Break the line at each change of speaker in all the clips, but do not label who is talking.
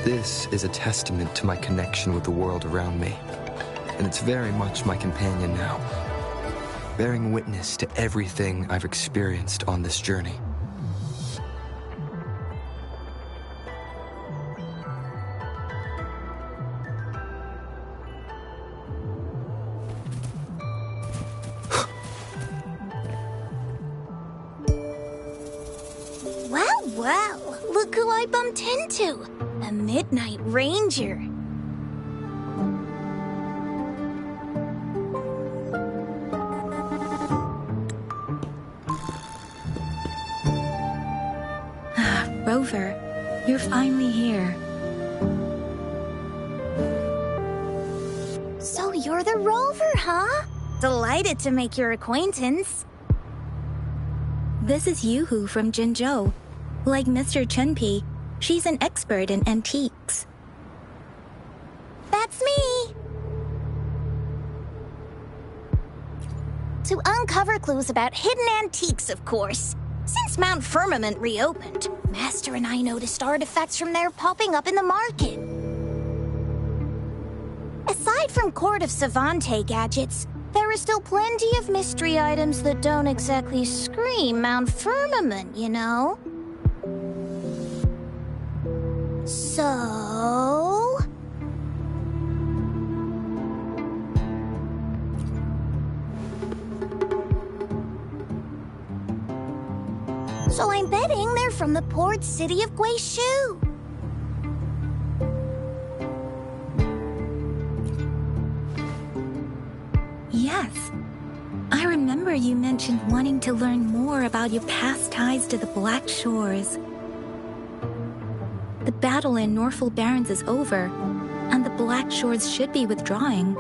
This is a testament to my connection with the world around me, and it's very much my companion now, bearing witness to everything I've experienced on this journey.
Well, look who I bumped into. A Midnight Ranger.
Rover, you're finally here.
So you're the Rover, huh? Delighted to make your acquaintance.
This is Yoo-hoo from Jinzhou. Like Mr. Chunpei, she's an expert in antiques.
That's me! To uncover clues about hidden antiques, of course. Since Mount Firmament reopened, Master and I noticed artifacts from there popping up in the market. Aside from Court of Savante gadgets, there are still plenty of mystery items that don't exactly scream Mount Firmament, you know? So... So I'm betting they're from the port city of Guizhou.
Yes. I remember you mentioned wanting to learn more about your past ties to the Black Shores. The battle in Norfolk Barrens is over, and the Black Shores should be withdrawing.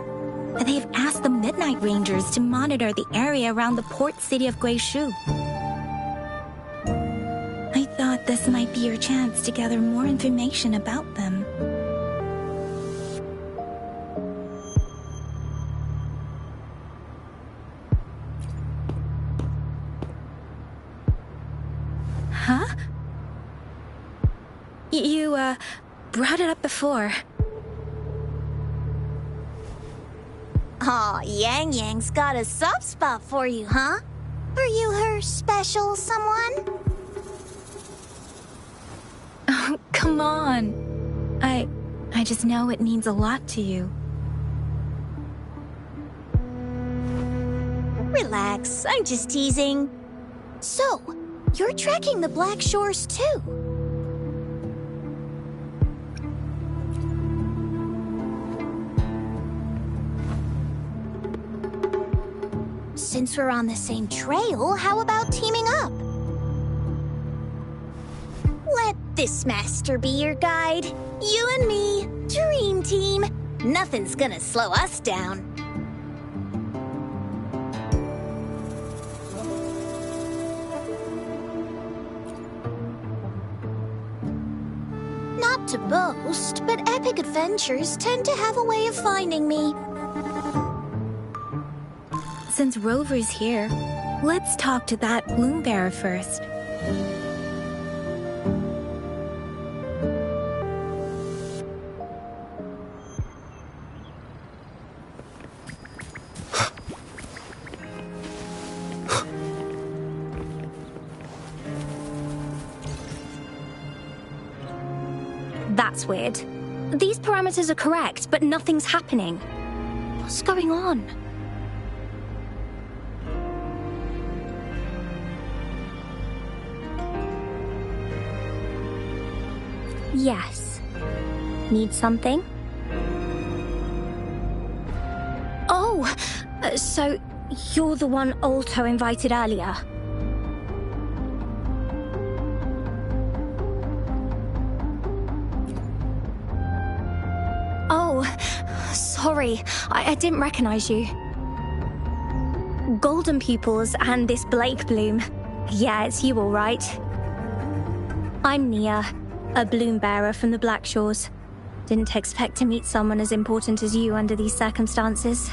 They've asked the Midnight Rangers to monitor the area around the port city of Guizhou. I thought this might be your chance to gather more information about them. Huh? You, brought it up before.
Aw, Yang Yang's got a soft spot for you, huh? Are you her special someone?
Oh, come on. I just know it means a lot to you.
Relax, I'm just teasing. So, you're tracking the Black Shores too? Since we're on the same trail, how about teaming up? Let this master be your guide. You and me, dream team. Nothing's gonna slow us down. Not to boast, but epic adventures tend to have a way of finding me.
Since Rover's here, let's talk to that Bloom Bearer first.
That's weird. These parameters are correct, but nothing's happening. What's going on? Yes. Need something? Oh! So, you're the one Alto invited earlier? Oh, sorry. I didn't recognize you. Golden Pupils and this Blake Bloom. Yeah, it's you all right. I'm Nia. A bloom bearer from the Black Shores. Didn't expect to meet someone as important as you under these circumstances.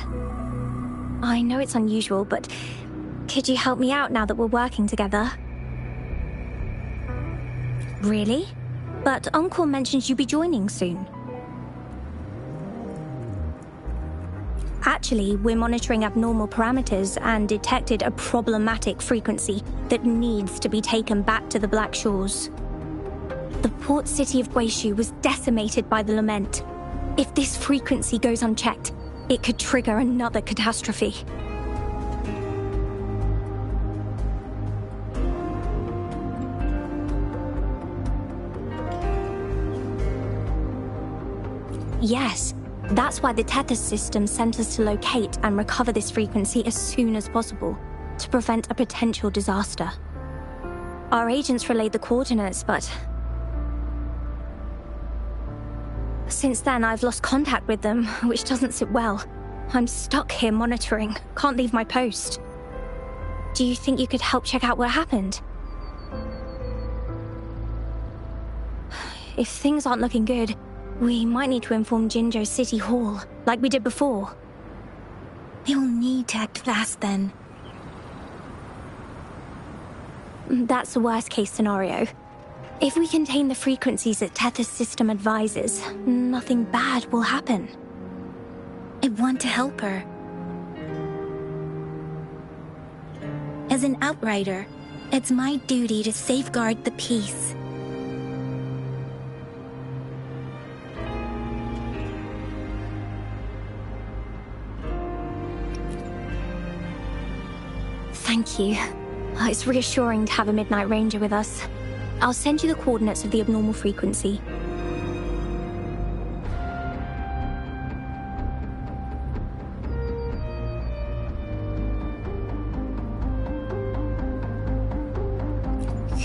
I know it's unusual, but could you help me out now that we're working together? Really? but Uncle mentions you'll be joining soon. Actually, we're monitoring abnormal parameters and detected a problematic frequency that needs to be taken back to the Black Shores. The port city of Guishu was decimated by the lament. If this frequency goes unchecked, it could trigger another catastrophe. Yes, that's why the Tethys system sent us to locate and recover this frequency as soon as possible, to prevent a potential disaster. Our agents relayed the coordinates, but since then I've lost contact with them, which doesn't sit well. I'm stuck here monitoring, can't leave my post. Do you think you could help check out what happened? If things aren't looking good, we might need to inform Jinzhou City Hall, like we did before.
We'll need to act fast then.
That's the worst case scenario. If we contain the frequencies that Tethys system advises, nothing bad will happen.
I want to help her. As an outrider, it's my duty to safeguard the peace.
Thank you. It's reassuring to have a Midnight Ranger with us. I'll send you the coordinates of the abnormal frequency.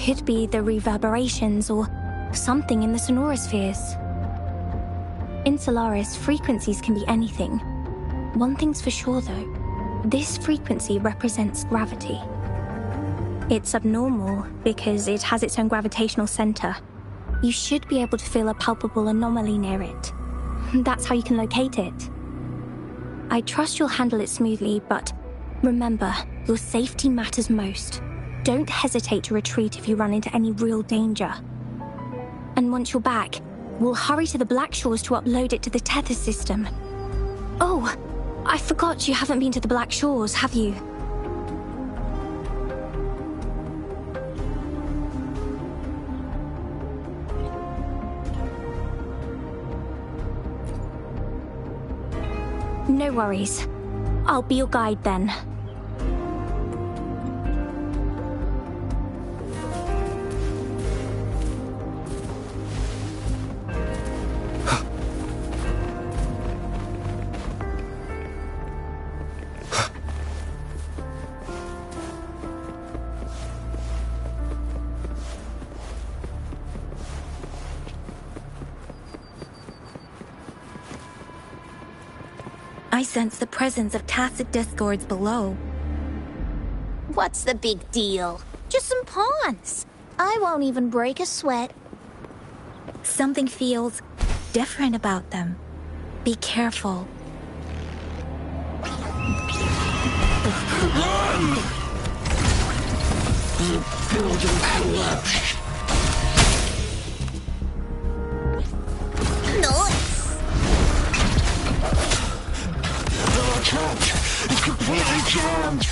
Could be the reverberations or something in the sonorospheres. In Solaris, frequencies can be anything. One thing's for sure though. This frequency represents gravity. It's abnormal because it has its own gravitational center. You should be able to feel a palpable anomaly near it. That's how you can locate it. I trust you'll handle it smoothly, but remember, your safety matters most. Don't hesitate to retreat if you run into any real danger. And once you're back, we'll hurry to the Black Shores to upload it to the Tethys system. Oh, I forgot you haven't been to the Black Shores, have you? No worries. I'll be your guide then.
I sense the presence of tacit discords below.
What's the big deal? Just some pawns. I won't even break a sweat.
Something feels different about them. Be careful.
It's completely jammed!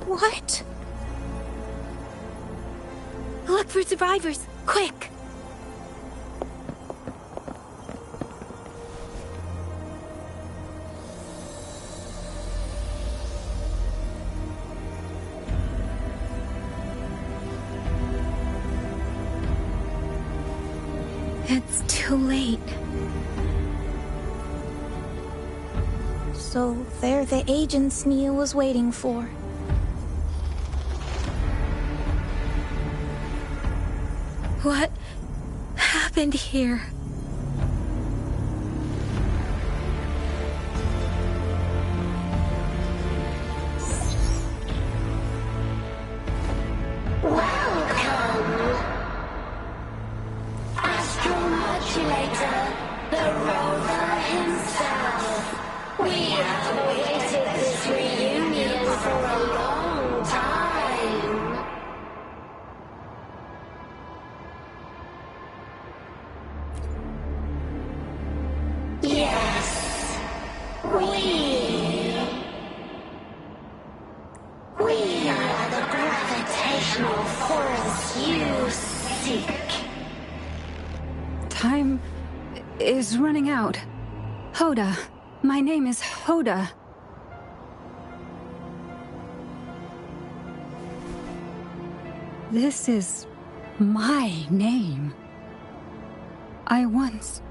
What?
Look for survivors, quick! Too late.
So they're the agents Nia was waiting for.
What happened here?
Time is running out. Hoda. My name is Hoda. This is my name. I once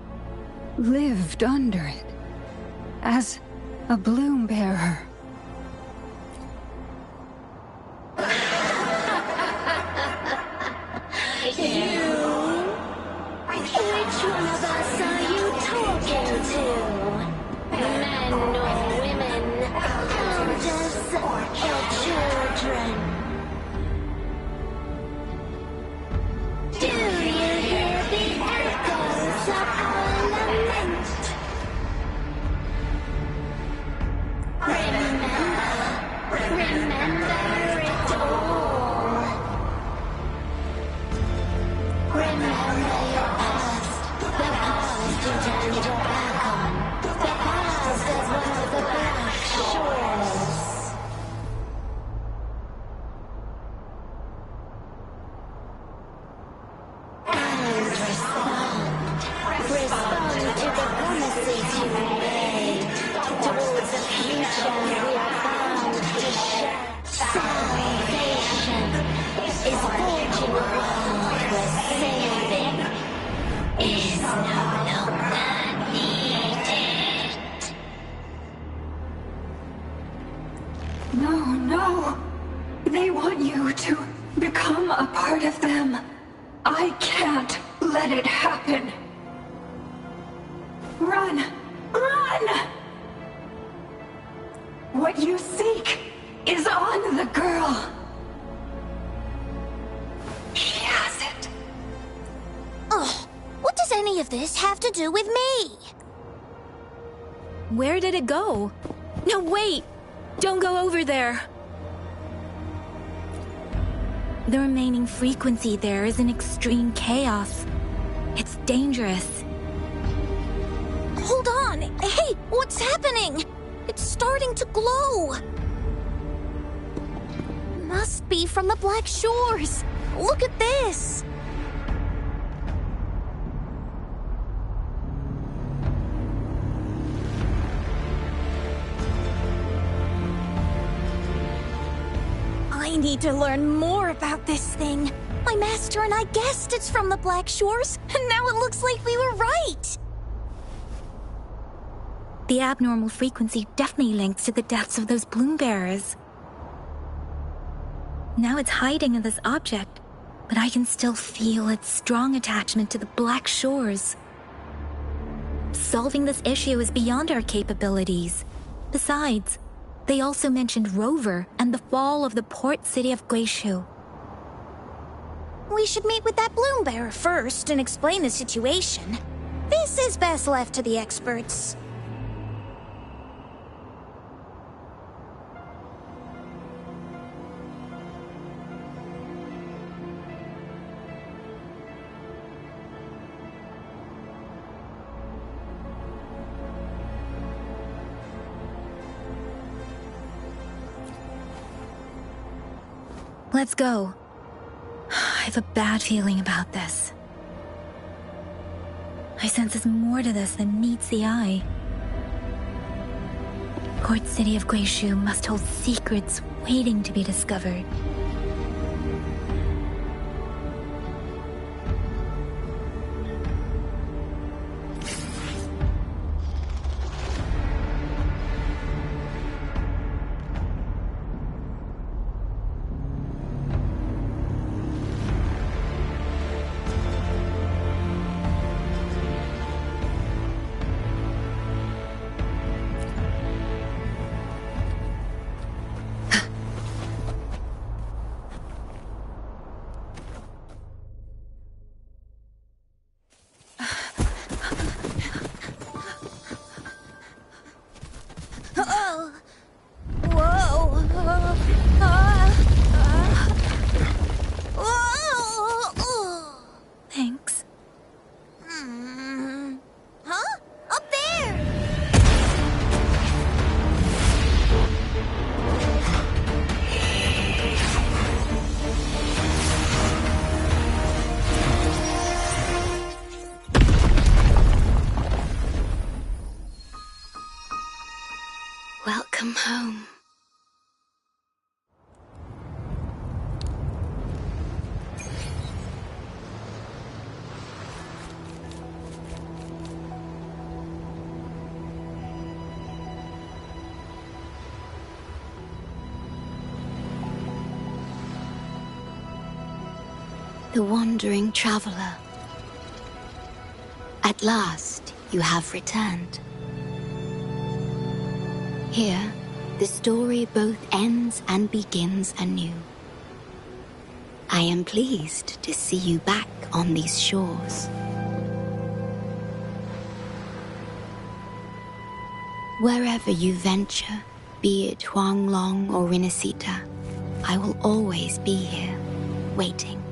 lived under it as a bloom bearer.
Which one of us are you talking to? Men or women? Elders or children? Do you hear the echoes of our lament? Remember it all. Remember your past, the past you turned your back on, the past as one of the Black Shores. And respond to the promises you made, towards a future we are bound to share. Salvation is forging a world where saving is no longer needed.
No. They want you to become a part of them. I can't let it happen. Run! What you seek is on the girl. She has it.
Ugh, what does any of this have to do with me?
Where did it go? No, wait! Don't go over there! The remaining frequency there is in extreme chaos. It's dangerous.
Hold on! Hey, what's happening? It's starting to glow! Must be from the Black Shores! Look at this! I need to learn more about this thing. My master and I guessed it's from the Black Shores, and now it looks like we were right!
The abnormal frequency definitely links to the deaths of those bloom bearers. Now it's hiding in this object, but I can still feel its strong attachment to the Black Shores. Solving this issue is beyond our capabilities. Besides, they also mentioned Rover and the fall of the port city of Guishu.
We should meet with that bloom bearer first and explain the situation. This is best left to the experts.
Let's go. I have a bad feeling about this. I sense there's more to this than meets the eye. Port City of Guishu must hold secrets waiting to be discovered.
Welcome home. The wandering traveler. At last, you have returned. Here, the story both ends and begins anew. I am pleased to see you back on these shores. Wherever you venture, be it Huanglong or Rinasita, I will always be here, waiting.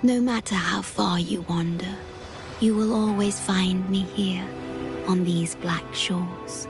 No matter how far you wander, you will always find me here on these black shores.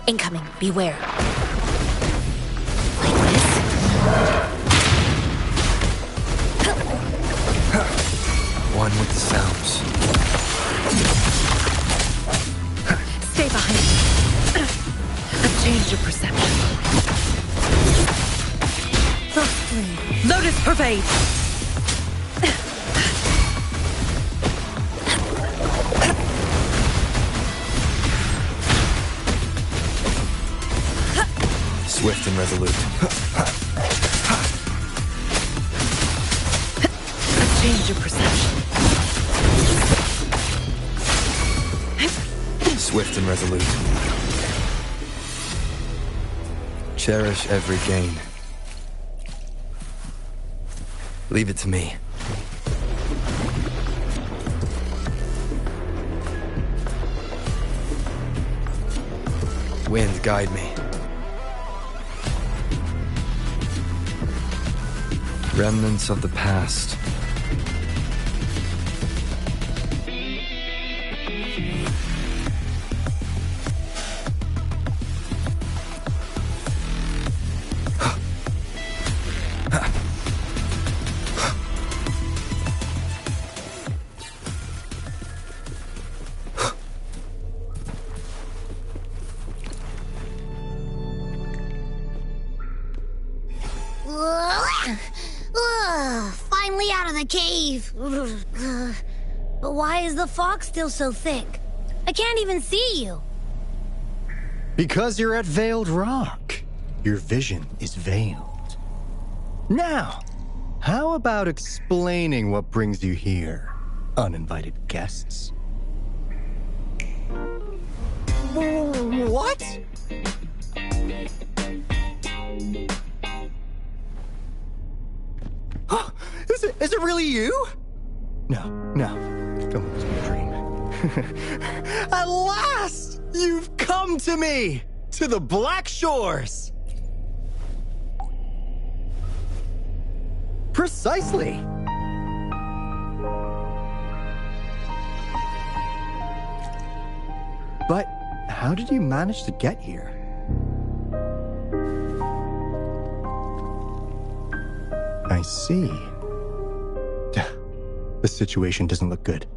Incoming, beware.
Like this?
One with the sounds.
Stay behind me. A change of perception. Softly. Lotus pervade.
Swift and resolute.
A change of perception.
Swift and resolute. Cherish every gain. Leave it to me. Wind, guide me. Remnants of the past.
Finally out of the cave. But why is the fog still so thick? I can't even see you.
Because you're at Veiled Rock. Your vision is veiled. Now, how about explaining what brings you here, uninvited guests? What? Is it really you? No. Don't lose my dream. At last! You've come to me! To the Black Shores! Precisely! But how did you manage to get here? I see. The situation doesn't look good.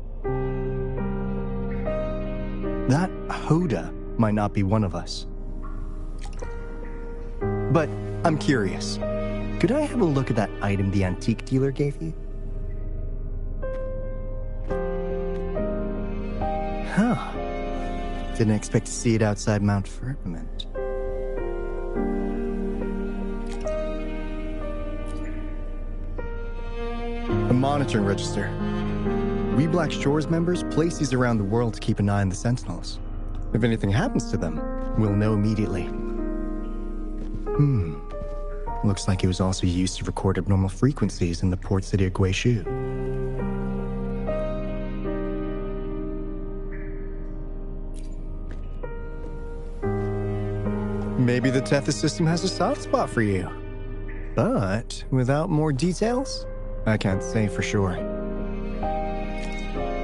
That Hoda might not be one of us. But I'm curious. Could I have a look at that item the antique dealer gave you? Huh. Didn't expect to see it outside Mount Firmament. A monitoring register. We Black Shores members place these around the world to keep an eye on the Sentinels. If anything happens to them, we'll know immediately. Looks like it was also used to record abnormal frequencies in the port city of Guishu. Maybe the Tethys system has a soft spot for you. But without more details, I can't say for sure.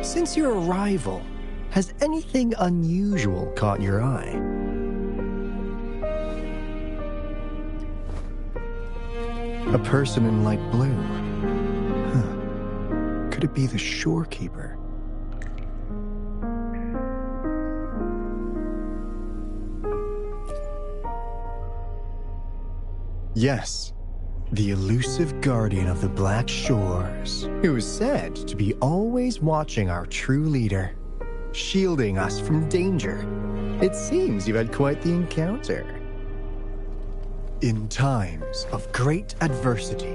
Since your arrival, has anything unusual caught your eye? A person in light blue. Could it be the shorekeeper? Yes, the elusive guardian of the Black Shores, who is said to be always watching our true leader, shielding us from danger. It seems you had quite the encounter. In times of great adversity,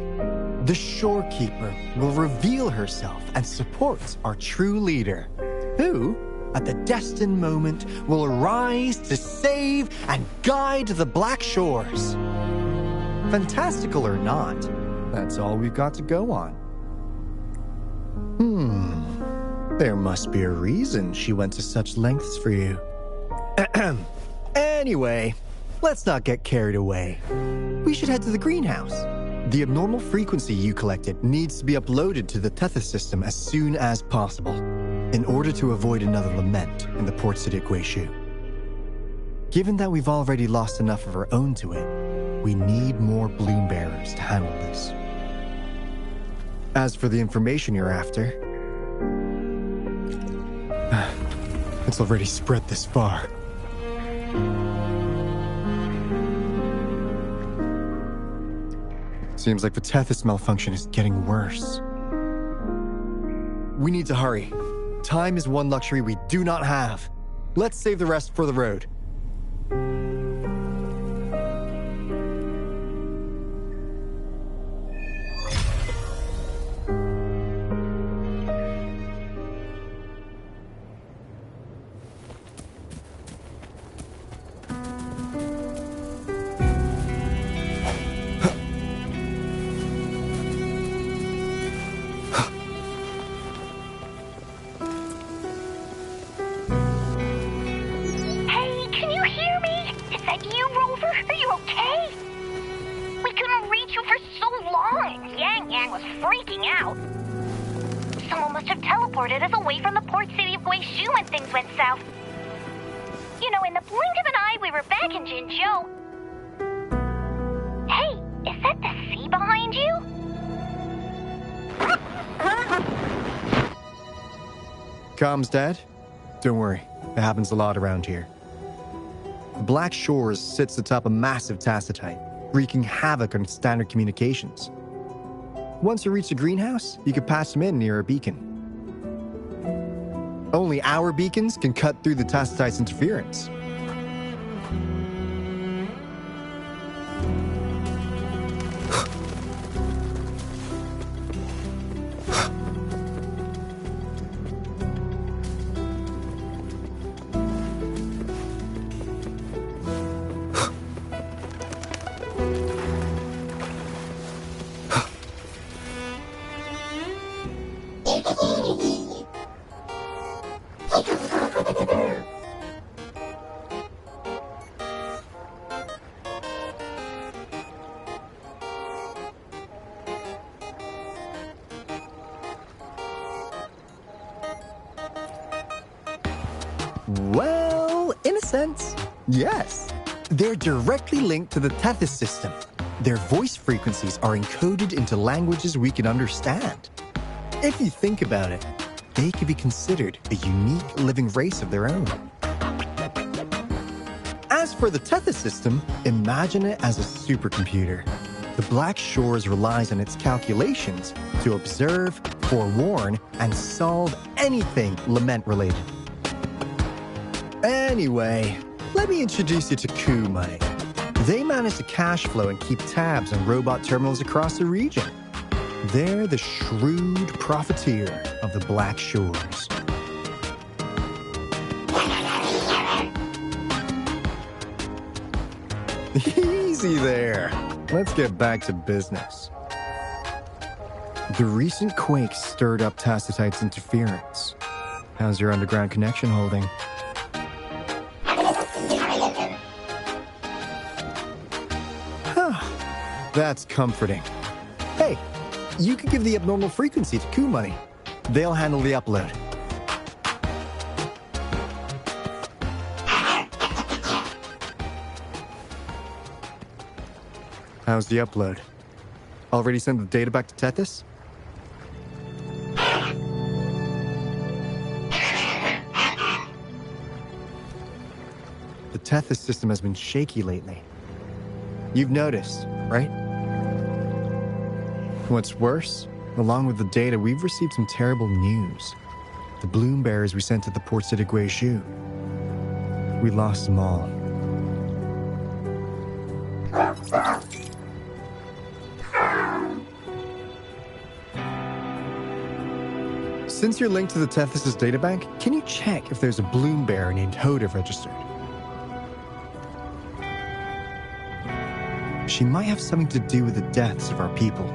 the Shorekeeper will reveal herself and support our true leader, who, at the destined moment, will arise to save and guide the Black Shores. Fantastical or not, that's all we've got to go on. There must be a reason she went to such lengths for you. Anyway, let's not get carried away. We should head to the greenhouse. The abnormal frequency you collected needs to be uploaded to the Tethys system as soon as possible, in order to avoid another lament in the port city of Guishu. Given that we've already lost enough of our own to it, we need more bloom bearers to handle this. As for the information you're after, it's already spread this far. Seems like the Tethys malfunction is getting worse. We need to hurry. Time is one luxury we do not have. Let's save the rest for the road. Comms, Dad? Don't worry, it happens a lot around here. The Black Shores sits atop a massive tacitite, wreaking havoc on standard communications. Once you reach the greenhouse, you can patch them in near a beacon. Only our beacons can cut through the tacitite's interference. Well, in a sense, yes. They're directly linked to the Tethys system. Their voice frequencies are encoded into languages we can understand. If you think about it, they could be considered a unique living race of their own. As for the Tethys system, imagine it as a supercomputer. The Black Shores relies on its calculations to observe, forewarn, and solve anything lament-related. Anyway, let me introduce you to Kumai. They manage to cash flow and keep tabs on robot terminals across the region. They're the shrewd profiteer of the Black Shores. Easy there. Let's get back to business. The recent quake stirred up Tacitite's interference. How's your underground connection holding? That's comforting. Hey, you could give the abnormal frequency to Coup Money. They'll handle the upload. How's the upload? Already sent the data back to Tethys? The Tethys system has been shaky lately. You've noticed, right? What's worse, along with the data, we've received some terrible news. The bloom bearers we sent to the port city Guizhou. We lost them all. Since you're linked to the Tethys' databank, can you check if there's a bloom bearer named Hoda registered? She might have something to do with the deaths of our people.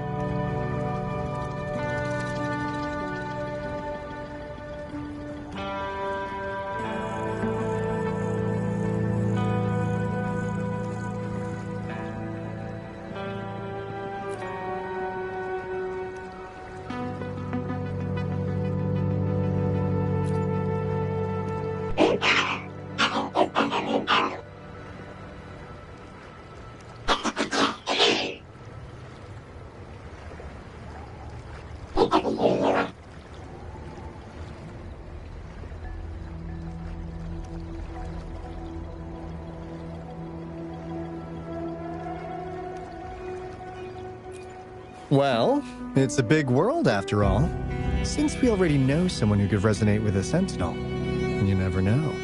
Well, it's a big world after all. Since we already know someone who could resonate with a Sentinel, you never know.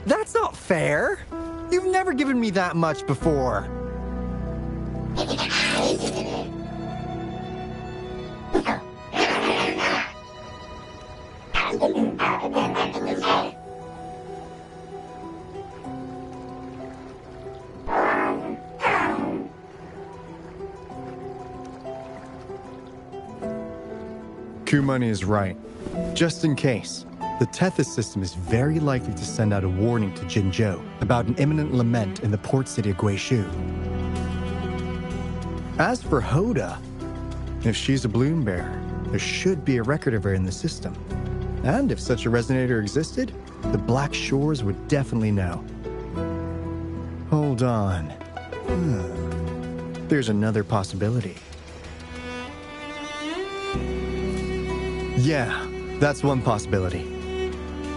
That's not fair. You've never given me that much before. Coup Money is right. Just in case, the Tethys system is very likely to send out a warning to Jinzhou about an imminent lament in the port city of Guizhou. As for Hoda, if she's a bloom bearer, there should be a record of her in the system. And if such a resonator existed, the Black Shores would definitely know. Hold on. There's another possibility. Yeah, that's one possibility.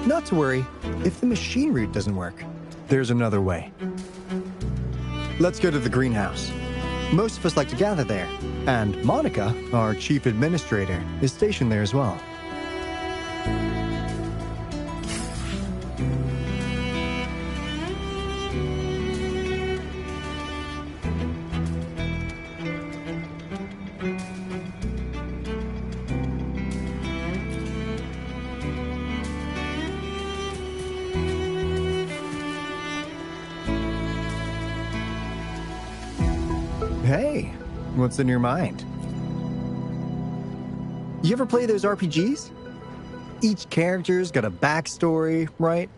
Not to worry, if the machine route doesn't work, there's another way. Let's go to the greenhouse. Most of us like to gather there, and Monica, our chief administrator, is stationed there as well. Hey, what's in your mind? You ever play those RPGs? Each character's got a backstory, right?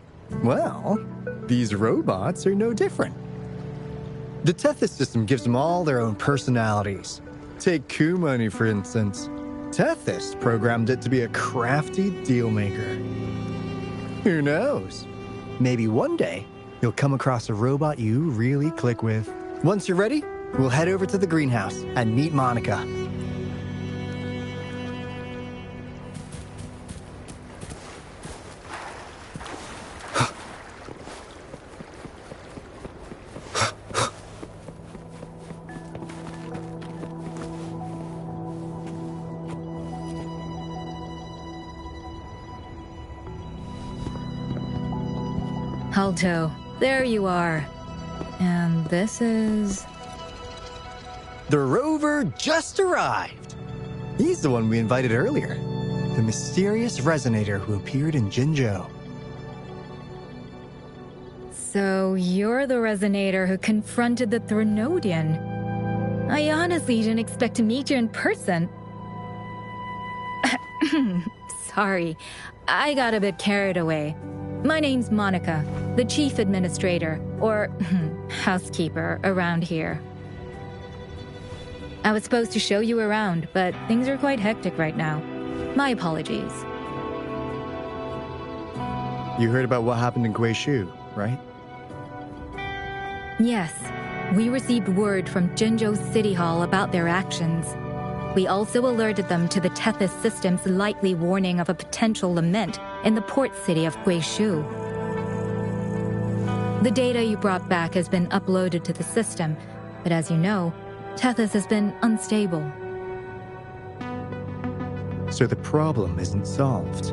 Well, these robots are no different. The Tethys system gives them all their own personalities. Take Coup Money, for instance. Tethys programmed it to be a crafty dealmaker. Who knows? Maybe one day, you'll come across a robot you really click with. Once you're ready, we'll head over to the greenhouse and meet Monica.
Alto, there you are. And this is...
The rover just arrived. He's the one we invited earlier. The mysterious resonator who appeared in Jinzhou.
So you're the resonator who confronted the Threnodian. I honestly didn't expect to meet you in person. Sorry, I got a bit carried away. My name's Monica, the chief administrator, or housekeeper, around here. I was supposed to show you around, but things are quite hectic right now. My apologies.
You heard about what happened in Guishu, right?
Yes, we received word from Jinzhou City Hall about their actions. We also alerted them to the Tethys system's likely warning of a potential lament in the port city of Guishu. The data you brought back has been uploaded to the system, but as you know, Tethys has been unstable.
So the problem isn't solved.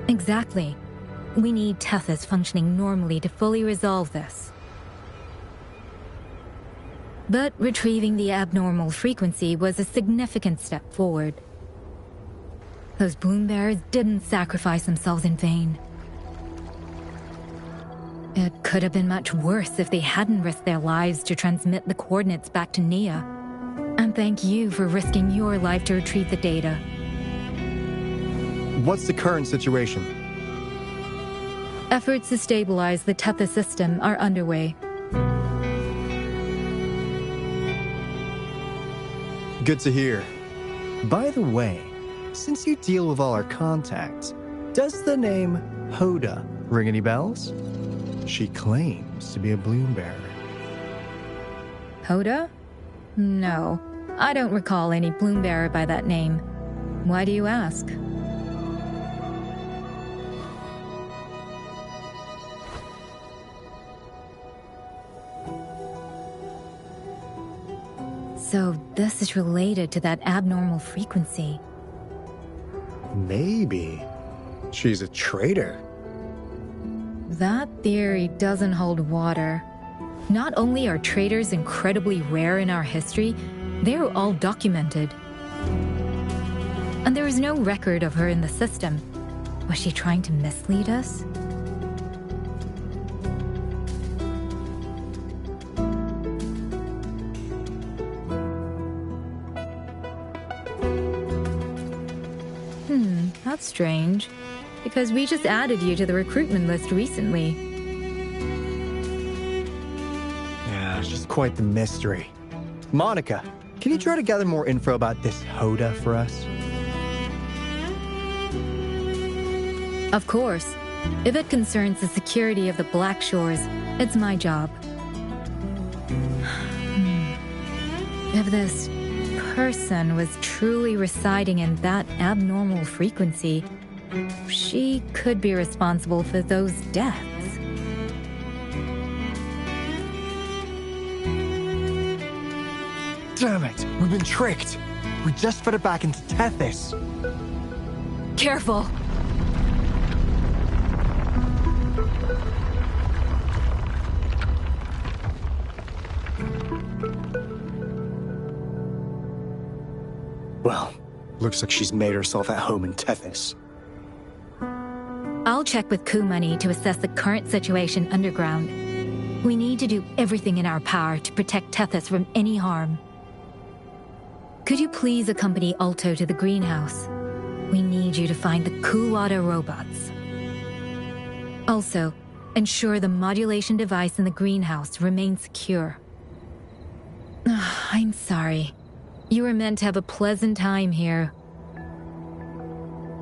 Exactly. We need Tethys functioning normally to fully resolve this. But retrieving the abnormal frequency was a significant step forward. Those bloom bearers didn't sacrifice themselves in vain. It could have been much worse if they hadn't risked their lives to transmit the coordinates back to Nia. And thank you for risking your life to retrieve the data.
What's the current situation?
Efforts to stabilize the Tethys system are underway.
Good to hear. By the way, since you deal with all our contacts, does the name Hoda ring any bells? She claims to be a bloom bearer.
Hoda? No, I don't recall any bloom bearer by that name. Why do you ask? So this is related to that abnormal frequency.
Maybe. She's a traitor.
That theory doesn't hold water. Not only are traitors incredibly rare in our history, they're all documented. And there is no record of her in the system. Was she trying to mislead us? That's strange, because we just added you to the recruitment list recently.
Yeah, it's just quite the mystery. Monica, can you try to gather more info about this Hoda for us?
Of course. If it concerns the security of the Black Shores, it's my job. If this person was truly residing in that abnormal frequency, she could be responsible for those deaths.
Damn it! We've been tricked! We just fed it back into Tethys!
Careful!
Well, looks like she's made herself at home in Tethys.
I'll check with Kumani to assess the current situation underground. We need to do everything in our power to protect Tethys from any harm. Could you please accompany Alto to the greenhouse? We need you to find the Kuwata robots. Also, ensure the modulation device in the greenhouse remains secure. I'm sorry. You were meant to have a pleasant time here.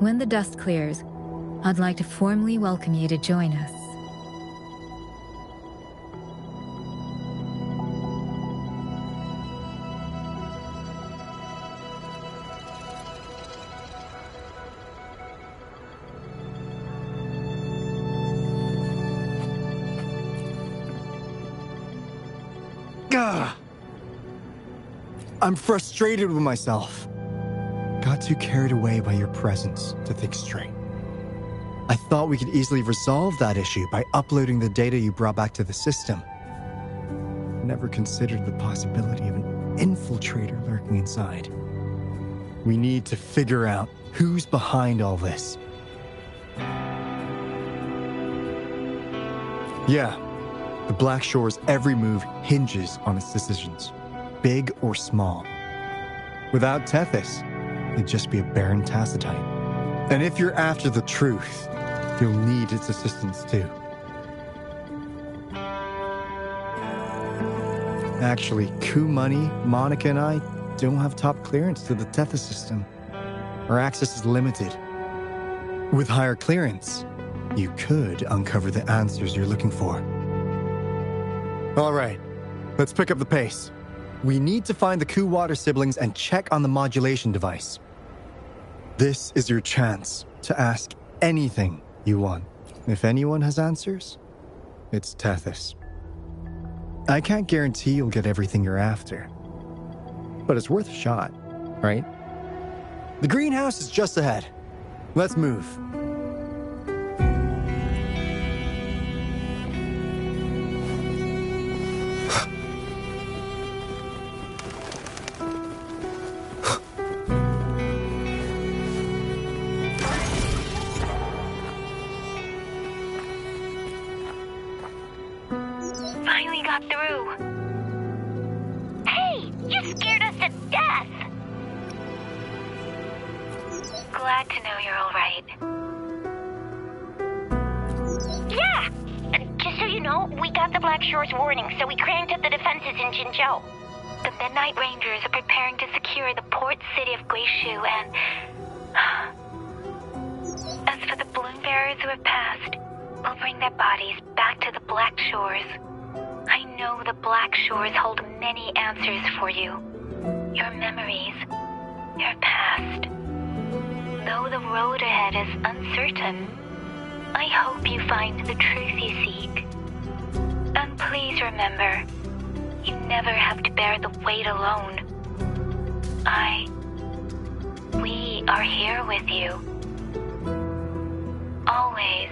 When the dust clears, I'd like to formally welcome you to join us.
Gah! I'm frustrated with myself. Got too carried away by your presence to think straight. I thought we could easily resolve that issue by uploading the data you brought back to the system. Never considered the possibility of an infiltrator lurking inside. We need to figure out who's behind all this. Yeah, the Black Shore's every move hinges on its decisions, big or small. Without Tethys, it'd just be a barren tacitite. And if you're after the truth, you'll need its assistance too. Actually, Coup Money, Monica, and I don't have top clearance to the Tethys system. Our access is limited. With higher clearance, you could uncover the answers you're looking for. All right, let's pick up the pace. We need to find the Coup Water siblings and check on the modulation device. This is your chance to ask anything you want. If anyone has answers, it's Tethys. I can't guarantee you'll get everything you're after, but it's worth a shot, right? The greenhouse is just ahead. Let's move.
Finally got through. Hey, you scared us to death. Glad to know you're all right. Yeah! Just so you know, we got the Black Shore's warning, so we cranked up the defenses in Jinzhou. The Midnight Rangers are preparing to secure the port city of Guishu, and... as for the balloon bearers who have passed, we'll bring their bodies back to the Black Shores. I know the Black Shores hold many answers for you. Your memories, your past. Though the road ahead is uncertain, I hope you find the truth you seek. And please remember, you never have to bear the weight alone. We are here with you. Always.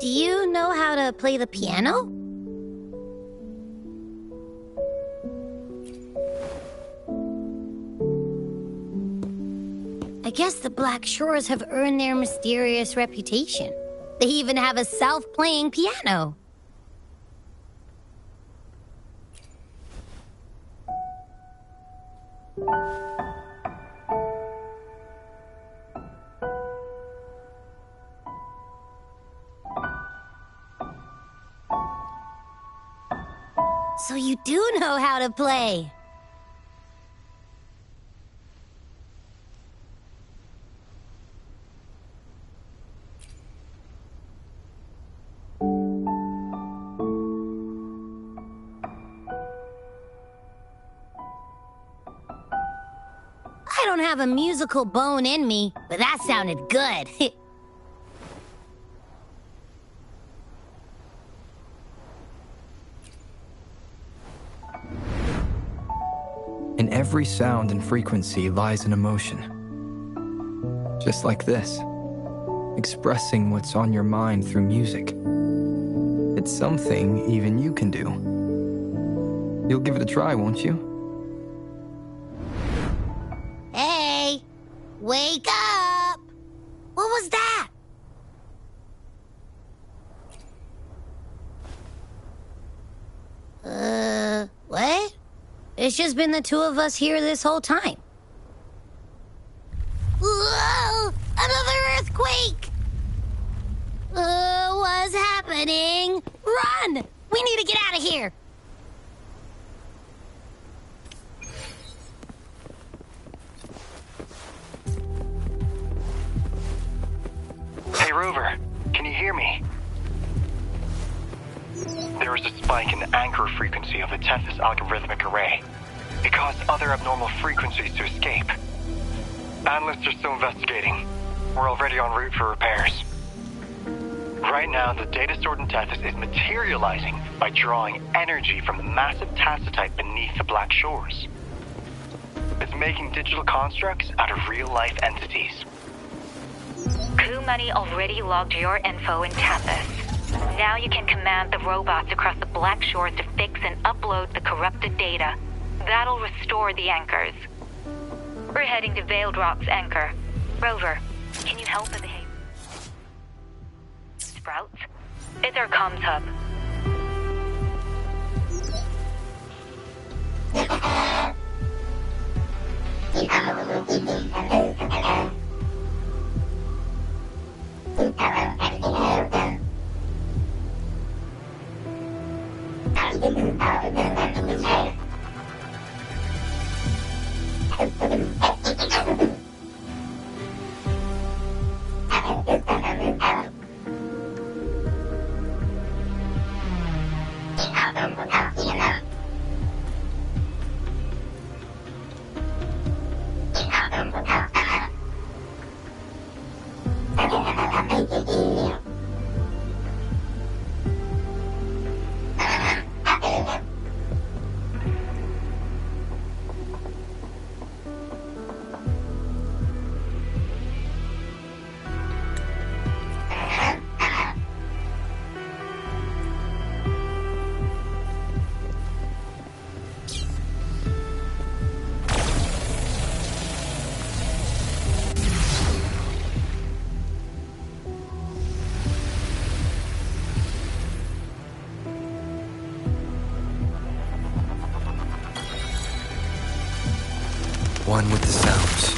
Do you know how to play the piano? I guess the Black Shores have earned their mysterious reputation. They even have a self-playing piano. So you do know how to play. I don't have a musical bone in me, but that sounded good.
In every sound and frequency lies an emotion. Just like this. Expressing what's on your mind through music. It's something even you can do. You'll give it a try, won't you?
Hey! Wake up! What was that? What? It's just been the two of us here this whole time. Whoa! Another earthquake! What's happening? Run! We need to get out of here!
Hey, Rover, can you hear me? There is a spike in the anchor frequency of the Tethys algorithmic array. It caused other abnormal frequencies to escape. Analysts are still investigating. We're already en route for repairs. Right now, the data stored in Tethys is materializing by drawing energy from the massive tacitite beneath the Black Shores. It's making digital constructs out of real-life entities.
Coup Money already logged your info in Tethys. Now you can command the robots across the Black Shores to fix and upload the corrupted data. That'll restore the anchors. We're heading to Veiled Rock's anchor. Rover, can you help with the Sprouts? It's our comms hub.
one with the sounds.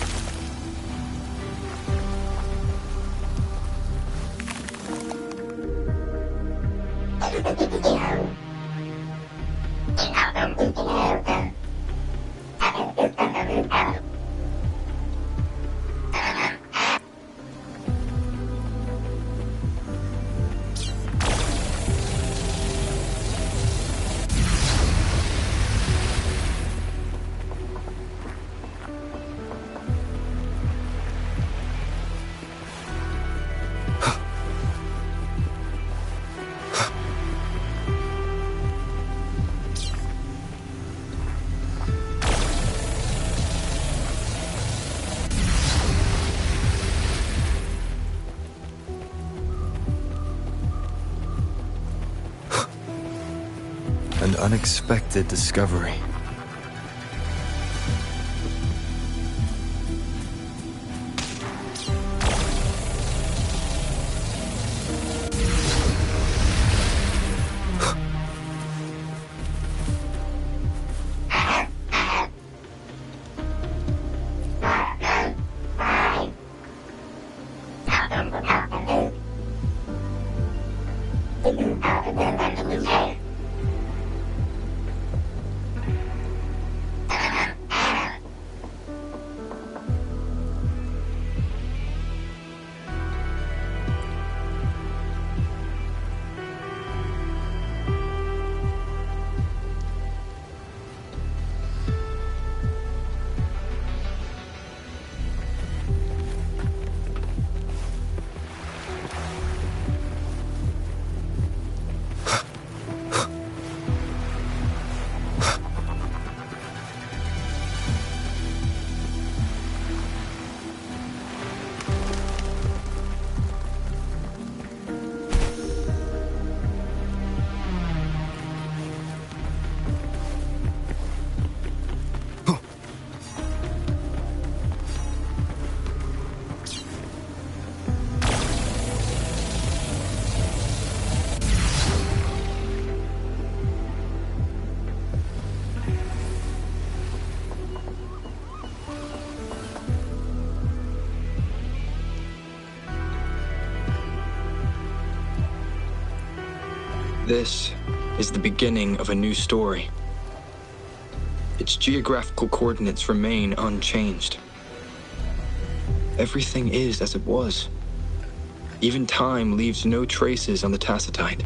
An unexpected discovery. This is the beginning of a new story. Its geographical coordinates remain unchanged. Everything is as it was. Even time leaves no traces on the Tacitite.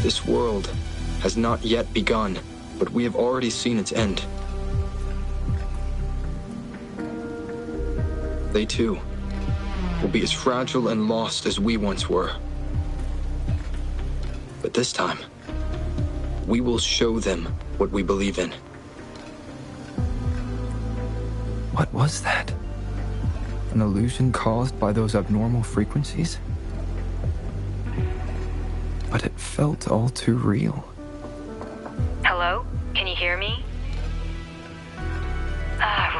This world has not yet begun, but we have already seen its end. They too will be as fragile and lost as we once were. But this time, we will show them what we believe in. What was that? An illusion caused by those abnormal frequencies? But it felt all too real.
Hello? Can you hear me?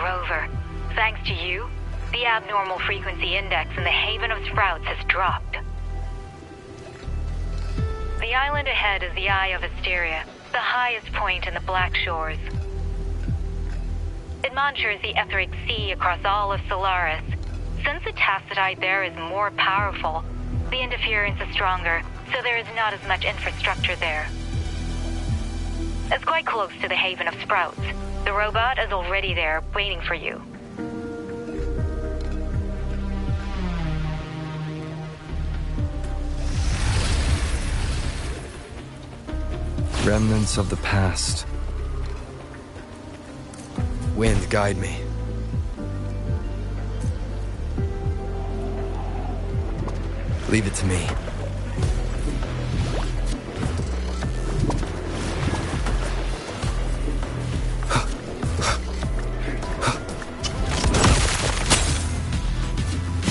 Rover. Thanks to you, the abnormal frequency index in the Haven of Sprouts has dropped. The island ahead is the Eye of Asteria, the highest point in the Black Shores. It monitors the etheric sea across all of Solaris. Since the Tacitite there is more powerful, the interference is stronger, so there is not as much infrastructure there. It's quite close to the Haven of Sprouts. The robot is already there, waiting for you.
Remnants of the past. Wind, guide me. Leave it to me.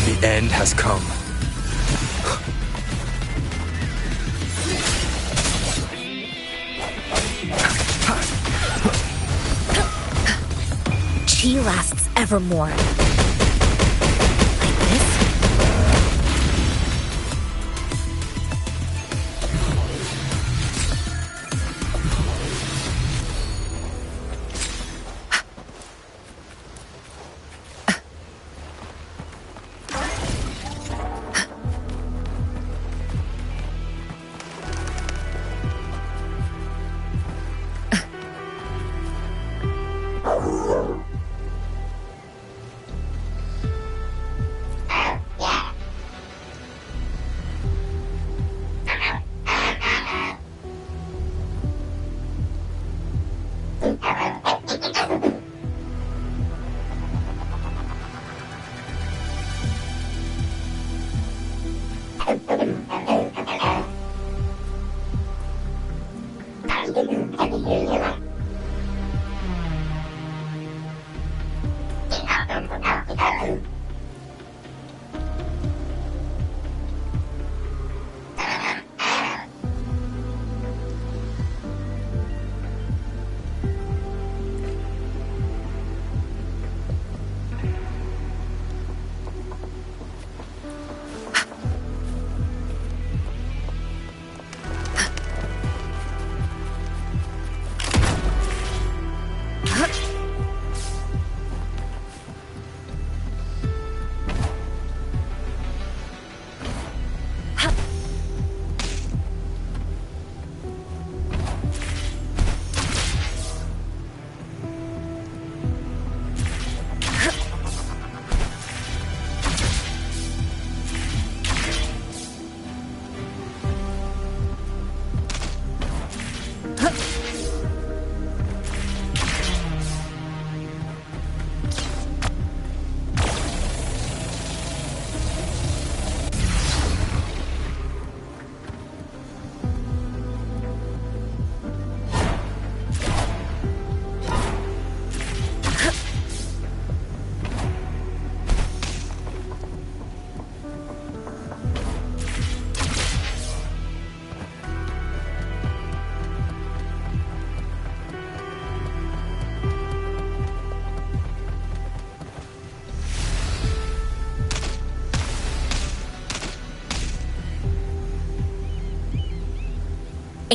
The end has come.
Chi lasts evermore. Like this?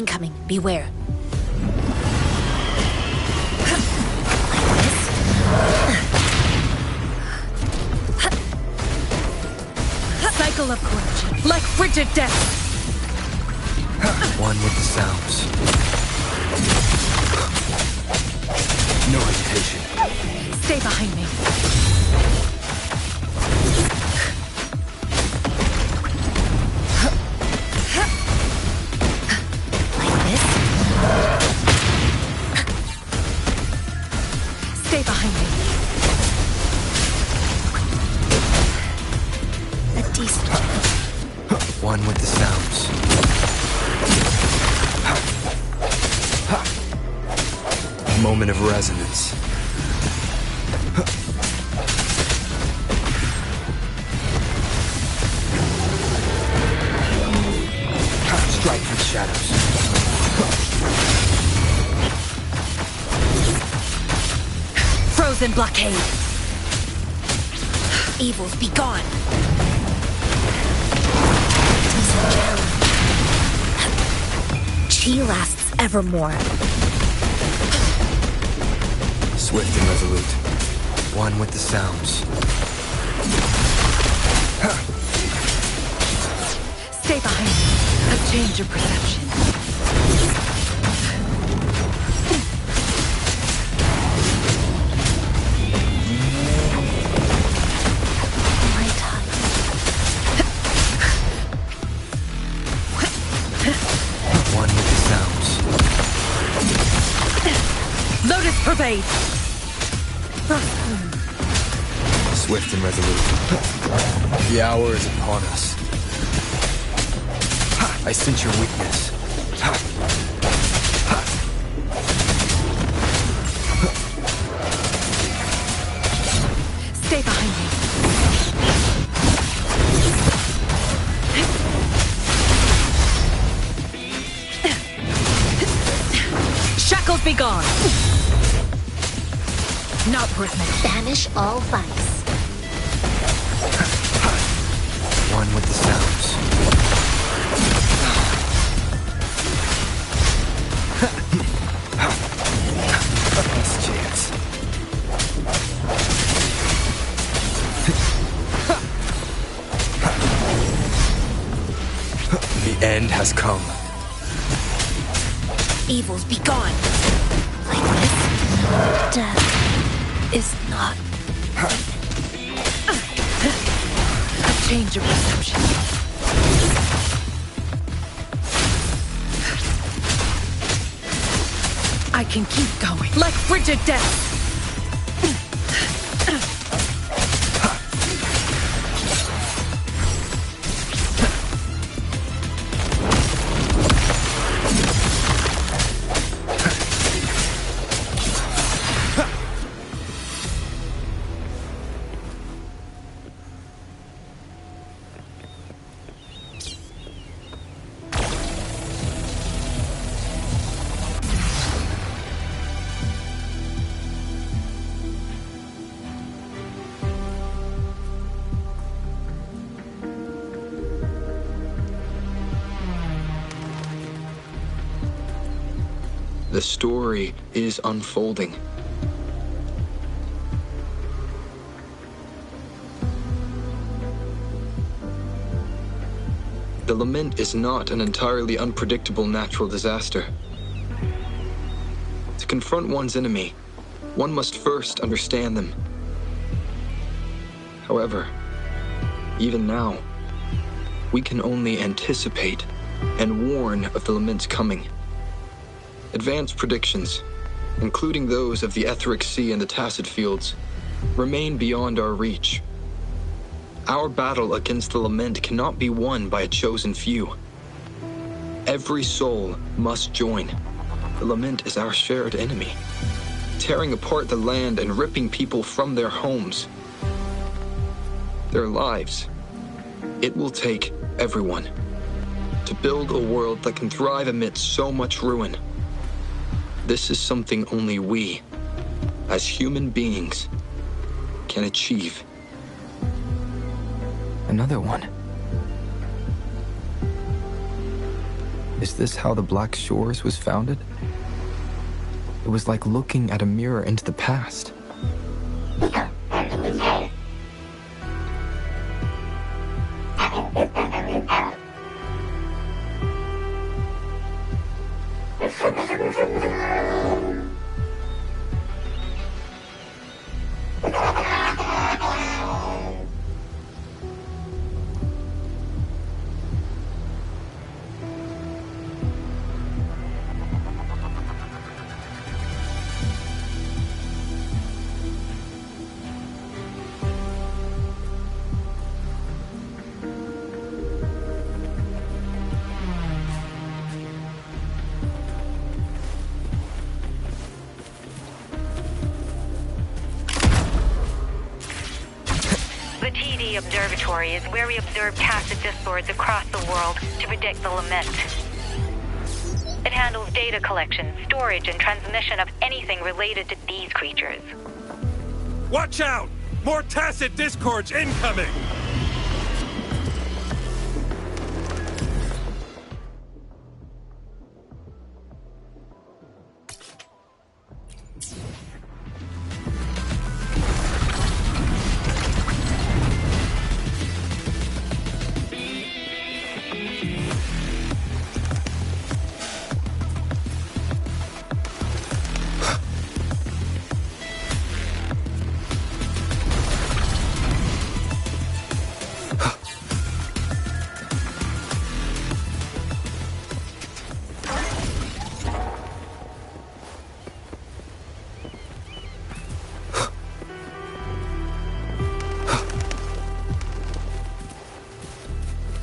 Incoming. Beware. Cycle of corruption, like frigid death.
One with the sounds. No hesitation.
Stay behind me. Like this. Stay behind me. A decent chance.
One with the sounds. Moment of resonance. Strike through the shadows.
Frozen blockade. Evils be gone. Decent challenge. Chi lasts evermore.
Swift and resolute. One with the sounds.
Stay behind me. A change of perception. My time.
One with the sounds.
Lotus pervade.
Swift and resolute. The hour is upon us. I sense your weakness.
Stay behind me. Shackles be gone. Not worth it.
Banish all vice.
One with the sounds. Last chance. The end has come.
Evils be gone. Like this. Death is not. A change of perception. I can keep going. Like frigid death.
The story is unfolding. The lament is not an entirely unpredictable natural disaster. To confront one's enemy, one must first understand them. However, even now, we can only anticipate and warn of the lament's coming. Advanced predictions, including those of the Etheric Sea and the Tacit Fields, remain beyond our reach. Our battle against the lament cannot be won by a chosen few. Every soul must join. The lament is our shared enemy, tearing apart the land and ripping people from their homes, their lives. It will take everyone to build a world that can thrive amidst so much ruin. This is something only we, as human beings, can achieve. Another one. Is this how the Black Shores was founded? It was like looking at a mirror into the past.
The TD Observatory is where we observe tacit discords across the world to predict the lament. It handles data collection, storage, and transmission of anything related to these creatures.
Watch out! More tacit discords incoming!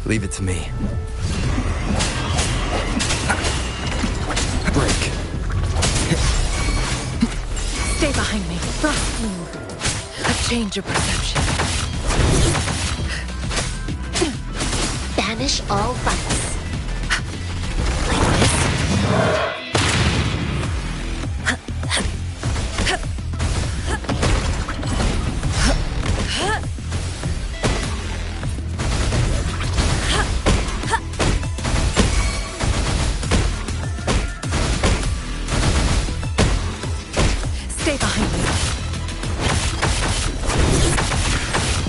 Leave it to me. Break.
Stay behind me. Frost Bloom. A change of perception.
Banish all fights.
Stay behind me.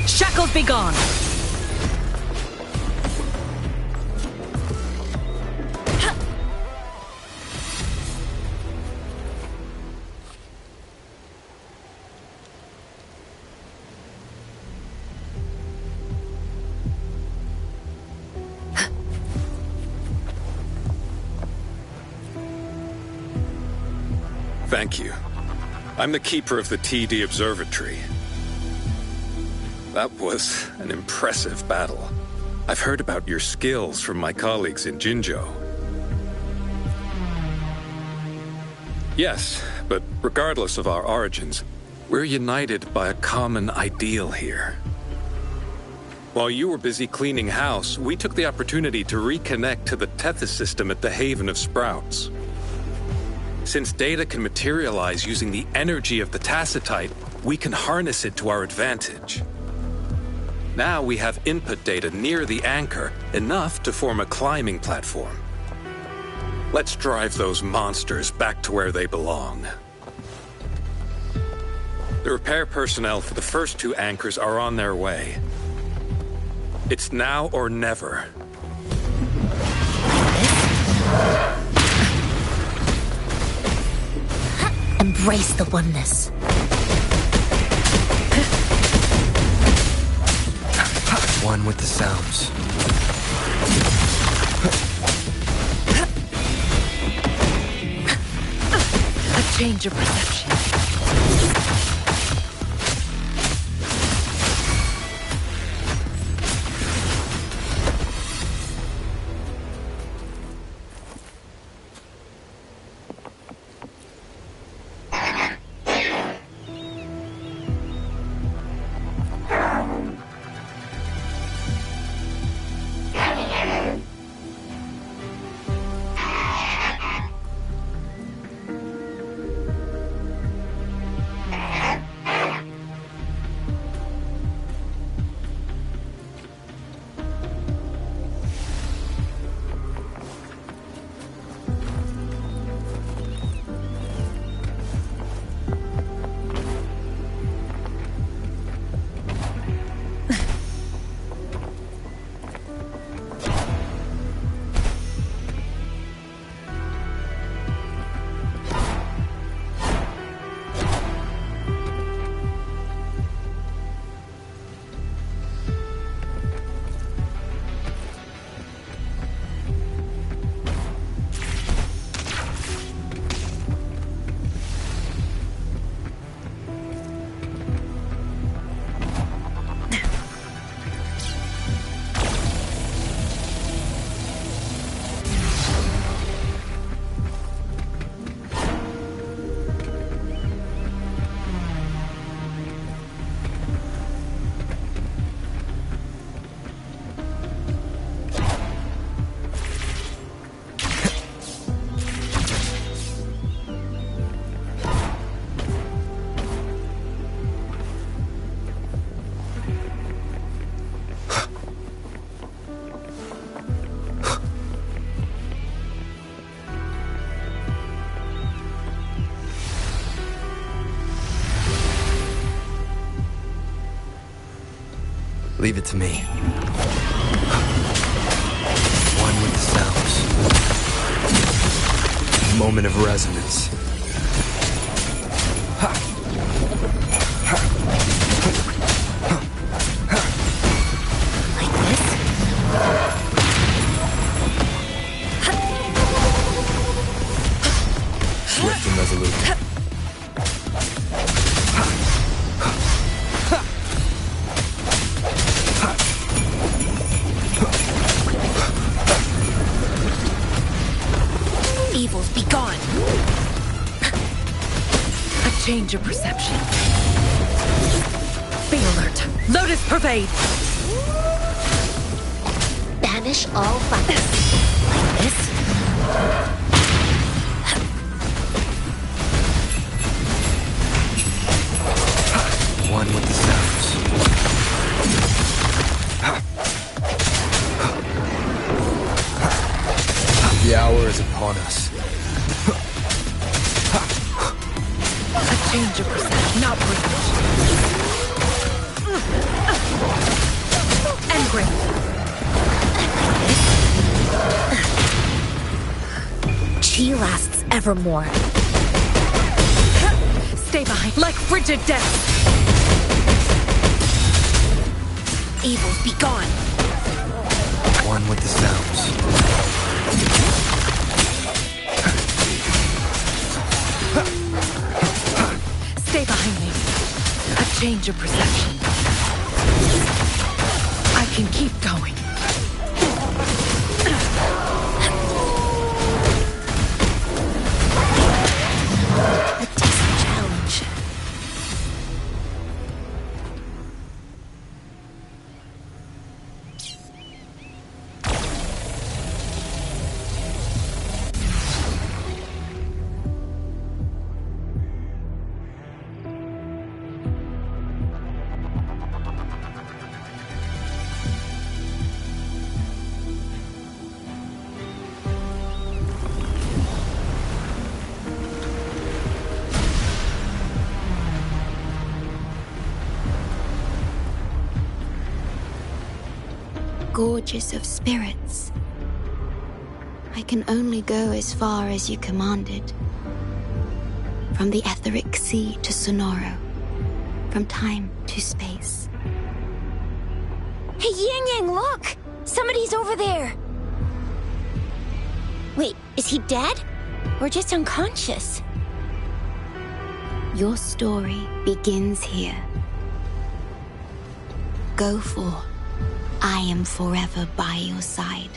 Shackles be gone.
Thank you. I'm the keeper of the TD Observatory. That was an impressive battle. I've heard about your skills from my colleagues in Jinzhou. Yes, but regardless of our origins, we're united by a common ideal here. While you were busy cleaning house, we took the opportunity to reconnect to the Tethys system at the Haven of Sprouts. Since data can materialize using the energy of the Tacitite, we can harness it to our advantage. Now we have input data near the anchor, enough to form a climbing platform. Let's drive those monsters back to where they belong. The repair personnel for the first two anchors are on their way. It's now or never.
Embrace the oneness.
One with the sounds.
A change of perception.
Leave it to me. One with the sounds. Moment of resonance.
Like this?
Swift and resolute.
Evils, be gone!
A change of perception. Be alert. Lotus pervade!
Banish all violence. Like this?
One with the sounds. The hour is upon us.
A change of perception, not breakage. Engrave.
Chi lasts evermore.
Stay behind, like frigid death.
Evils, be gone!
One with the sounds.
Stay behind me. A change of perception. I can keep going.
A decent challenge. Gorgeous of spirits. I can only go as far as you commanded. From the etheric sea to Sonoro. From time to space.
Hey, Yang Yang, look! Somebody's over there! Wait, is he dead? Or just unconscious?
Your story begins here. Go forth. I am forever by your side.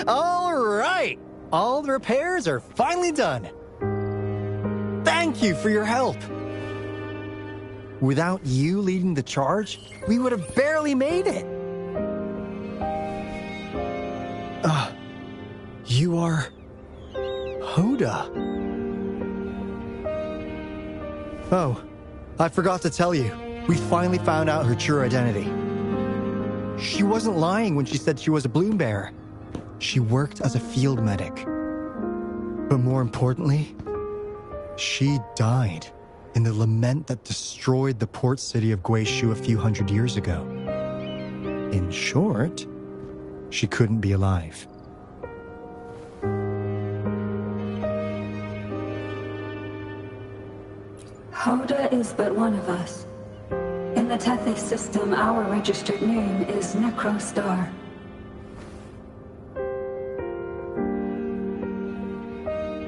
All right! All the repairs are finally done. Thank you for your help. Without you leading the charge, we would have barely made it. You are... Hoda. Oh, I forgot to tell you. We finally found out her true identity. She wasn't lying when she said she was a bloom bearer. She worked as a field medic. But more importantly, she died in the lament that destroyed the port city of Guishu a few hundred years ago. In short, she couldn't be alive.
Hoda is but one of us. In the Tethys system, our registered name is Necrostar.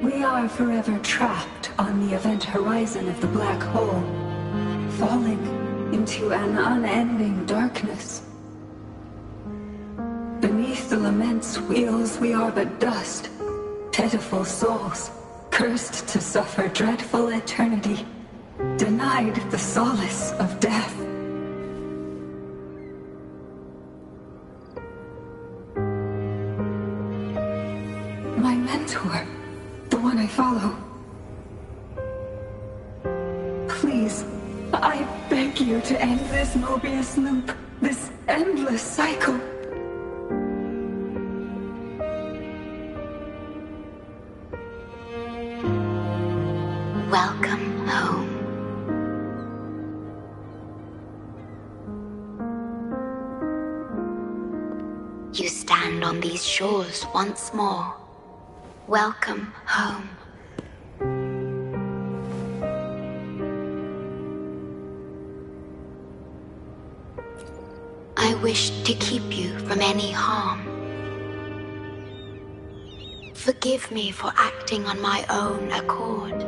We are forever trapped on the event horizon of the black hole, falling into an unending darkness. Beneath the lament's wheels, we are but dust, pitiful souls, cursed to suffer dreadful eternity, denied the solace of death. My mentor, the one I follow. Please, I beg you to end this Mobius loop, this endless cycle.
Welcome home. You stand on these shores once more. Welcome home. I wish to keep you from any harm. Forgive me for acting on my own accord.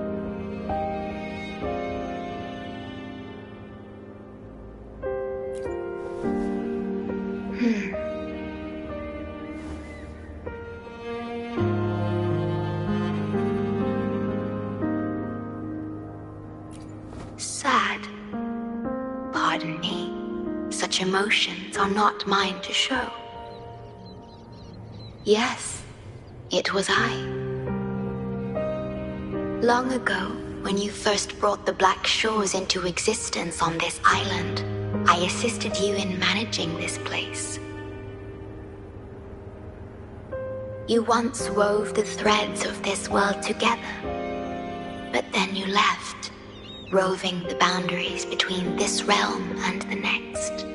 Sad. Pardon me. Such emotions are not mine to show. Yes, it was I. Long ago, when you first brought the Black Shores into existence on this island, I assisted you in managing this place. You once wove the threads of this world together, but then you left, roving the boundaries between this realm and the next.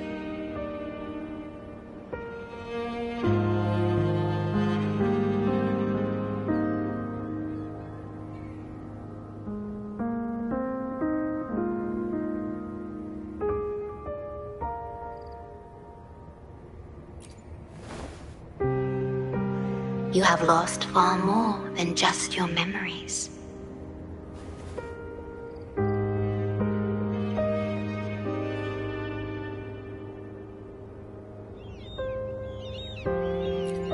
You have lost far more than just your memories.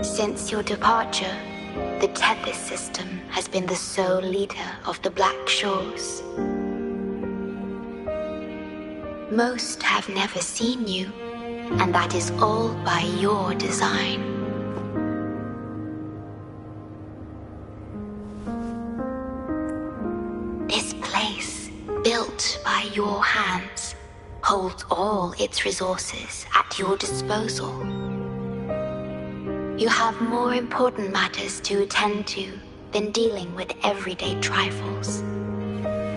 Since your departure, the Tethys system has been the sole leader of the Black Shores. Most have never seen you, and that is all by your design. This place, built by your hands, holds all its resources at your disposal. You have more important matters to attend to than dealing with everyday trifles.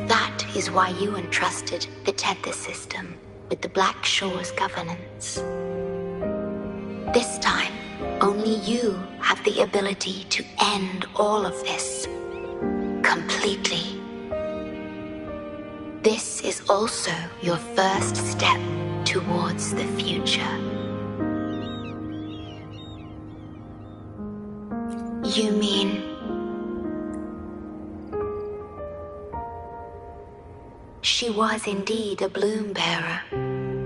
That is why you entrusted the Tethys system with the Black Shores governance. This time, only you have the ability to end all of this completely. This is also your first step towards the future. You mean... She was indeed a bloom bearer,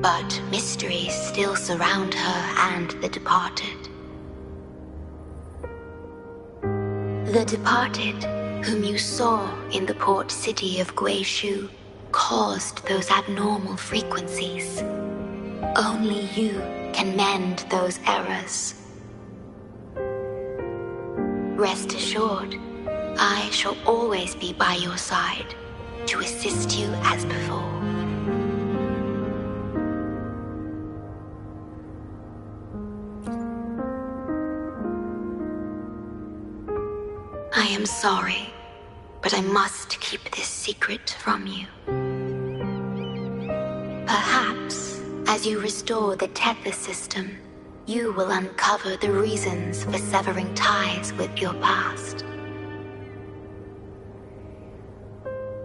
but mysteries still surround her and the departed. The departed, whom you saw in the port city of Guishu, caused those abnormal frequencies. Only you can mend those errors. Rest assured, I shall always be by your side to assist you as before. I am sorry, but I must keep this secret from you. Perhaps, as you restore the Tethys system, you will uncover the reasons for severing ties with your past.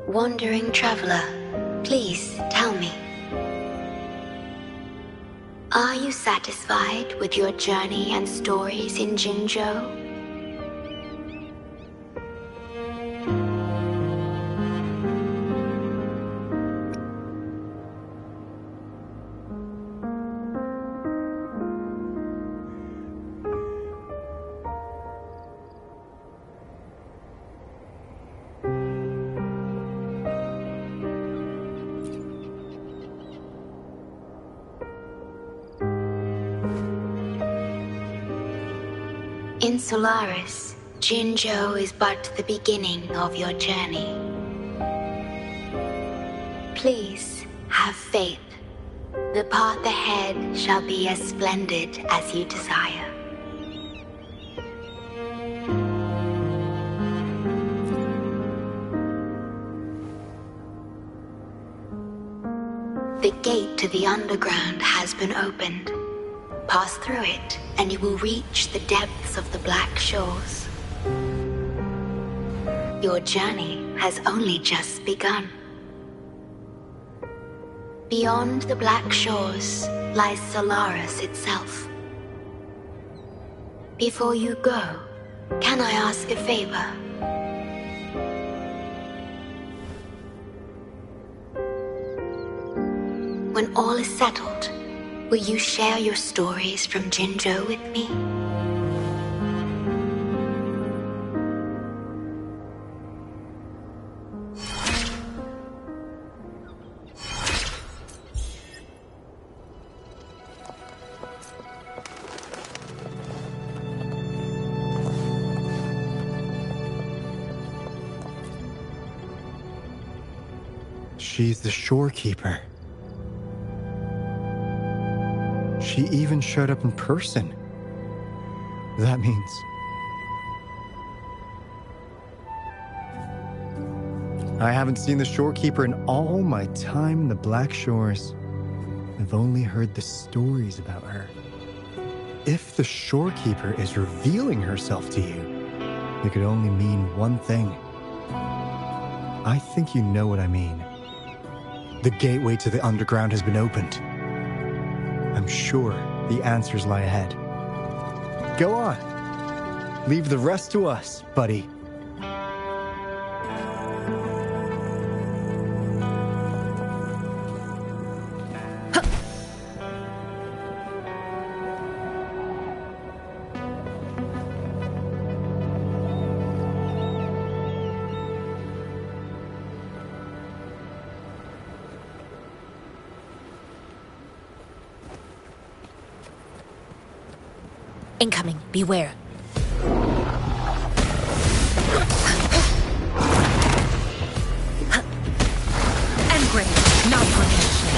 Wandering traveler, please tell me. Are you satisfied with your journey and stories in Jinzhou? In Solaris, Jinzhou is but the beginning of your journey. Please have faith. The path ahead shall be as splendid as you desire. The gate to the underground has been opened. Pass through it, and you will reach the depths of the Black Shores. Your journey has only just begun. Beyond the Black Shores lies Solaris itself. Before you go, can I ask a favor? When all is settled, will you share your stories from Jinzhou with me?
She's the shorekeeper. She even showed up in person. That means... I haven't seen the shorekeeper in all my time in the Black Shores. I've only heard the stories about her. If the shorekeeper is revealing herself to you, it could only mean one thing. I think you know what I mean. The gateway to the underground has been opened. I'm sure the answers lie ahead. Go on. Leave the rest to us, buddy.
Incoming. Beware. Engrave. Now formation.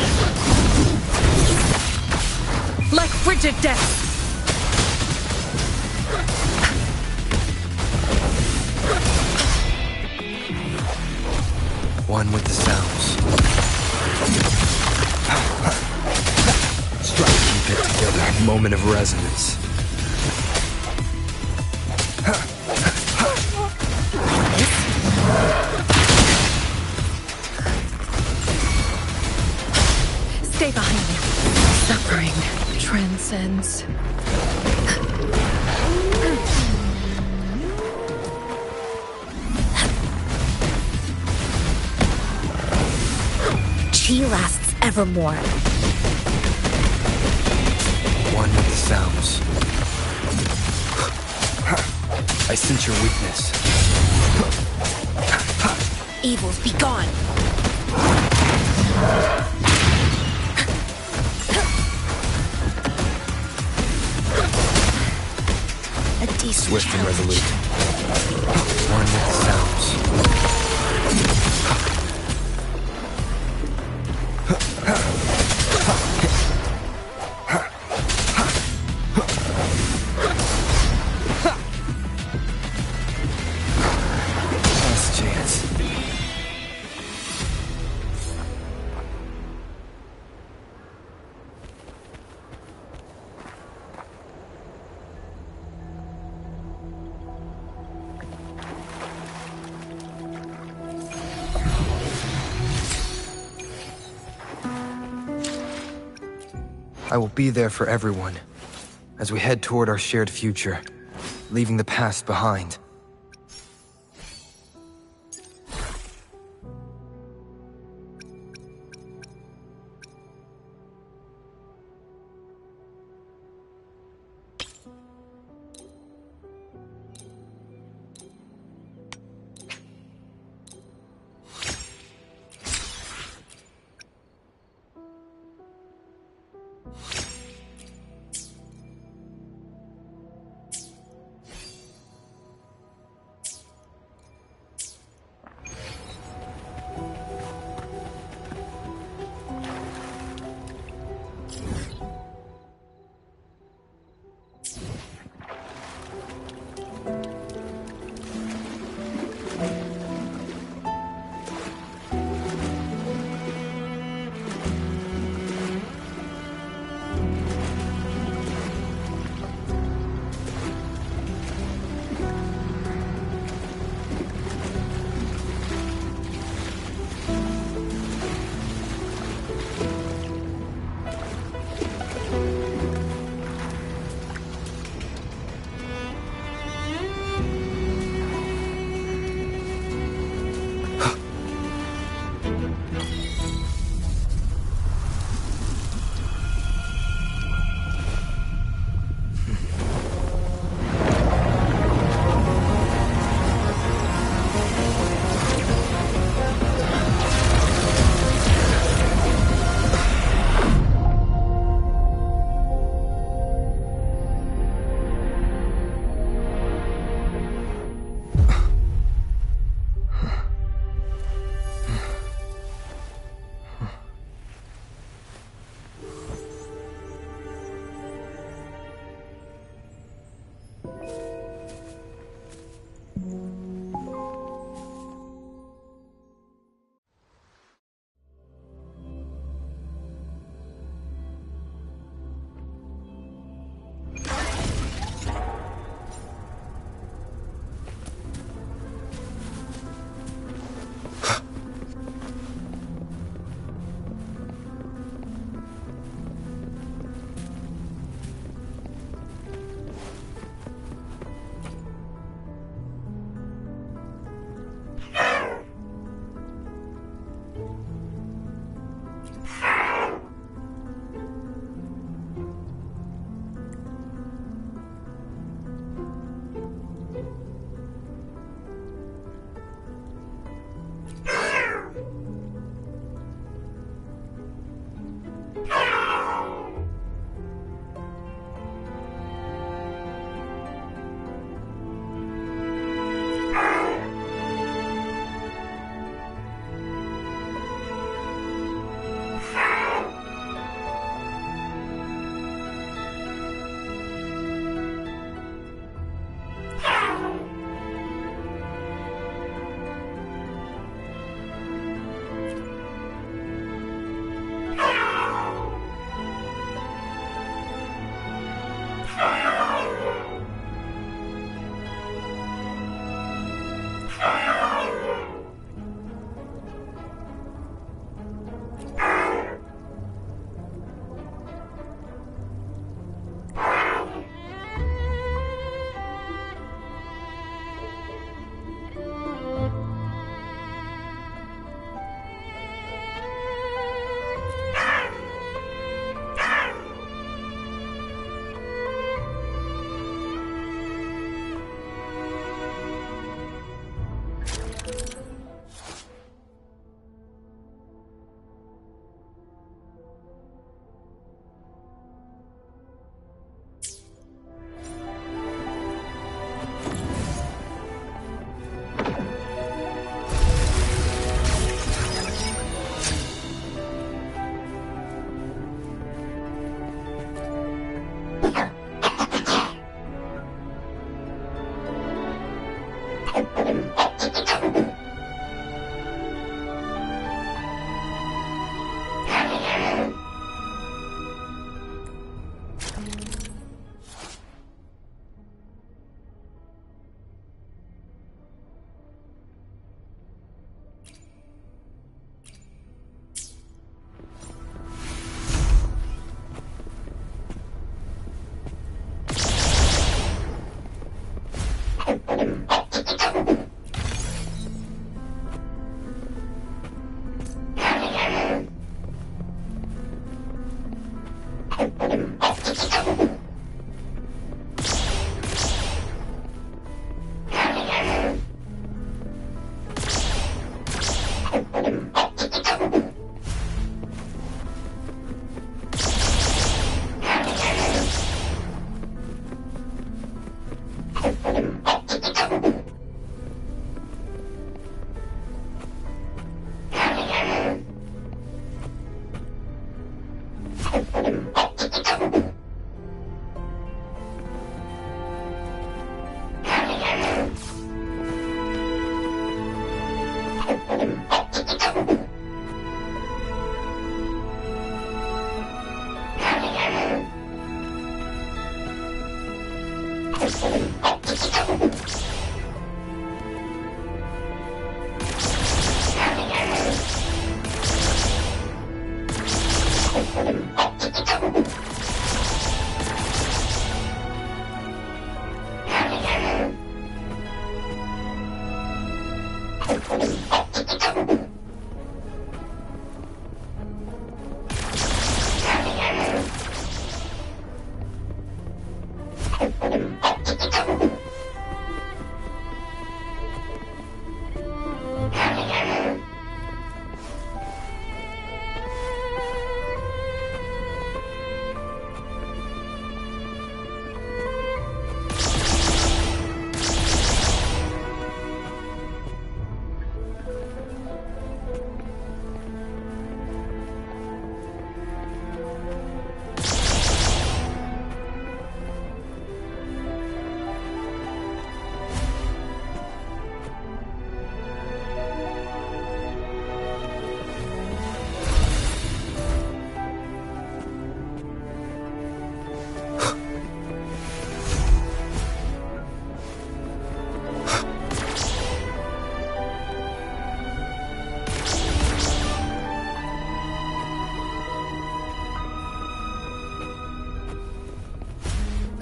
Like frigid death.
One with the sounds. Strike, keep it together. Moment of resonance.
Stay behind me. Suffering transcends. Chi lasts evermore.
One with the sounds. I sense your weakness.
Evils, be gone! A decent
Swift and
challenge.
resolute. One with the sounds. Last chance. I will be there for everyone as we head toward our shared future, leaving the past behind.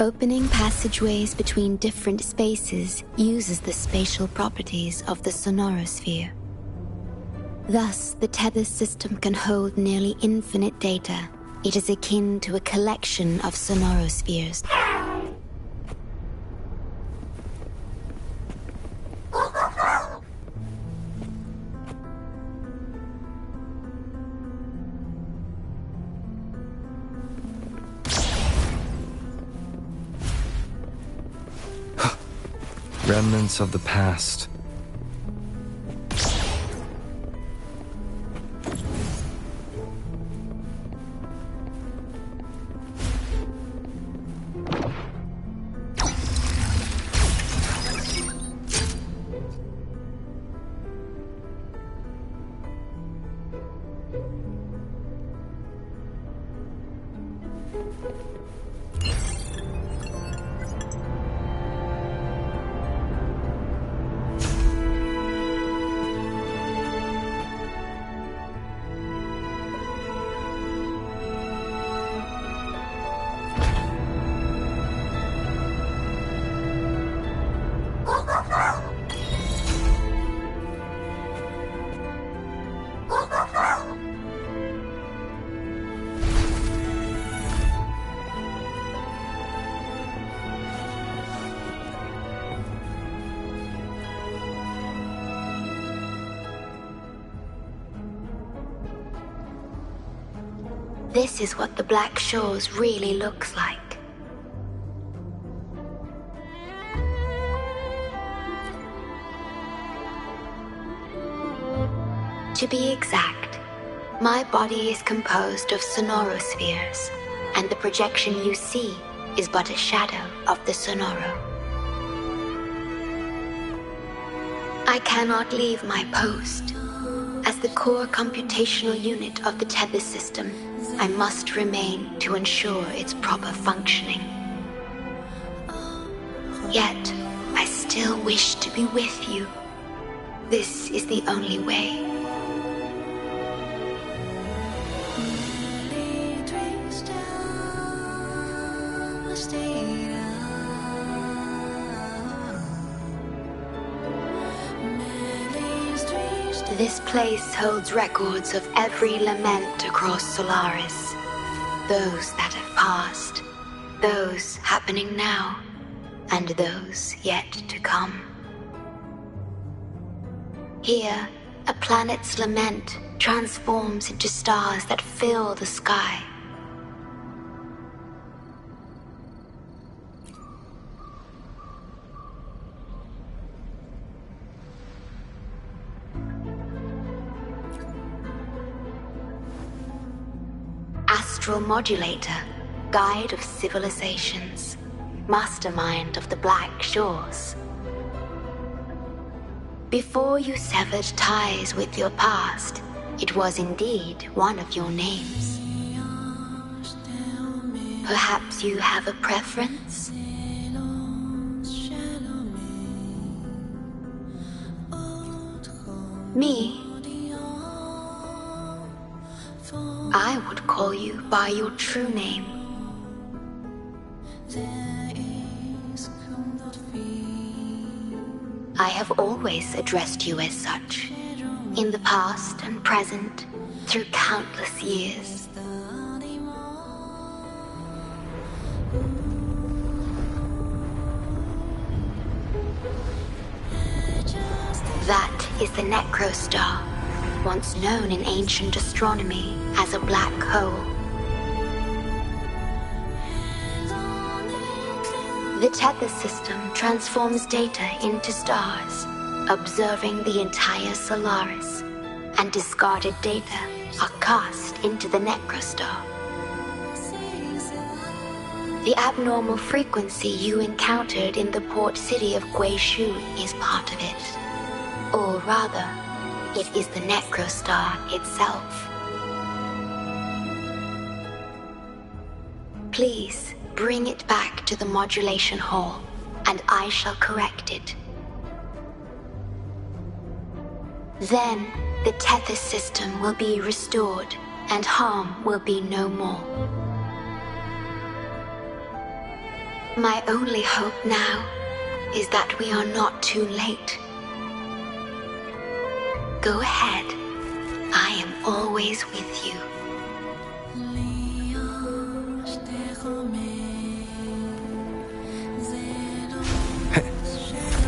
Opening passageways between different spaces uses the spatial properties of the sonorosphere. Thus, the tether system can hold nearly infinite data. It is akin to a collection of sonorospheres.
Remnants of the past.
This is what the Black Shores really looks like. To be exact, my body is composed of sonorospheres, and the projection you see is but a shadow of the sonoro. I cannot leave my post. As the core computational unit of the tether system, I must remain to ensure its proper functioning. Yet, I still wish to be with you. This is the only way. This place holds records of every lament across Solaris. Those that have past, those happening now, and those yet to come. Here, a planet's lament transforms into stars that fill the sky. Astral Modulator, Guide of Civilizations, Mastermind of the Black Shores. Before you severed ties with your past, it was indeed one of your names. Perhaps you have a preference? Me? I would call you by your true name. I have always addressed you as such, in the past and present, through countless years. That is the Necrostar, once known in ancient astronomy as a black hole. The Tethys system transforms data into stars, observing the entire Solaris, and discarded data are cast into the Necrostar. The abnormal frequency you encountered in the port city of Guishu is part of it. Or rather, it is the Necrostar itself. Please bring it back to the modulation hall, and I shall correct it. Then, the Tethys system will be restored, and harm will be no more. My only hope now is that we are not too late. Go ahead. I am always with you.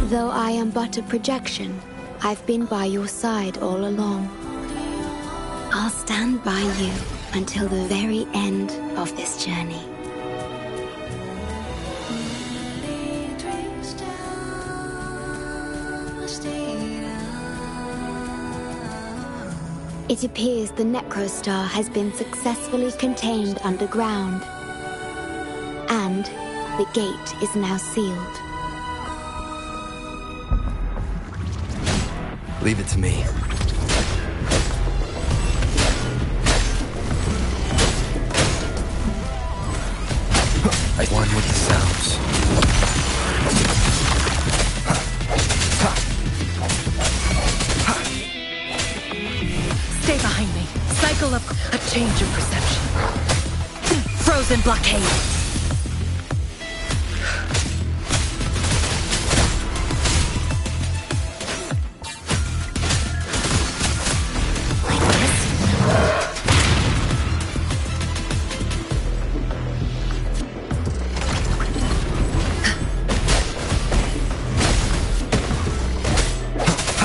Though I am but a projection, I've been by your side all along. I'll stand by you until the very end of this journey. It appears the Necrostar has been successfully contained underground, and the gate is now sealed.
Leave it to me. One with the sounds.
Stay behind me. Cycle up a change of perception. Frozen blockade.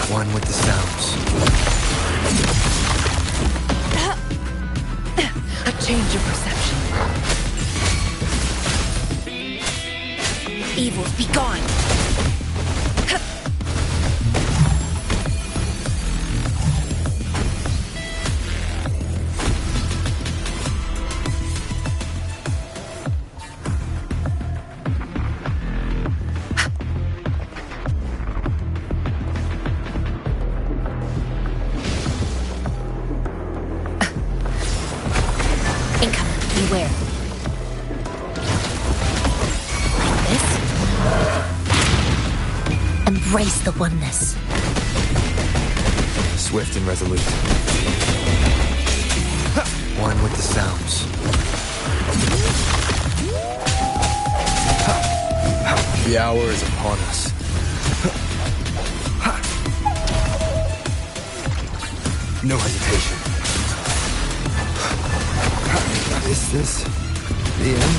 One with the sounds.
A change of perception. Evil, be gone. Beware. Like this? Embrace the oneness.
Swift and resolute. One with the sounds. The hour is upon us. No hesitation. Is this The end?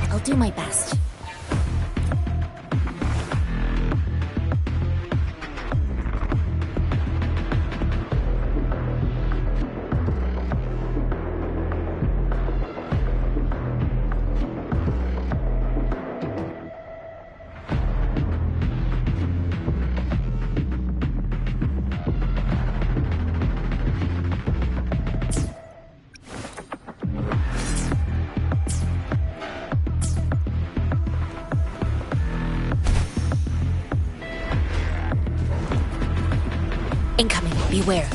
I'll do my best. Incoming. Beware.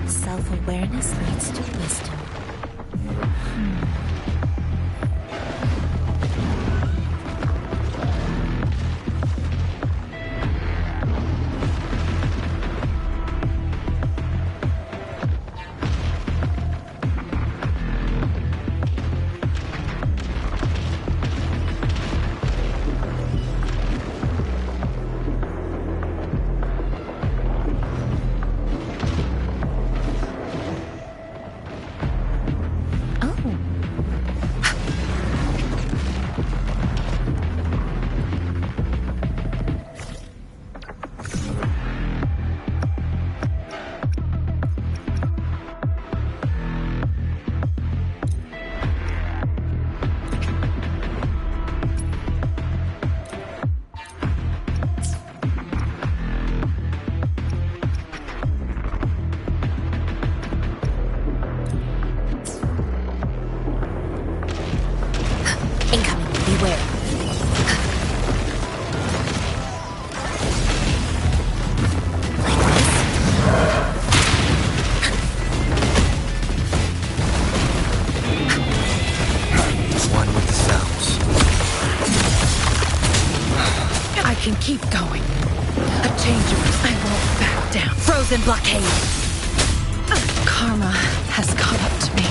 Self-awareness leads to wisdom.
Can keep going. A change of I won't back down. Frozen blockade. Karma has caught up to me.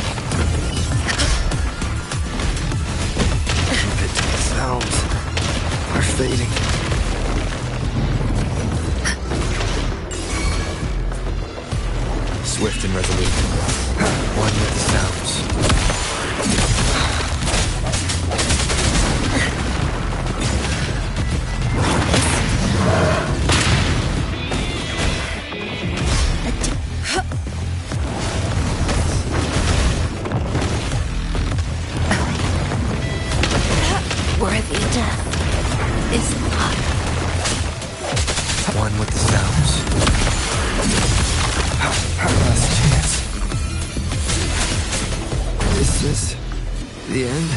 The sounds are fading. Swift and resolute. One with the sounds.
Worthy death is not.
One with the sounds. Last chance. Is this the end?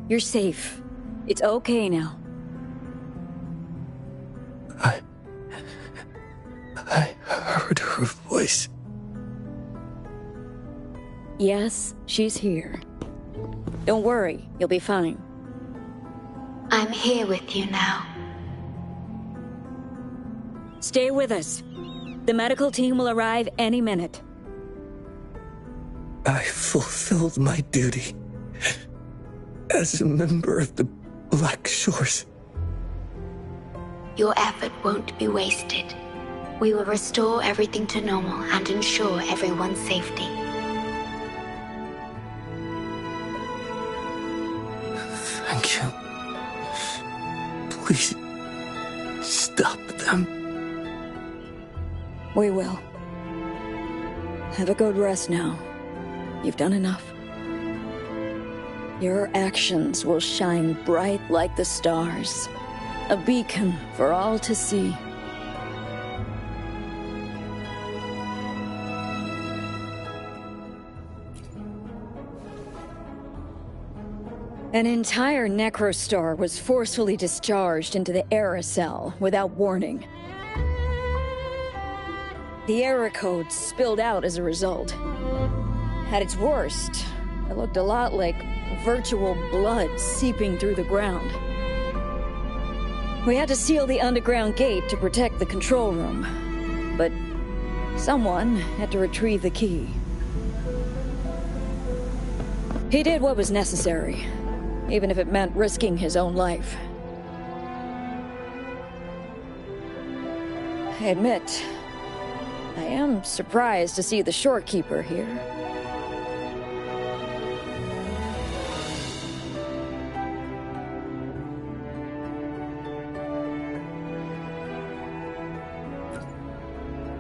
You're safe. It's okay now.
I heard her voice.
Yes, she's here. Don't worry, you'll be fine.
I'm here with you now.
Stay with us. The medical team will arrive any minute.
I fulfilled my duty as a member of the Black Shores.
Your effort won't be wasted. We will restore everything to normal and ensure everyone's safety.
Thank you. Please, stop them.
We will. Have a good rest now. You've done enough. Your actions will shine bright like the stars. A beacon for all to see. An entire necrostar was forcefully discharged into the Era Cell without warning. The Era code spilled out as a result. At its worst, it looked a lot like virtual blood seeping through the ground. We had to seal the underground gate to protect the control room, but someone had to retrieve the key. He did what was necessary, even if it meant risking his own life. I admit, I am surprised to see the shorekeeper here.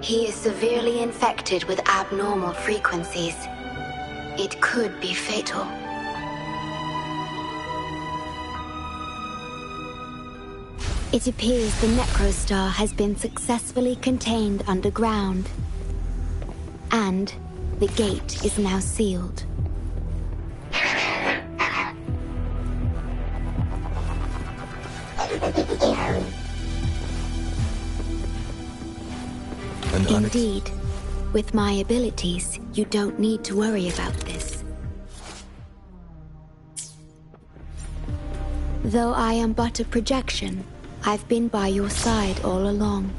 He is severely infected with abnormal frequencies. It could be fatal.
It appears the Necrostar has been successfully contained underground. And the gate is now sealed. Indeed. With my abilities, you don't need to worry about this. Though I am but a projection, I've been by your side all along.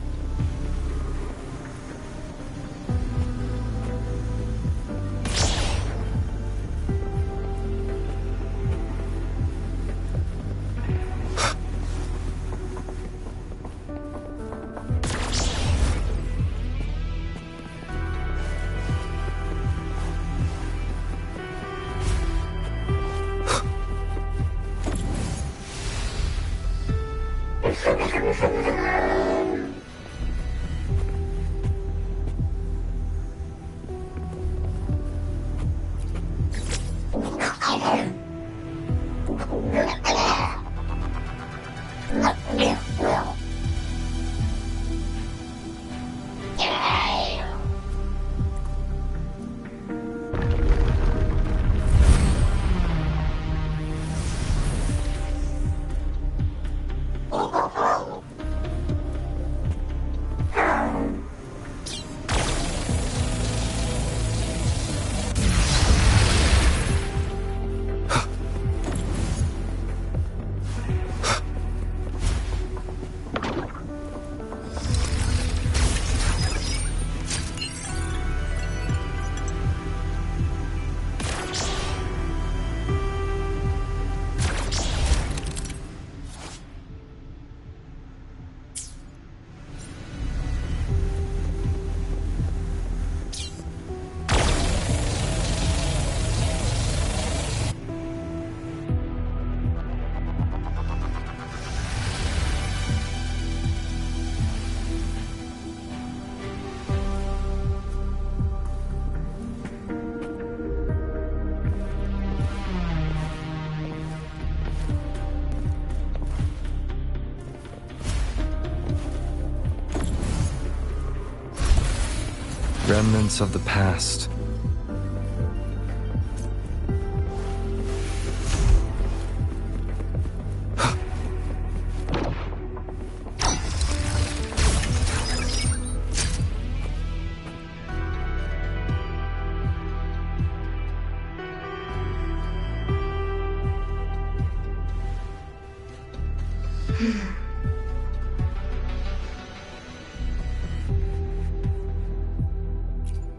remnants of the past.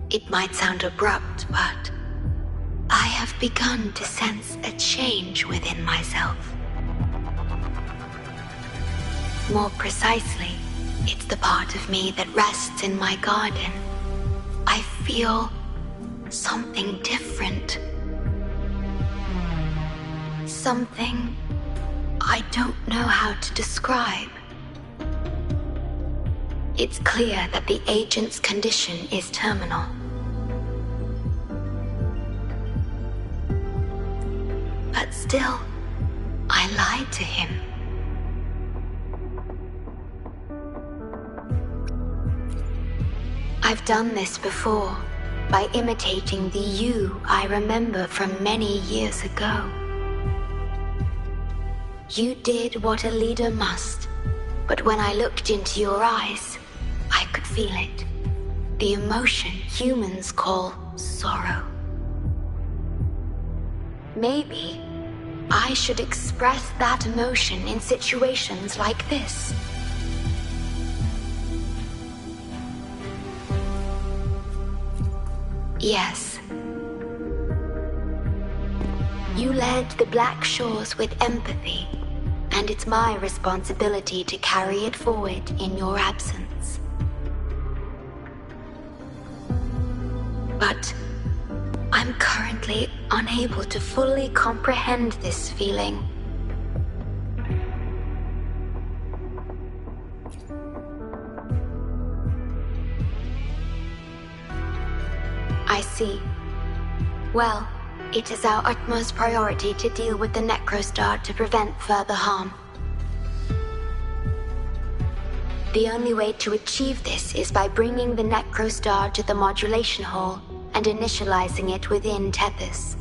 It might sound abrupt, but I have begun to sense a change within myself. More precisely, it's the part of me that rests in my garden. I feel something different. Something I don't know how to describe. It's clear that the agent's condition is terminal. But still, I lied to him. I've done this before, by imitating the you I remember from many years ago. You did what a leader must, but when I looked into your eyes, I could feel it. The emotion humans call sorrow. Maybe I should express that emotion in situations like this. Yes. You led the Black Shores with empathy, and it's my responsibility to carry it forward in your absence. But I'm currently unable to fully comprehend this feeling. I see. Well, it is our utmost priority to deal with the Necrostar to prevent further harm. The only way to achieve this is by bringing the Necrostar to the modulation hall and initializing it within Tethys.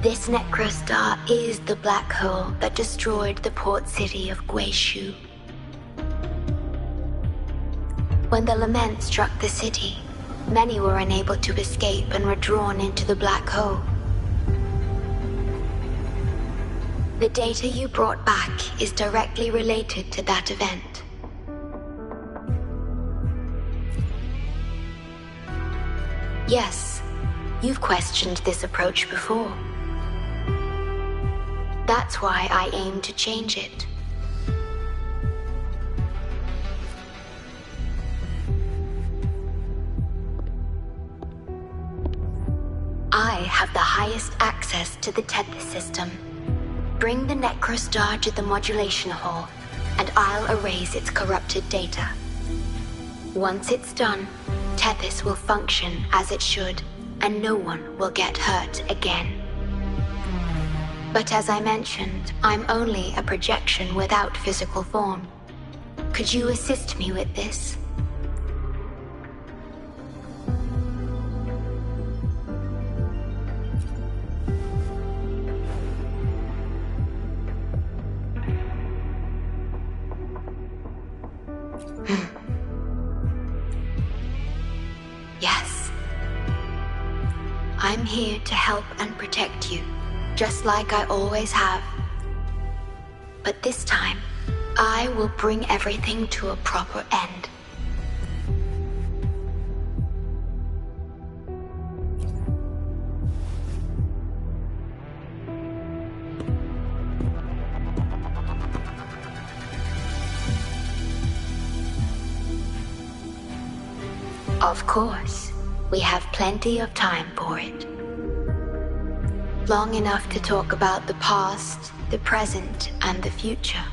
This Necrostar is the black hole that destroyed the port city of Guishu. When the lament struck the city, many were unable to escape and were drawn into the black hole. The data you brought back is directly related to that event. Yes, you've questioned this approach before. That's why I aim to change it. I have the highest access to the Tethys system. Bring the Necrostar to the modulation hall, and I'll erase its corrupted data. Once it's done, Tethys will function as it should, and no one will get hurt again. But as I mentioned, I'm only a projection without physical form. Could you assist me with this? Yes. I'm here to help and protect you, just like I always have. But this time, I will bring everything to a proper end. Of course, we have plenty of time for it. Long enough to talk about the past, the present, and the future.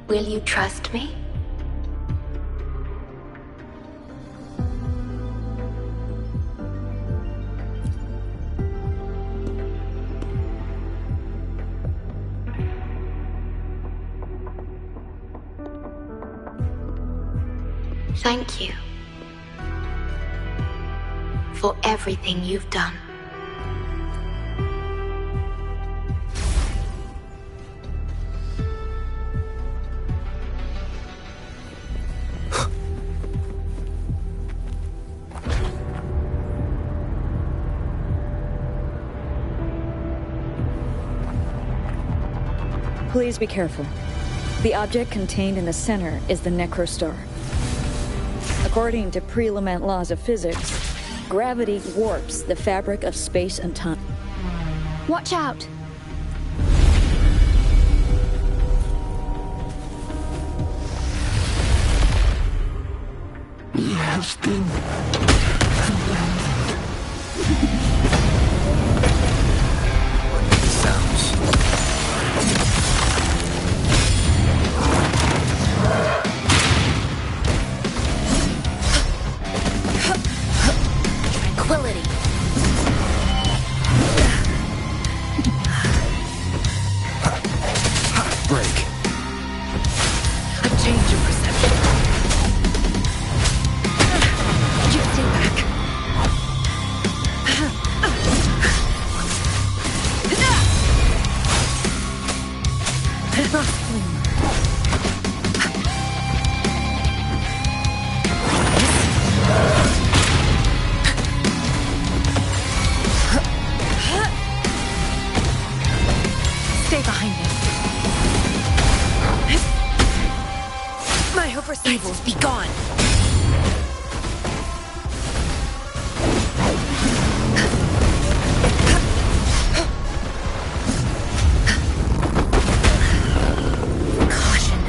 Will you trust me? Thank you for everything you've done.
Please be careful. The object contained in the center is the Necrostar. According to pre-lament laws of physics, gravity warps the fabric of space and time.
Watch out!
He has been
Tranquility.
Break.
A change of perception. You stay back. Stay behind me. My oversight.
Evils be gone.
Caution.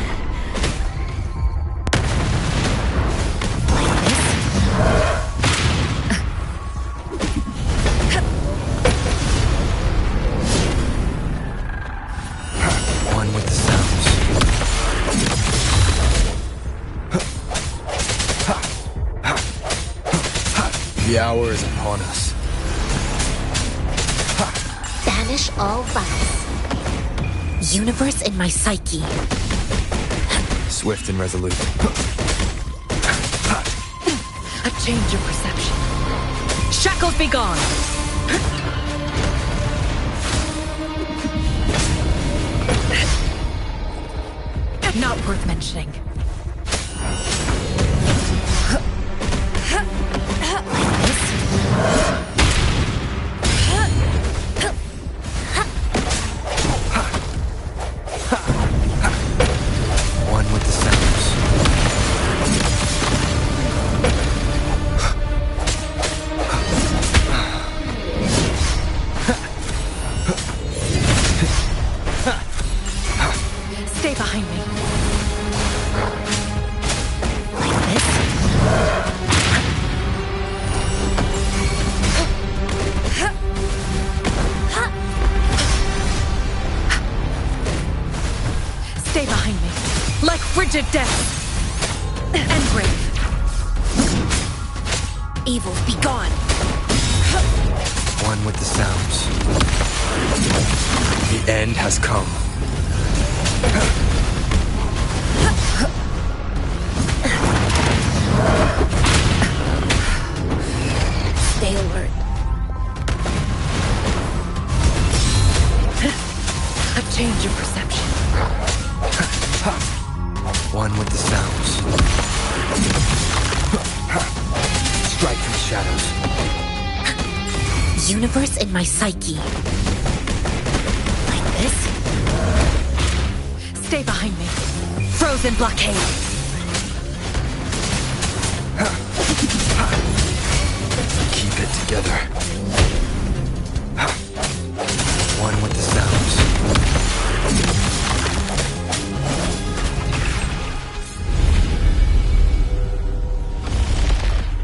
One with the sounds. The hour is upon us.
Banish all vice. Universe in my psyche.
Swift and resolute.
A change of perception. Shackles be gone. Not worth mentioning.
One with the sounds.
Stay behind me. Stay behind me. Like frigid death. And brave.
Evils be gone.
One with the sounds. The end has come.
Stay alert.
A change of perception.
One with the sounds. Strike from the shadows.
Universe in my psyche. Like this?
Stay behind me. Frozen blockade.
Keep it together. One with the sounds.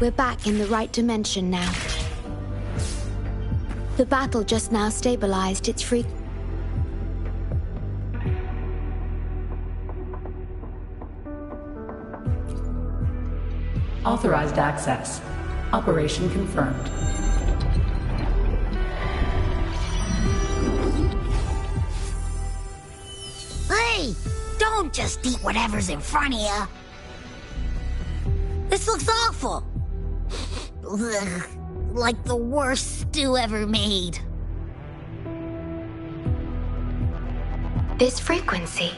We're back in the right dimension now. The battle just now stabilized its free.
Authorized access. Operation confirmed.
Hey, don't just eat whatever's in front of you.
This looks awful. Ugh, like the worst stew ever made.
This frequency.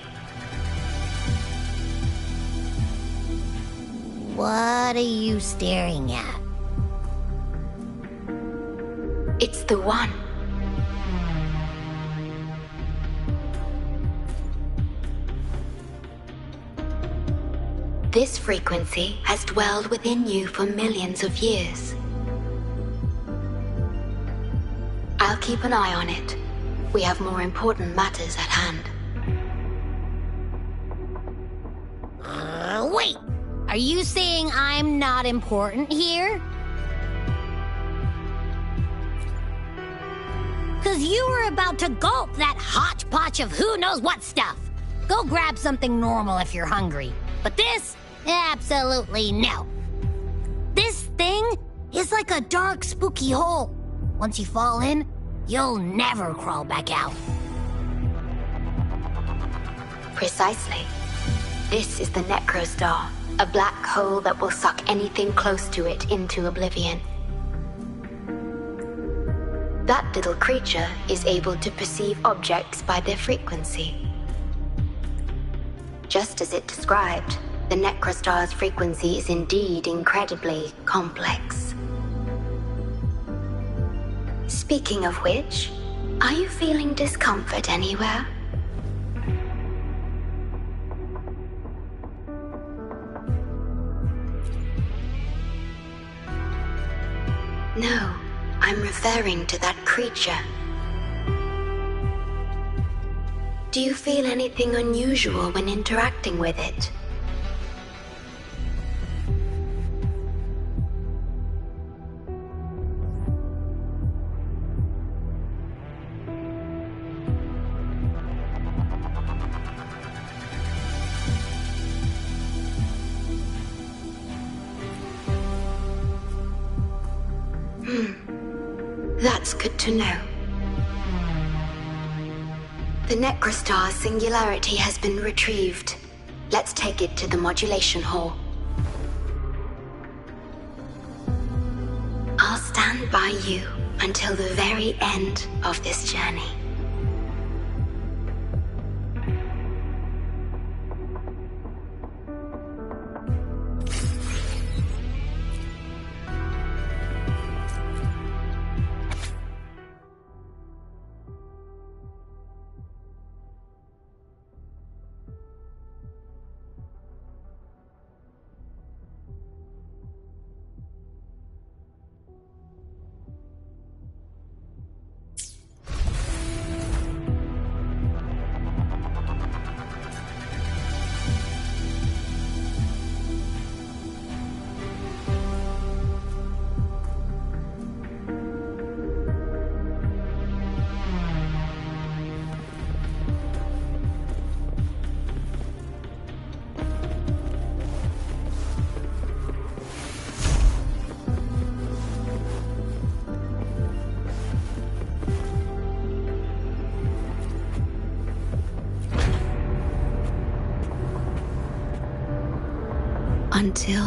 What are you staring at?
It's the one. This frequency has dwelled within you for millions of years. I'll keep an eye on it. We have more important matters at hand.
Wait! Are you saying I'm not important here? Cause you were about to gulp that hodgepodge of who knows what stuff. Go grab something normal if you're hungry. But this? Absolutely no. This thing is like a dark, spooky hole. Once you fall in, you'll never crawl back out.
Precisely. This is the Necrostar, a black hole that will suck anything close to it into oblivion. That little creature is able to perceive objects by their frequency. Just as it described, the Necrostar's frequency is indeed incredibly complex. Speaking of which, are you feeling discomfort anywhere? No, I'm referring to that creature. Do you feel anything unusual when interacting with it? That's good to know. The Necrostar's singularity has been retrieved. Let's take it to the modulation hall. I'll stand by you until the very end of this journey. Until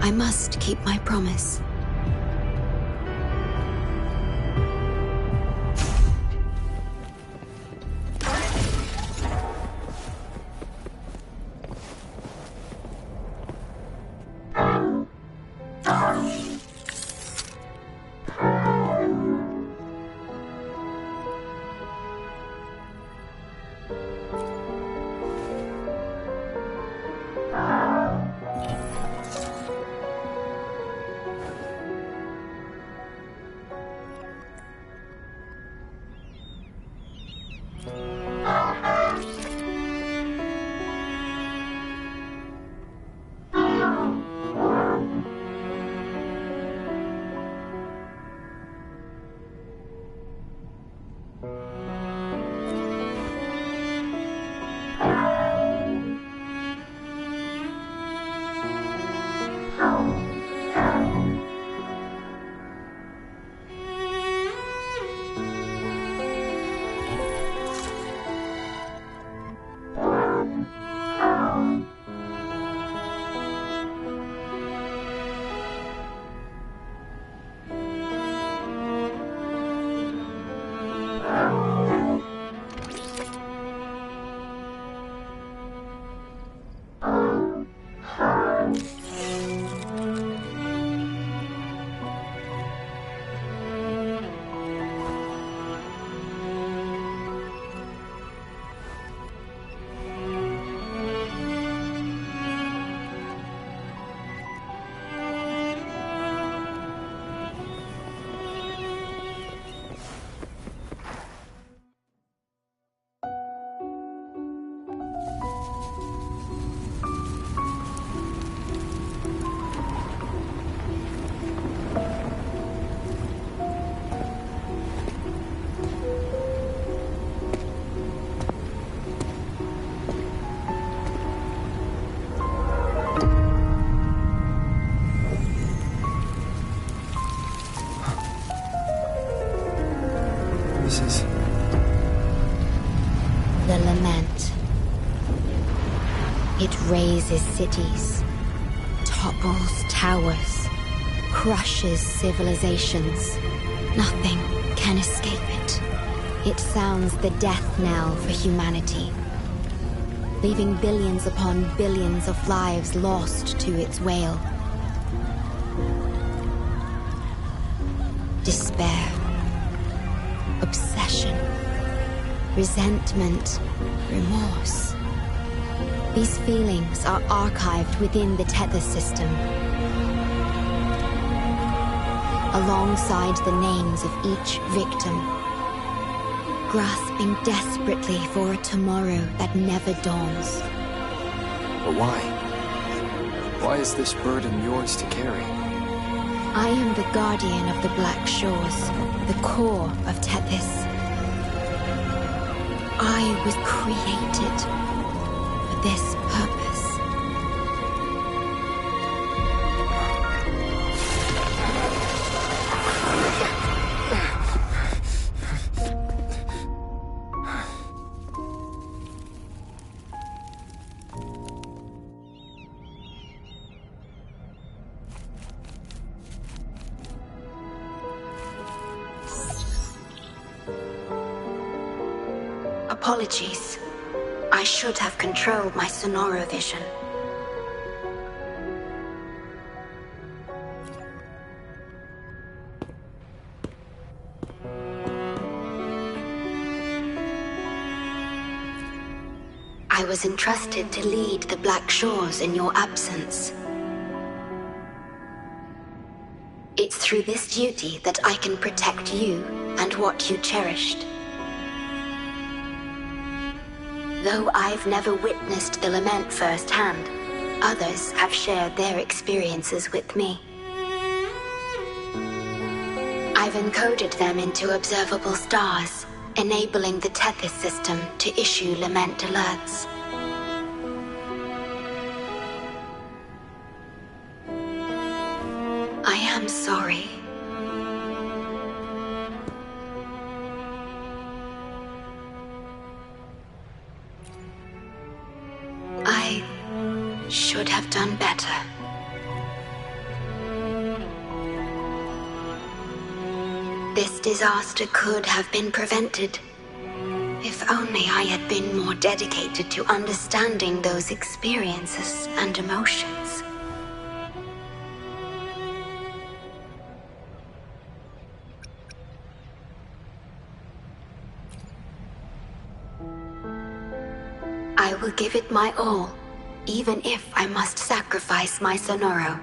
I must keep my promise.
It razes cities, topples towers, crushes civilizations. Nothing can escape it. It sounds the death knell for humanity, leaving billions upon billions of lives lost to its wail. Despair, obsession, resentment, remorse. These feelings are archived within the Tether system, alongside the names of each victim, grasping desperately for a tomorrow that never dawns.
But why? Why is this burden yours to carry?
I am the guardian of the Black Shores, the core of Tethys. I was created for this purpose. Apologies. I should have controlled my Sonoro vision. I was entrusted to lead the Black Shores in your absence. It's through this duty that I can protect you and what you cherished. Though I've never witnessed the lament firsthand, others have shared their experiences with me. I've encoded them into observable stars, enabling the Tethys system to issue lament alerts. I am sorry. I should have done better. This disaster could have been prevented. If only I had been more dedicated to understanding those experiences and emotions. I will give it my all, even if I must sacrifice my Sonoro,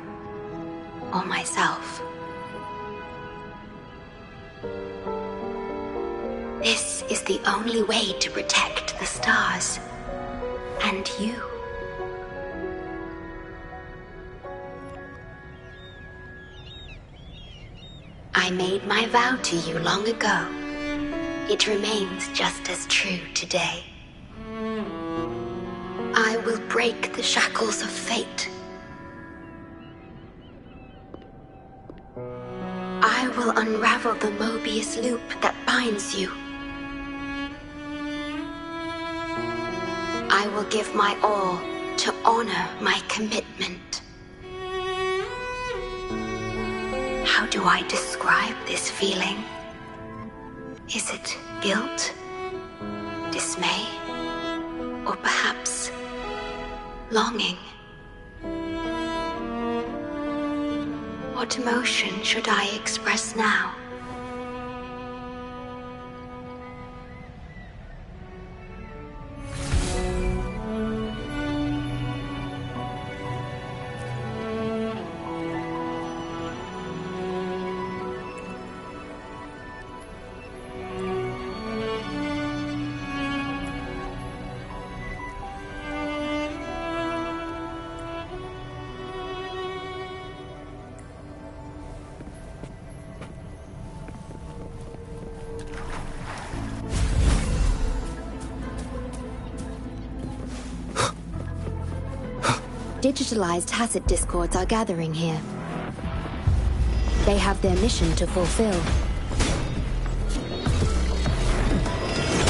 or myself. This is the only way to protect the stars, and you. I made my vow to you long ago. It remains just as true today. I will break the shackles of fate. I will unravel the Mobius loop that binds you. I will give my all to honor my commitment. How do I describe this feeling? Is it guilt, dismay, or perhaps longing? What emotion should I express now? Digitalized Hasid discords are gathering here. They have their mission to fulfill.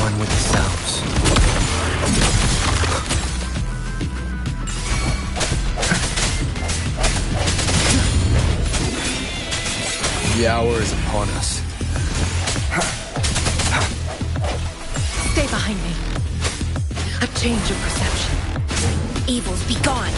One with the sounds. The hour is upon us.
Stay behind me. A change of perception.
Evils be gone.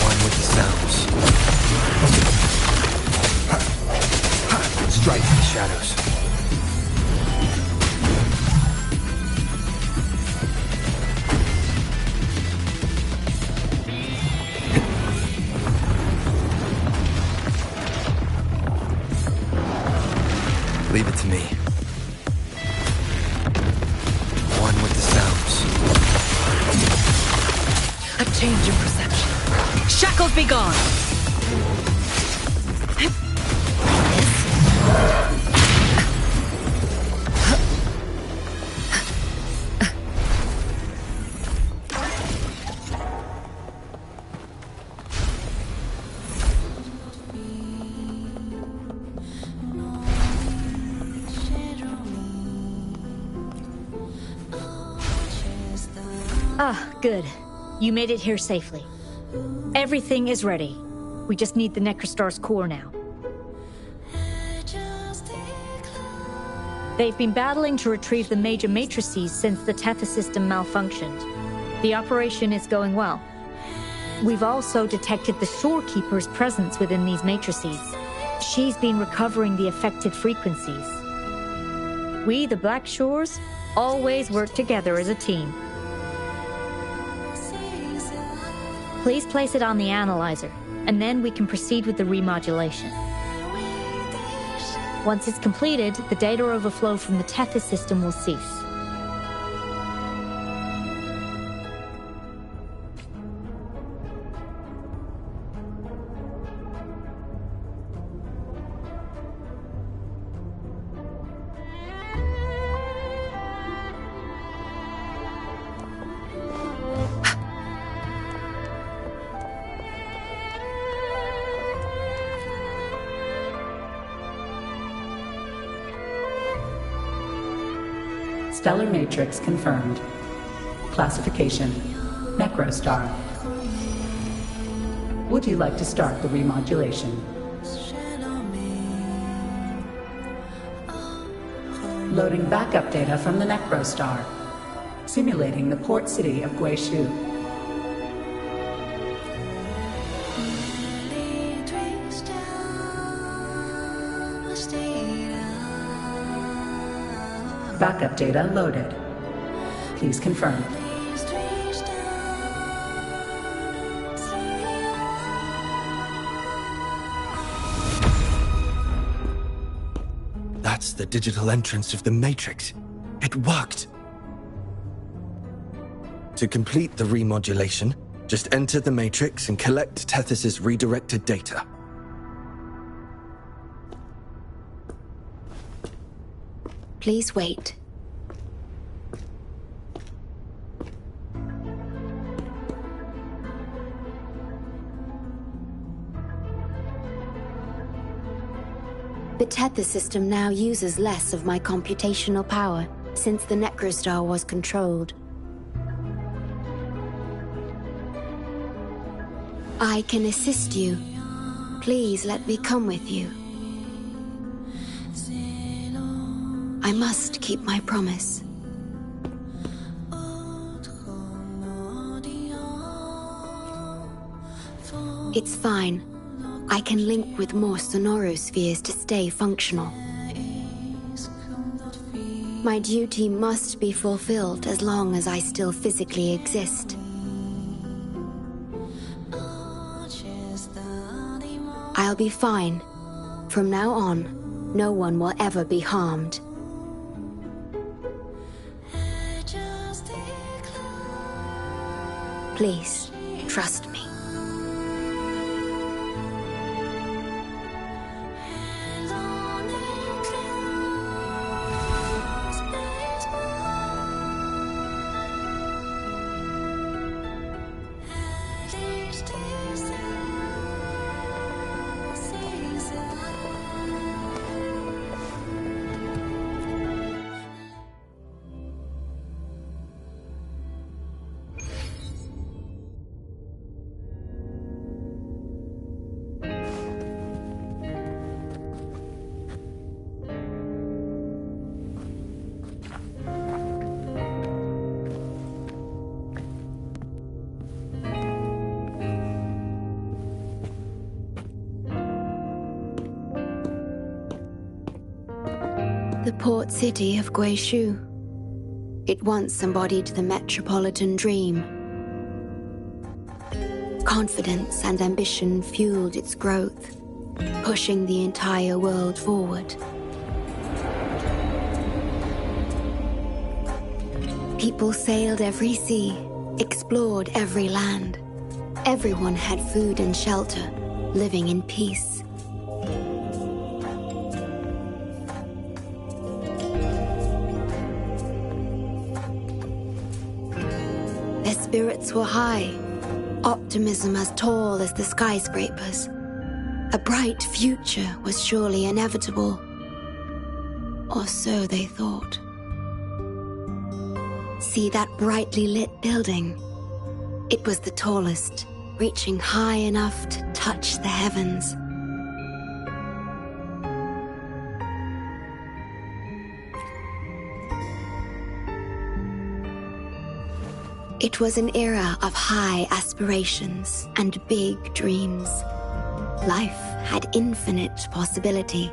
One with the sounds. Strike the shadows. Leave it to me. One with the sounds.
A change of perception. Shackles be gone!
Ah, good. You made it here safely. Everything is ready. We just need the Necrostar's core now. They've been battling to retrieve the major matrices since the Tethys system malfunctioned. The operation is going well. We've also detected the Shorekeeper's presence within these matrices. She's been recovering the affected frequencies. We, the Black Shores, always work together as a team. Please place it on the analyzer, and then we can proceed with the remodulation. Once it's completed, the data overflow from the Tethys system will cease.
Stellar matrix confirmed. Classification: Necrostar. Would you like to start the remodulation? Loading backup data from the Necrostar. Simulating the port city of Guishu. Backup data loaded. Please confirm.
That's the digital entrance of the Matrix. It worked. To complete the remodulation, just enter the Matrix and collect Tethys' redirected data.
Please wait. The Tethys system now uses less of my computational power since the Necrostar was controlled. I can assist you. Please let me come with you. I must keep my promise. It's fine. I can link with more sonorospheres to stay functional. My duty must be fulfilled as long as I still physically exist. I'll be fine. From now on, no one will ever be harmed. Please, trust me.
The port city of Guishu. It once embodied the metropolitan dream. Confidence and ambition fueled its growth, pushing the entire world forward. People sailed every sea, explored every land. Everyone had food and shelter, living in peace. Their spirits were high, optimism as tall as the skyscrapers. A bright future was surely inevitable. Or so they thought. See that brightly lit building? It was the tallest, reaching high enough to touch the heavens. It was an era of high aspirations and big dreams. Life had infinite possibility.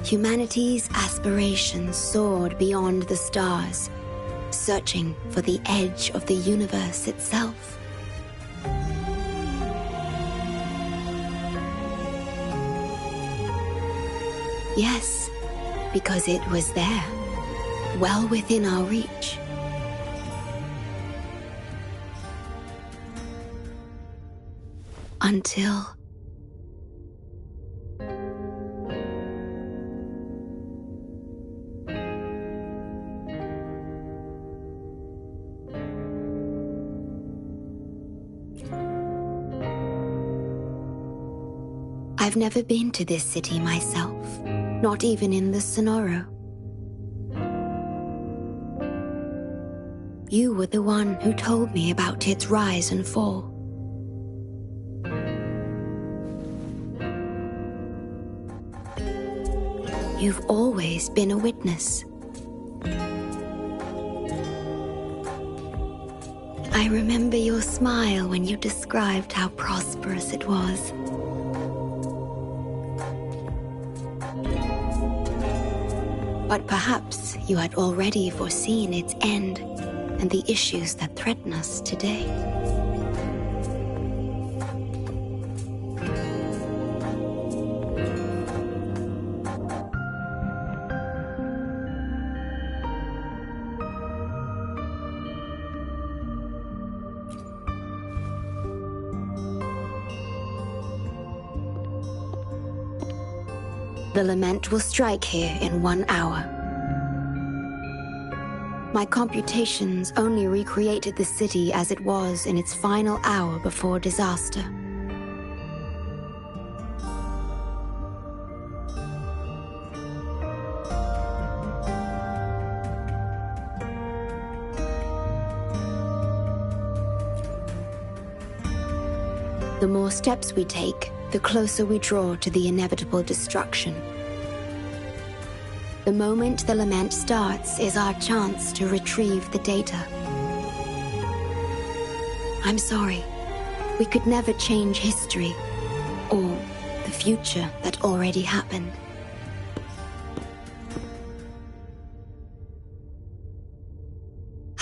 Humanity's aspirations soared beyond the stars, searching for the edge of the universe itself. Yes, because it was there, well within our reach. Until... I've never been to this city myself, not even in the Sonoro. You were the one who told me about its rise and fall. You've always been a witness. I remember your smile when you described how prosperous it was. But perhaps you had already foreseen its end and the issues that threaten us today. The lament will strike here in 1 hour. My computations only recreated the city as it was in its final hour before disaster. The more steps we take, the closer we draw to the inevitable destruction. The moment the lament starts is our chance to retrieve the data. I'm sorry. We could never change history, or the future that already happened.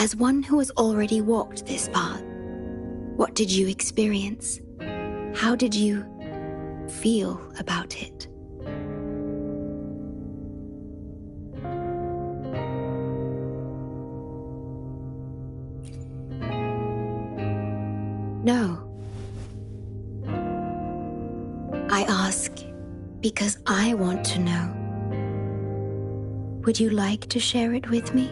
As one who has already walked this path, what did you experience? How did you feel about it? No. I ask because I want to know. Would you like to share it with me?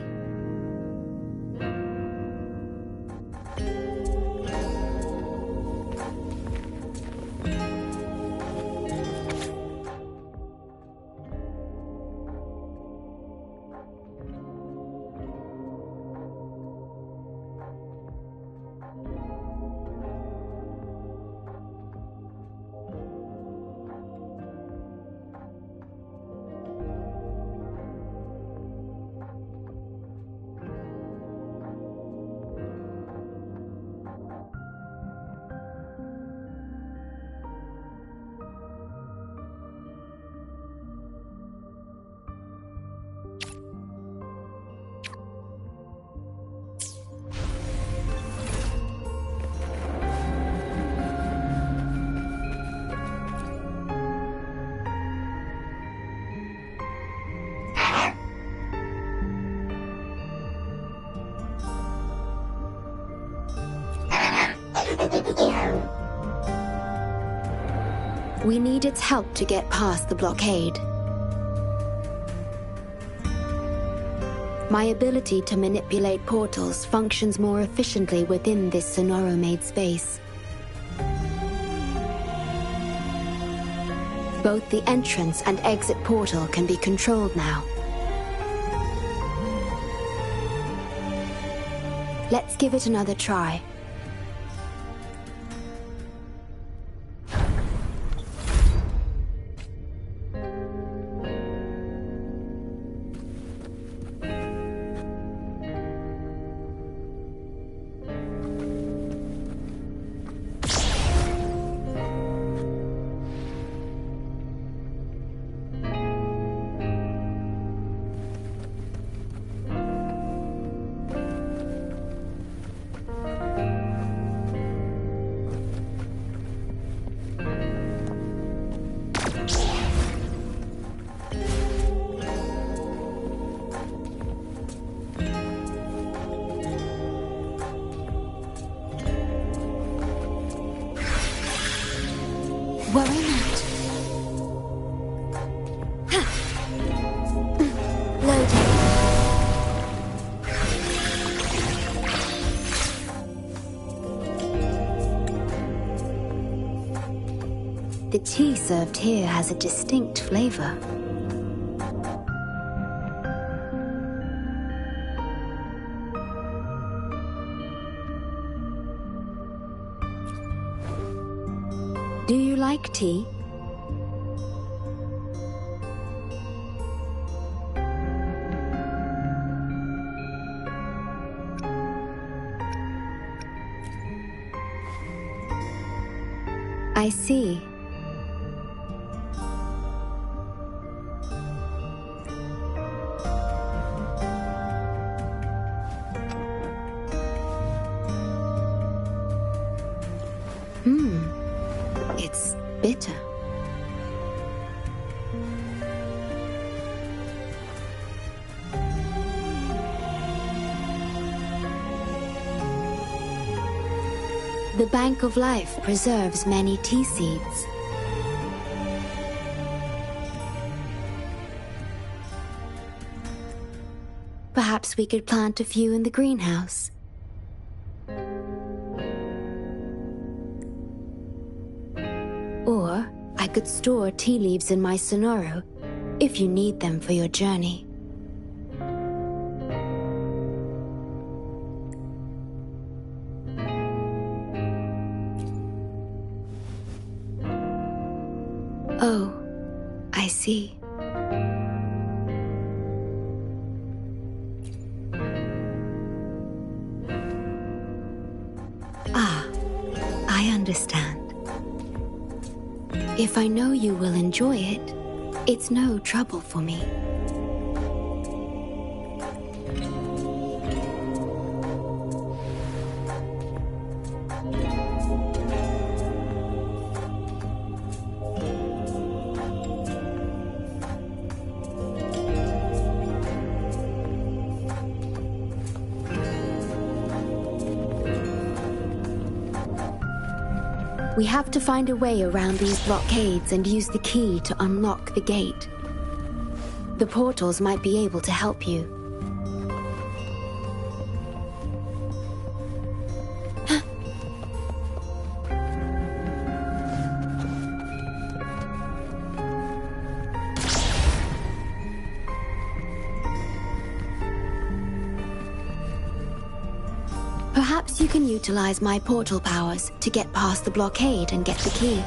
We need its help to get past the blockade. My ability to manipulate portals functions more efficiently within this Sonoro-made space. Both the entrance and exit portal can be controlled now. Let's give it another try. Worry not. Loading. The tea served here has a distinct flavor. Do you like tea? I see. It's bitter. The Bank of Life preserves many tea seeds. Perhaps we could plant a few in the greenhouse. Or I could store tea leaves in my Sonoro if you need them for your journey. Oh, I see. Ah, I understand. If I know you will enjoy it, it's no trouble for me. We have to find a way around these blockades and use the key to unlock the gate. The portals might be able to help you. Perhaps you can utilize my portal powers to get past the blockade and get the key.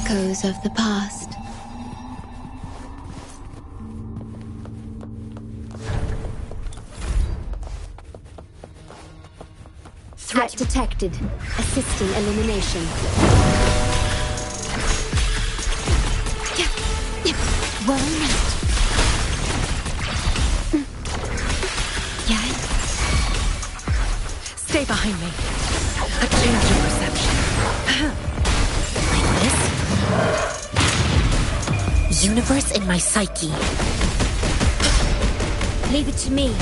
echoes of the past.
Threat detected. Assisting elimination.
Well met. Yeah?
Stay behind me. A change of perception.
Like this? Universe in my psyche.
Leave it to me.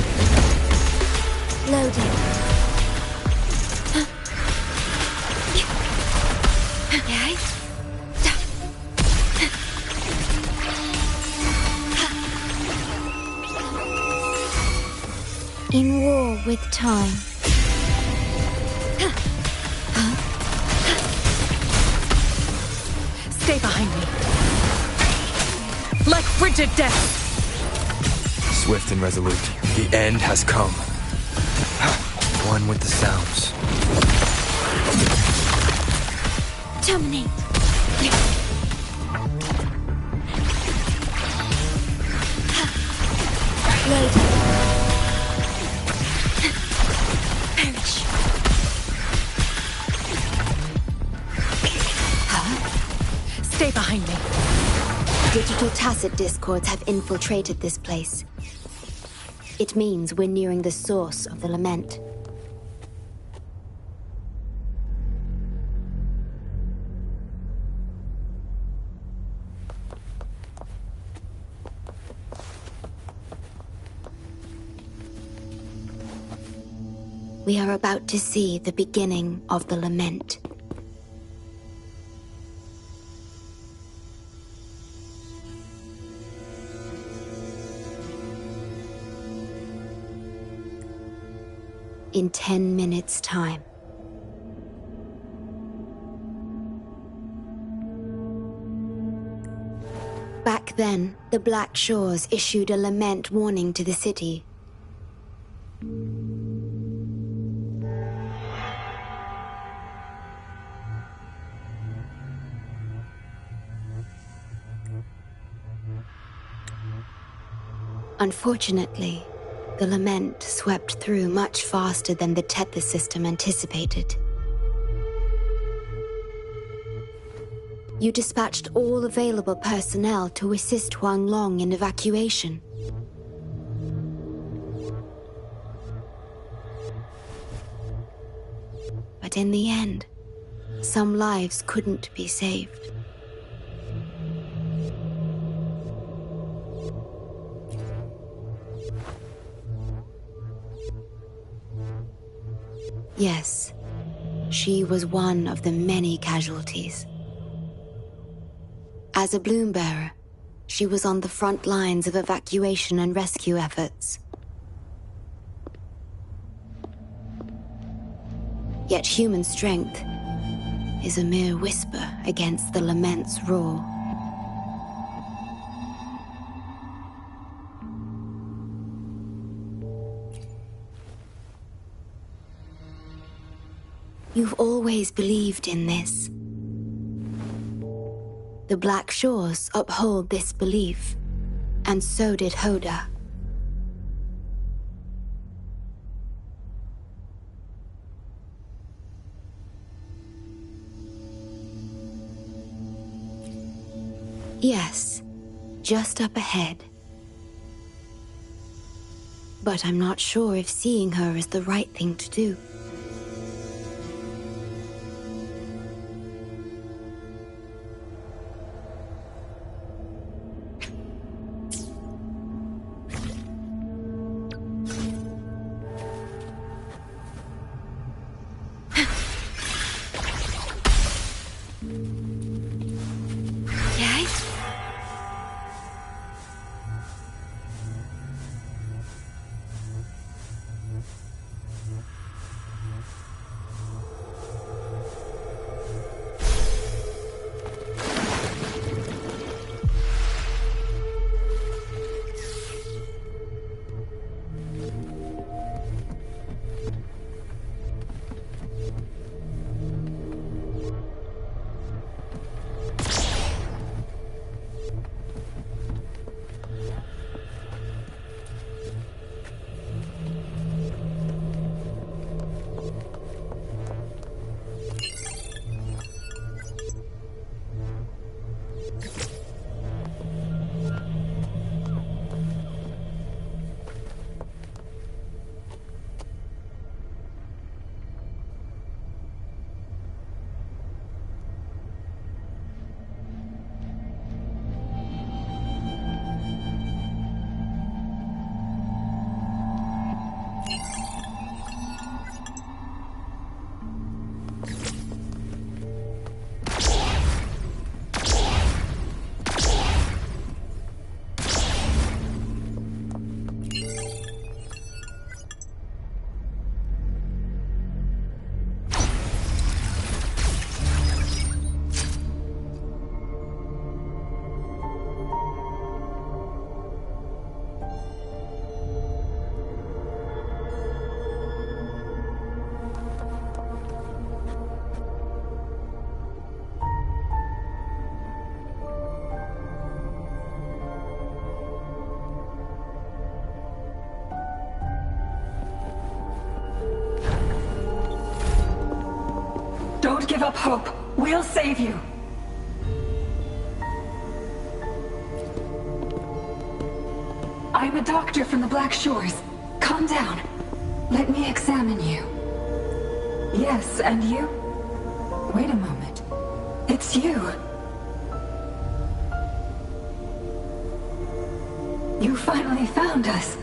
Loading.
In war with time.
Stay behind me. Like frigid death.
Swift and resolute, the end has come. One with the sounds.
Terminate. Loading. Perish.
Stay behind me.
Digital tacit discords have infiltrated this place. It means we're nearing the source of the lament.
We are about to see the beginning of the lament. In 10 minutes' time. Back then, the Black Shores issued a lament warning to the city. Unfortunately, the lament swept through much faster than the Tethys system anticipated. You dispatched all available personnel to assist Huang Long in evacuation. But in the end, some lives couldn't be saved. Yes, she was one of the many casualties. As a bloom bearer, she was on the front lines of evacuation and rescue efforts. Yet human strength is a mere whisper against the lament's roar. You've always believed in this. The Black Shores uphold this belief, and so did Hoda. Yes, just up ahead. But I'm not sure if seeing her is the right thing to do.
up hope. We'll save you. I'm a doctor from the Black Shores. Calm down. Let me examine you. Yes, and you? Wait a moment. It's you. You finally found us.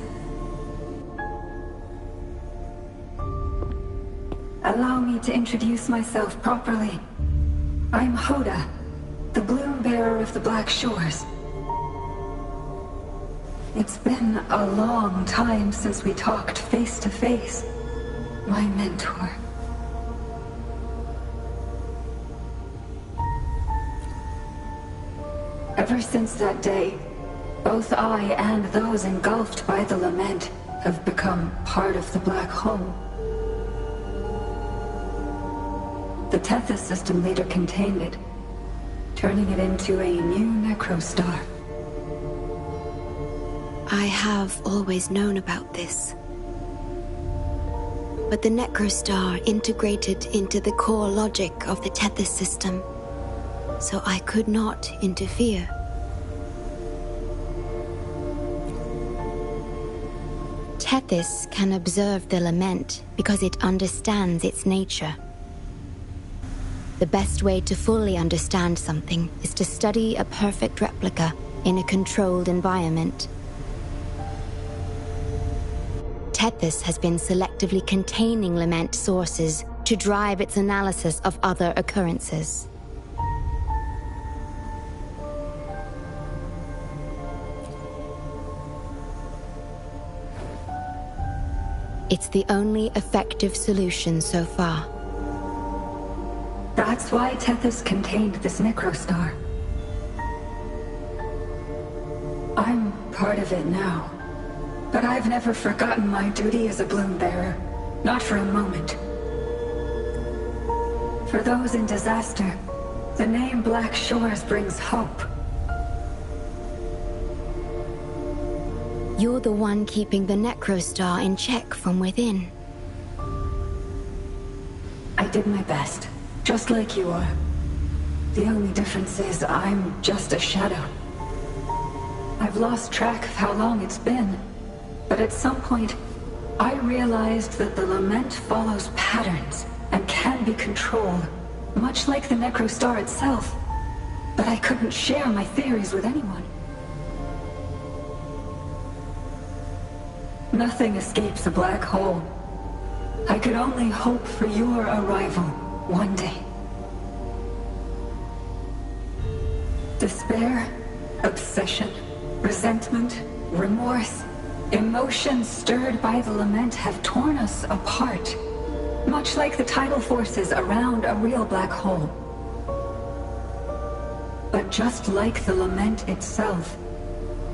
Allow me to introduce myself properly. I'm Hoda, the Bloom Bearer of the Black Shores. It's been a long time since we talked face to face, my mentor. Ever since that day, both I and those engulfed by the lament have become part of the black hole. The Tethys system later contained it, turning it into a new necrostar.
I have always known about this. But the necrostar integrated into the core logic of the Tethys system, so I could not interfere. Tethys can observe the lament because it understands its nature. The best way to fully understand something is to study a perfect replica in a controlled environment. Tethys has been selectively containing lament sources to drive its analysis of other occurrences. It's the only effective solution so far.
That's why Tethys contained this necrostar. I'm part of it now. But I've never forgotten my duty as a Bloom Bearer. Not for a moment. For those in disaster, the name Black Shores brings hope.
You're the one keeping the necrostar in check from within.
I did my best, just like you are. The only difference is I'm just a shadow. I've lost track of how long it's been. But at some point, I realized that the lament follows patterns and can be controlled, much like the necrostar itself. But I couldn't share my theories with anyone. Nothing escapes a black hole. I could only hope for your arrival one day. Despair, obsession, resentment, remorse, emotions stirred by the lament have torn us apart, much like the tidal forces around a real black hole. But just like the lament itself,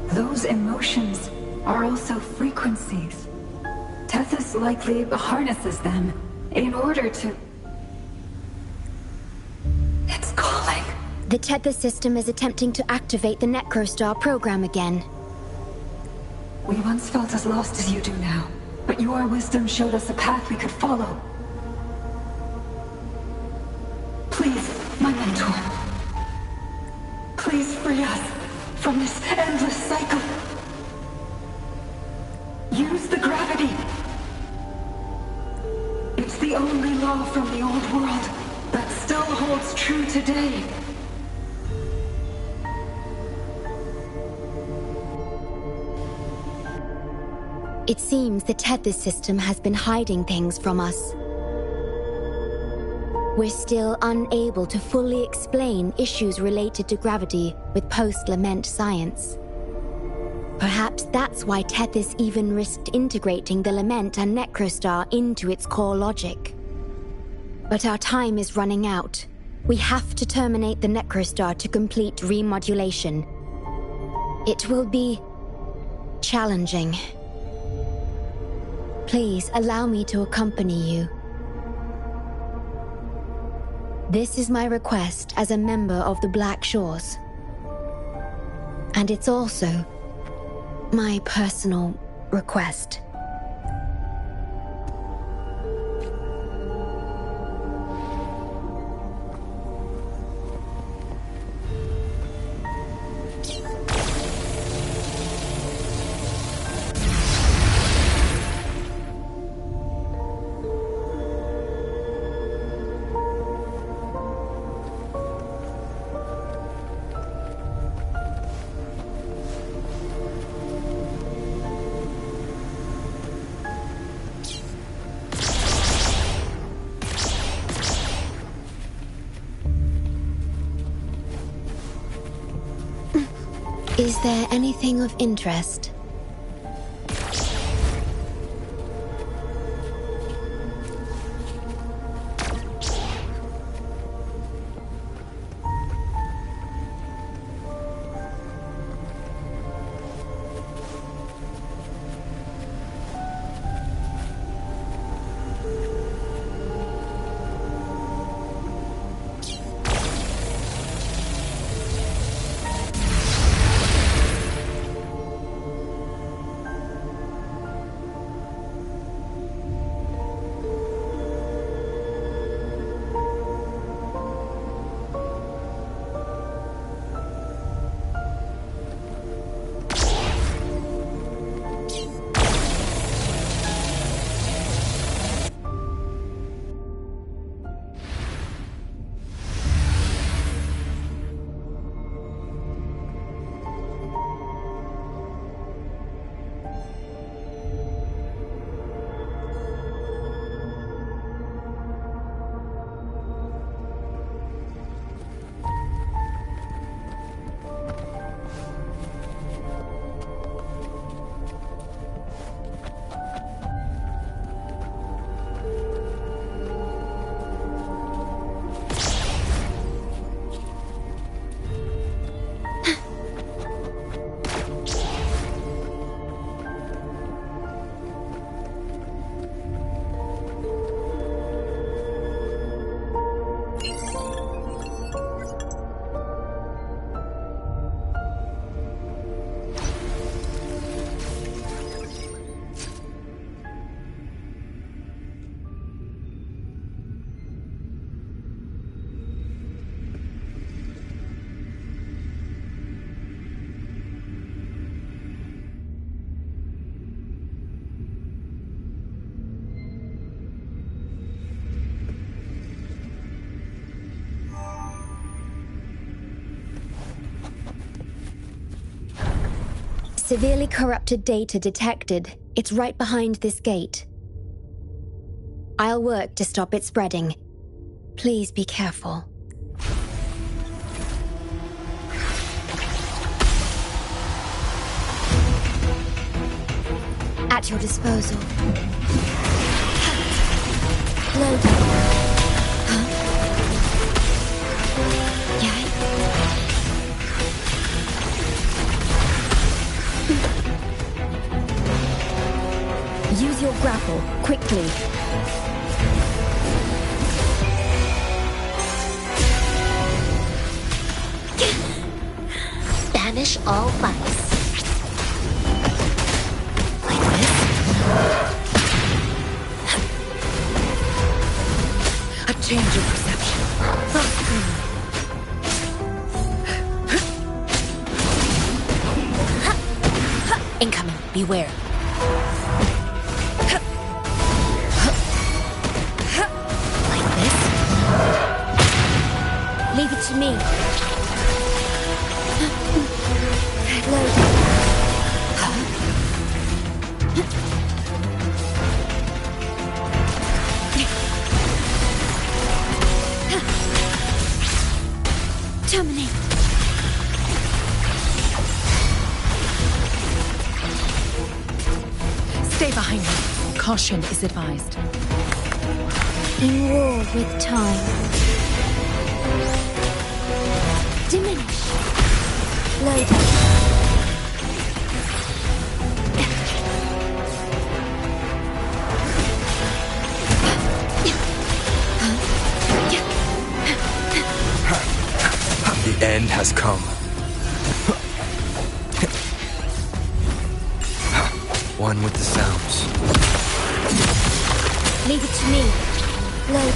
those emotions are also frequencies. Tethys likely harnesses them in order to... It's calling.
The Tethys system is attempting to activate the necrostar program again.
We once felt as lost as you do now, but your wisdom showed us a path we could follow. Please, my mentor. Please free us from this endless cycle. Use the gravity. It's the only law from the old world that still holds true today.
It seems the Tethys system has been hiding things from us. We're still unable to fully explain issues related to gravity with post-lament science. Perhaps that's why Tethys even risked integrating the lament and necrostar into its core logic. But our time is running out. We have to terminate the necrostar to complete remodulation. It will be challenging. Please allow me to accompany you. This is my request as a member of the Black Shores. And it's also my personal request. Is there anything of interest? Severely corrupted data detected. It's right behind this gate. I'll work to stop it spreading. Please be careful. At your disposal. Loading. Huh? Yeah? Use your grapple, quickly.
Banish all vice.
Like this? A change of perception.
Incoming, beware. Leave it to me. Load. Terminate.
Stay behind me. Caution is advised.
In war with time. Diminish. Load.
The end has come. One with the sounds.
Leave it to me. Load.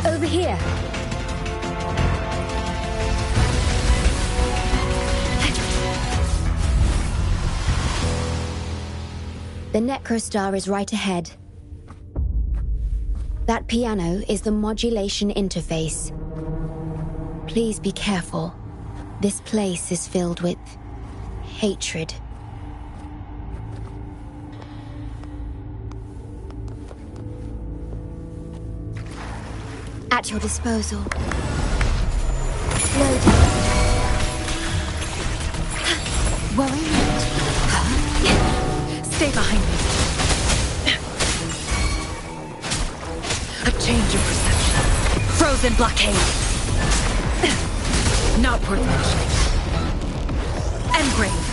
Over here.
The Necrostar is right ahead. That piano is the modulation interface. Please be careful. This place is filled with hatred. At your disposal. Loading. Worry not.
Stay behind me. A change of perception. Frozen blockade. Not worth mentioning. Engrave.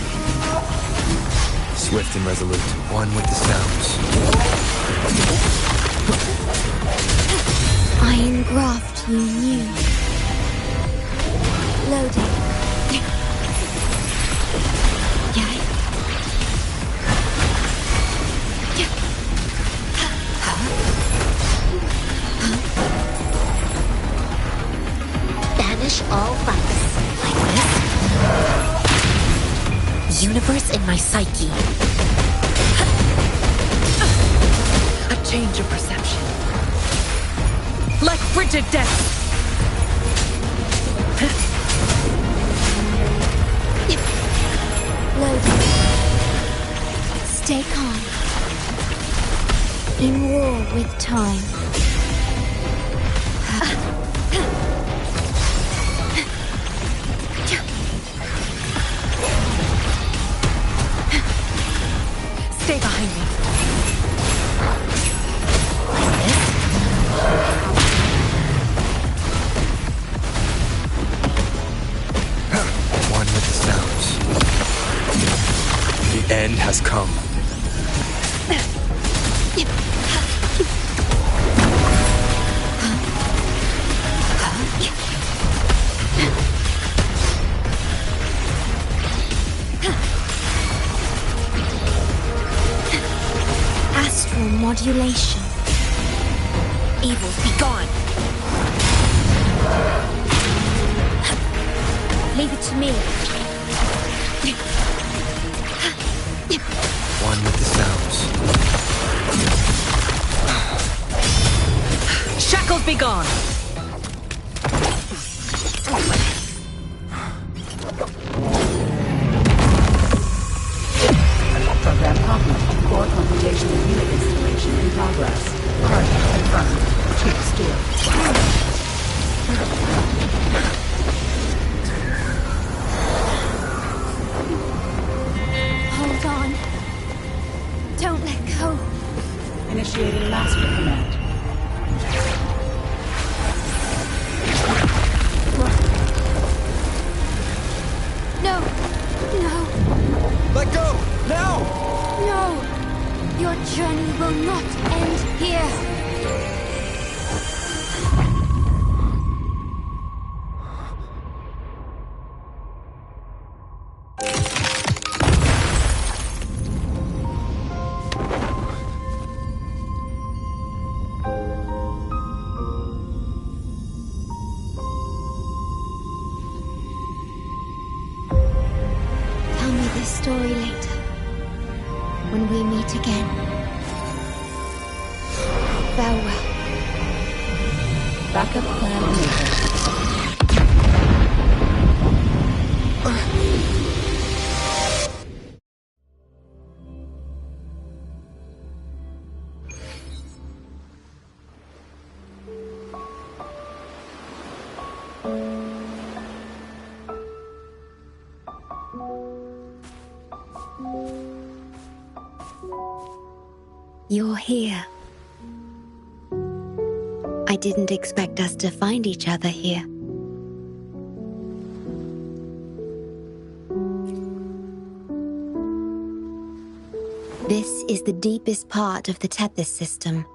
Swift and resolute, one with the sounds.
I engraft you new. Loading.
Banish all vice. Like this. Universe in my psyche.
A change of perception. Like frigid death.
Loading. Stay calm. In war with time.
Stay behind me.
One with the sounds. The end has come.
Astral modulation.
Evils be gone.
Leave it to me.
One with the sounds.
Shackles be gone.
Program copy. Core computational unit installation in progress. Target confirmed. Chief Stewart.
Hold on. Don't let go.
Initiating master command.
No. No.
Let go! Now!
No. Your journey will not end here. Tell me this story later. When we meet again. Farewell.
Backup plan enabled.
You're here. I didn't expect us to find each other here. This is the deepest part of the Tethys system.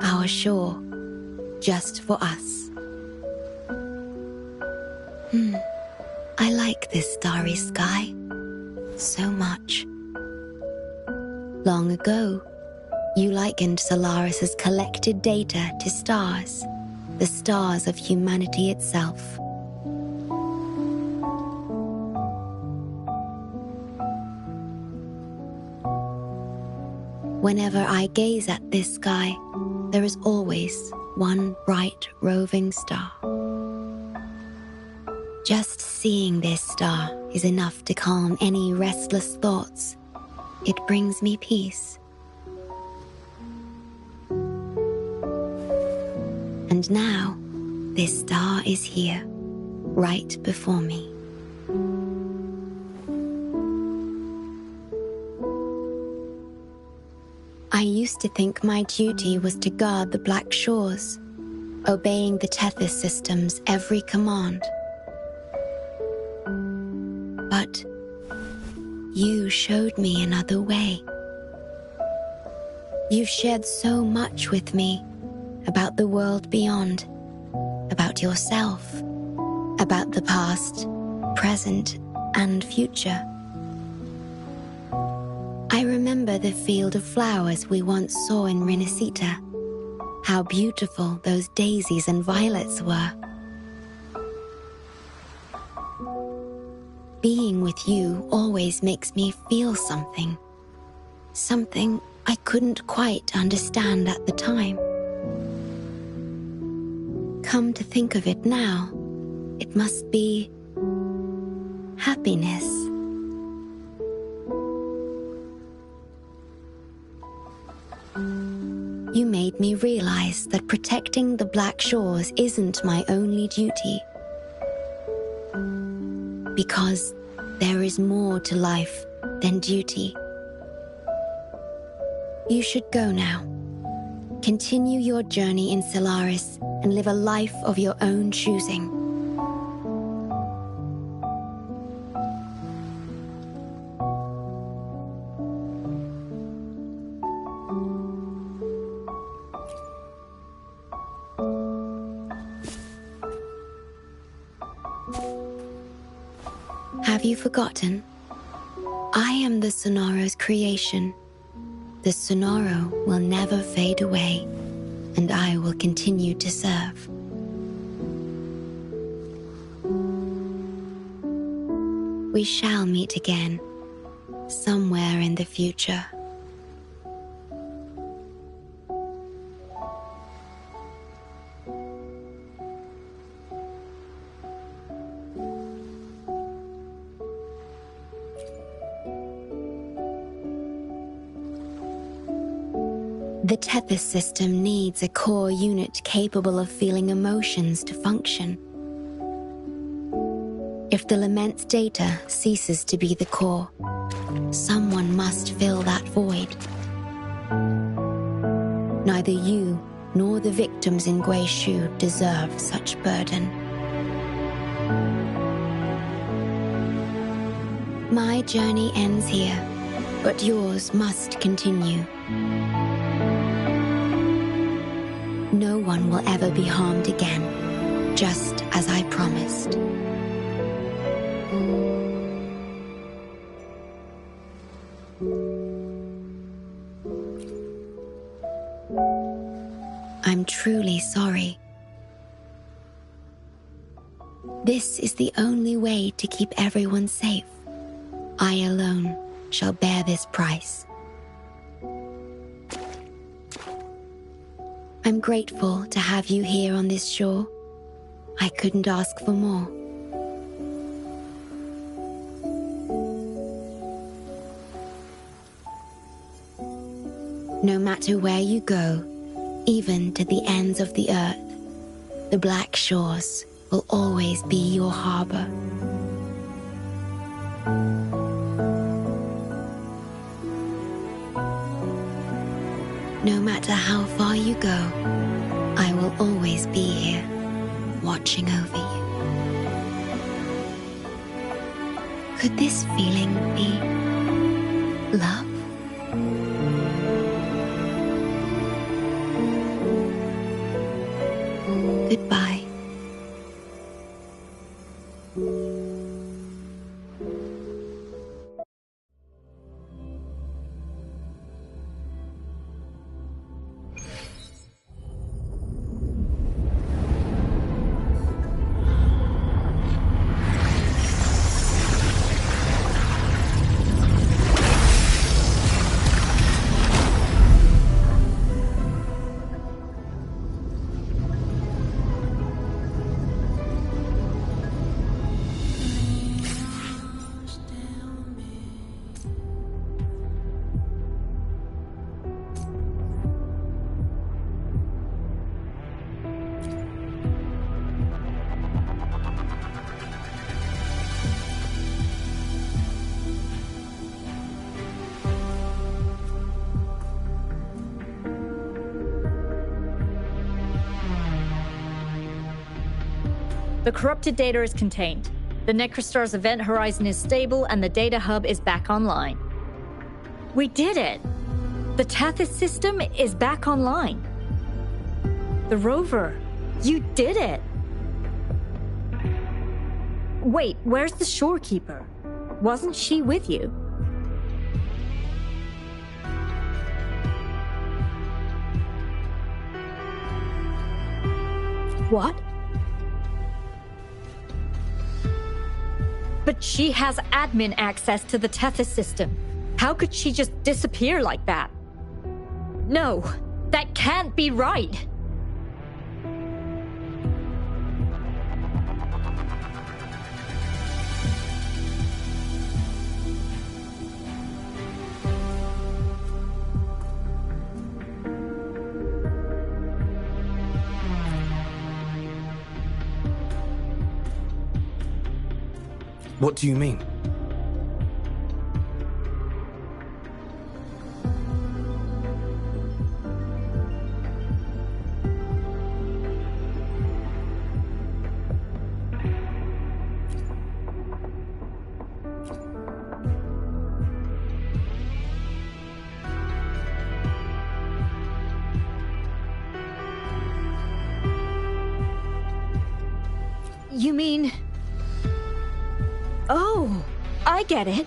Our shore. Just for us. I like this starry sky. So much. Long ago, you likened Solaris's collected data to stars. The stars of humanity itself. Whenever I gaze at this sky, there is always one bright roving star. Just seeing this star is enough to calm any restless thoughts. It brings me peace. And now, this star is here, right before me. I used to think my duty was to guard the Black Shores, obeying the Tethys system's every command. But you showed me another way. You've shared so much with me about the world beyond, about yourself, about the past, present, and future. I remember the field of flowers we once saw in Rinasita. How beautiful those daisies and violets were. Being with you always makes me feel something. Something I couldn't quite understand at the time. Come to think of it now, it must be happiness. You made me realize that protecting the Black Shores isn't my only duty. Because there is more to life than duty. You should go now. Continue your journey in Solaris and live a life of your own choosing. Have you forgotten? I am the Sonoro's creation. The Sonoro will never fade away, and I will continue to serve. We shall meet again, somewhere in the future. The Tethys system needs a core unit capable of feeling emotions to function. If the Lament's data ceases to be the core, someone must fill that void. Neither you nor the victims in Guishu deserve such burden. My journey ends here, but yours must continue. No one will ever be harmed again, just as I promised. I'm truly sorry. This is the only way to keep everyone safe. I alone shall bear this price. I'm grateful to have you here on this shore. I couldn't ask for more. No matter where you go, even to the ends of the earth, the Black Shores will always be your harbor. No matter how far you go, I will always be here, watching over you. Could this feeling be love? Goodbye.
The corrupted data is contained. The Necrostar's event horizon is stable, and the data hub is back online. We did it! The Tethys system is back online. The rover, you did it! Wait, where's the shorekeeper? Wasn't she with you? What? But she has admin access to the Tethys system. How could she just disappear like that? No, that can't be right.
What do you mean?
You mean... Oh, I get it.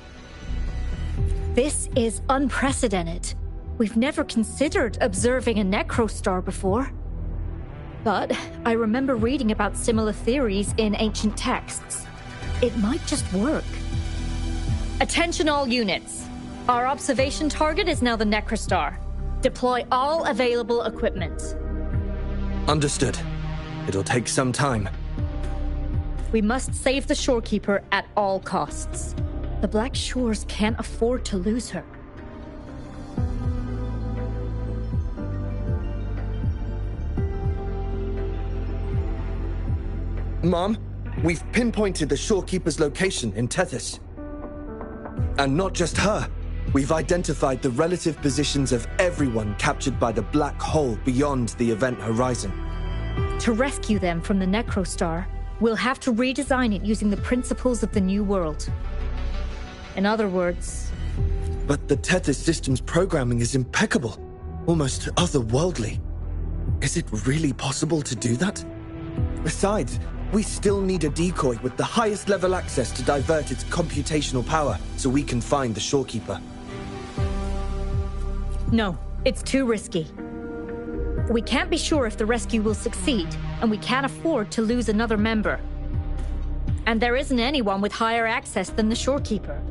This is unprecedented. We've never considered observing a Necrostar before. But I remember reading about similar theories in ancient texts. It might just work. Attention all units. Our observation target is now the Necrostar. Deploy all available equipment.
Understood. It'll take some time.
We must save the shorekeeper at all costs. The Black Shores can't afford to lose her.
Mom, we've pinpointed the shorekeeper's location in Tethys. And not just her. We've identified the relative positions of everyone captured by the black hole beyond the event horizon.
To rescue them from the Necrostar, we'll have to redesign it using the principles of the New World. In other words...
But the Tethys system's programming is impeccable, almost otherworldly. Is it really possible to do that? Besides, we still need a decoy with the highest level access to divert its computational power so we can find the shorekeeper.
No, it's too risky. We can't be sure if the rescue will succeed, and we can't afford to lose another member. And there isn't anyone with higher access than the shorekeeper.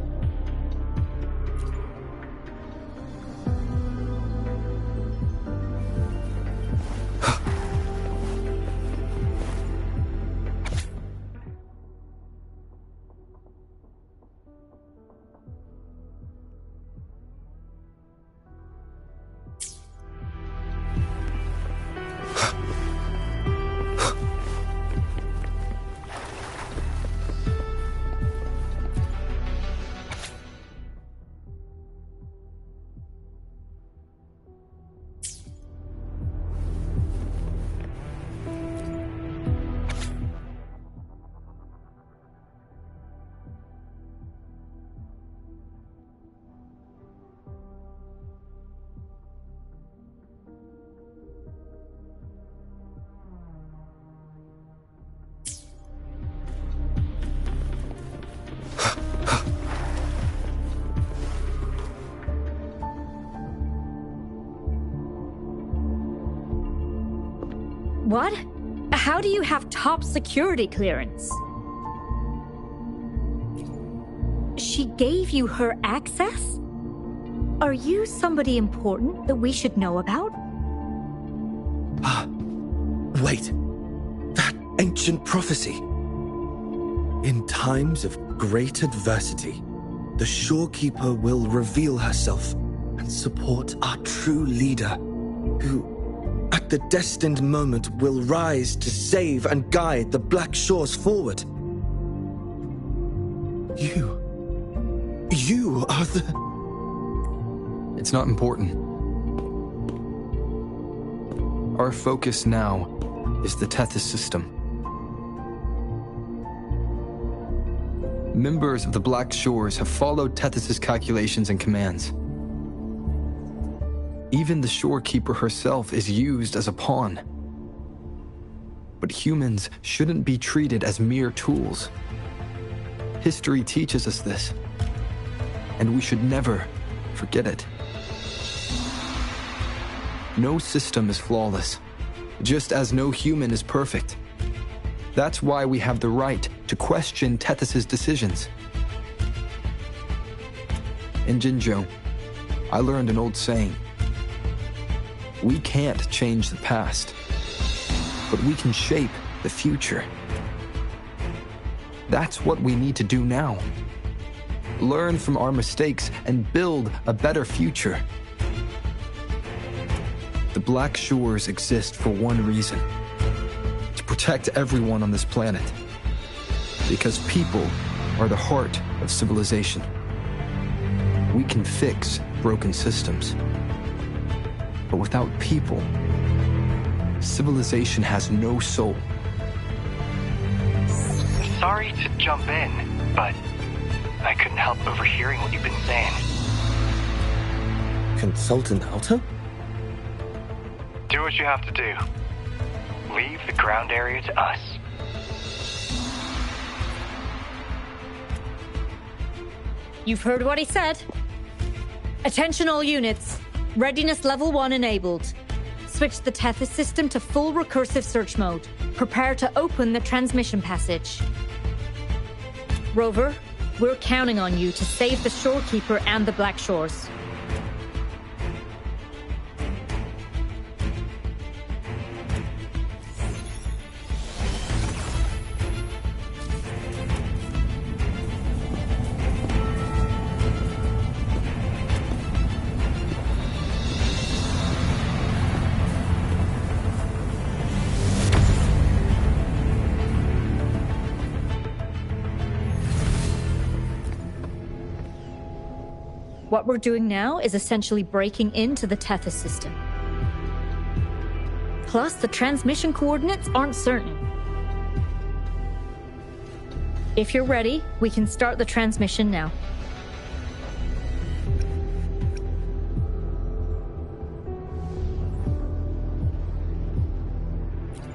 What? How do you have top security clearance? She gave you her access? Are you somebody important that we should know about?
Wait. That ancient prophecy. In times of great adversity, the shorekeeper will reveal herself and support our true leader, who, at the destined moment, will rise to save and guide the Black Shores forward. You are the...
It's not important. Our focus now is the Tethys system. members of the Black Shores have followed Tethys' calculations and commands. Even the shorekeeper herself is used as a pawn. But humans shouldn't be treated as mere tools. History teaches us this, and we should never forget it. No system is flawless, just as no human is perfect. That's why we have the right to question Tethys' decisions. In Jinzhou, I learned an old saying. We can't change the past, but we can shape the future. That's what we need to do now. Learn from our mistakes and build a better future. The Black Shores exist for one reason: to protect everyone on this planet. Because people are the heart of civilization. We can fix broken systems. But without people, civilization has no soul.
Sorry to jump in, but I couldn't help overhearing what you've been saying.
Consultant Alto?
Do what you have to do. Leave the ground area to us.
You've heard what he said. Attention all units. Readiness level 1 enabled. Switch the Tethys system to full recursive search mode. Prepare to open the transmission passage. Rover, we're counting on you to save the shorekeeper and the Black Shores. What we're doing now is essentially breaking into the Tethys system. Plus, the transmission coordinates aren't certain. If you're ready, we can start the transmission now.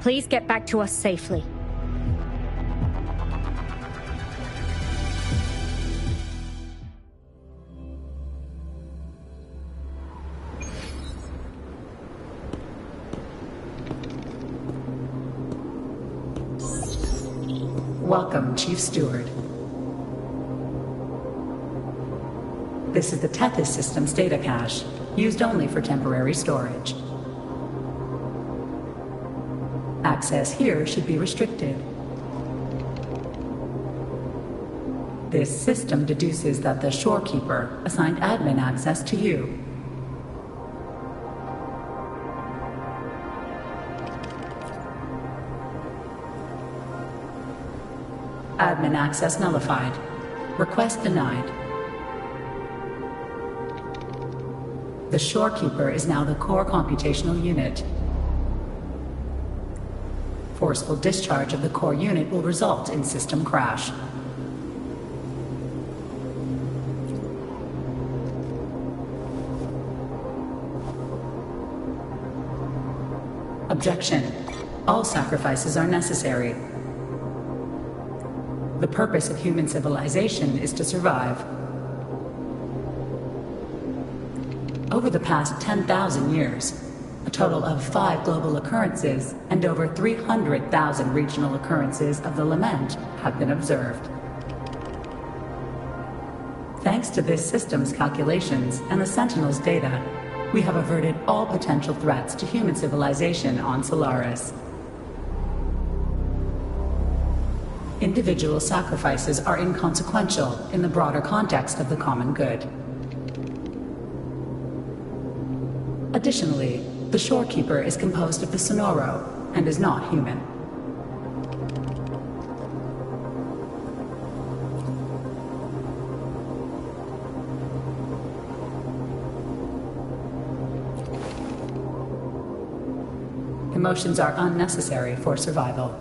Please get back to us safely.
Welcome, Chief Steward. This is the Tethys System's data cache, used only for temporary storage. Access here should be restricted. This system deduces that the shorekeeper assigned admin access to you. Admin access nullified. Request denied. The shorekeeper is now the core computational unit. Forceful discharge of the core unit will result in system crash. Objection. All sacrifices are necessary. The purpose of human civilization is to survive. Over the past 10,000 years, a total of 5 global occurrences and over 300,000 regional occurrences of the lament have been observed. Thanks to this system's calculations and the Sentinel's data, we have averted all potential threats to human civilization on Solaris. Individual sacrifices are inconsequential in the broader context of the common good. Additionally, the shorekeeper is composed of the Sonoro and is not human. Emotions are unnecessary for survival.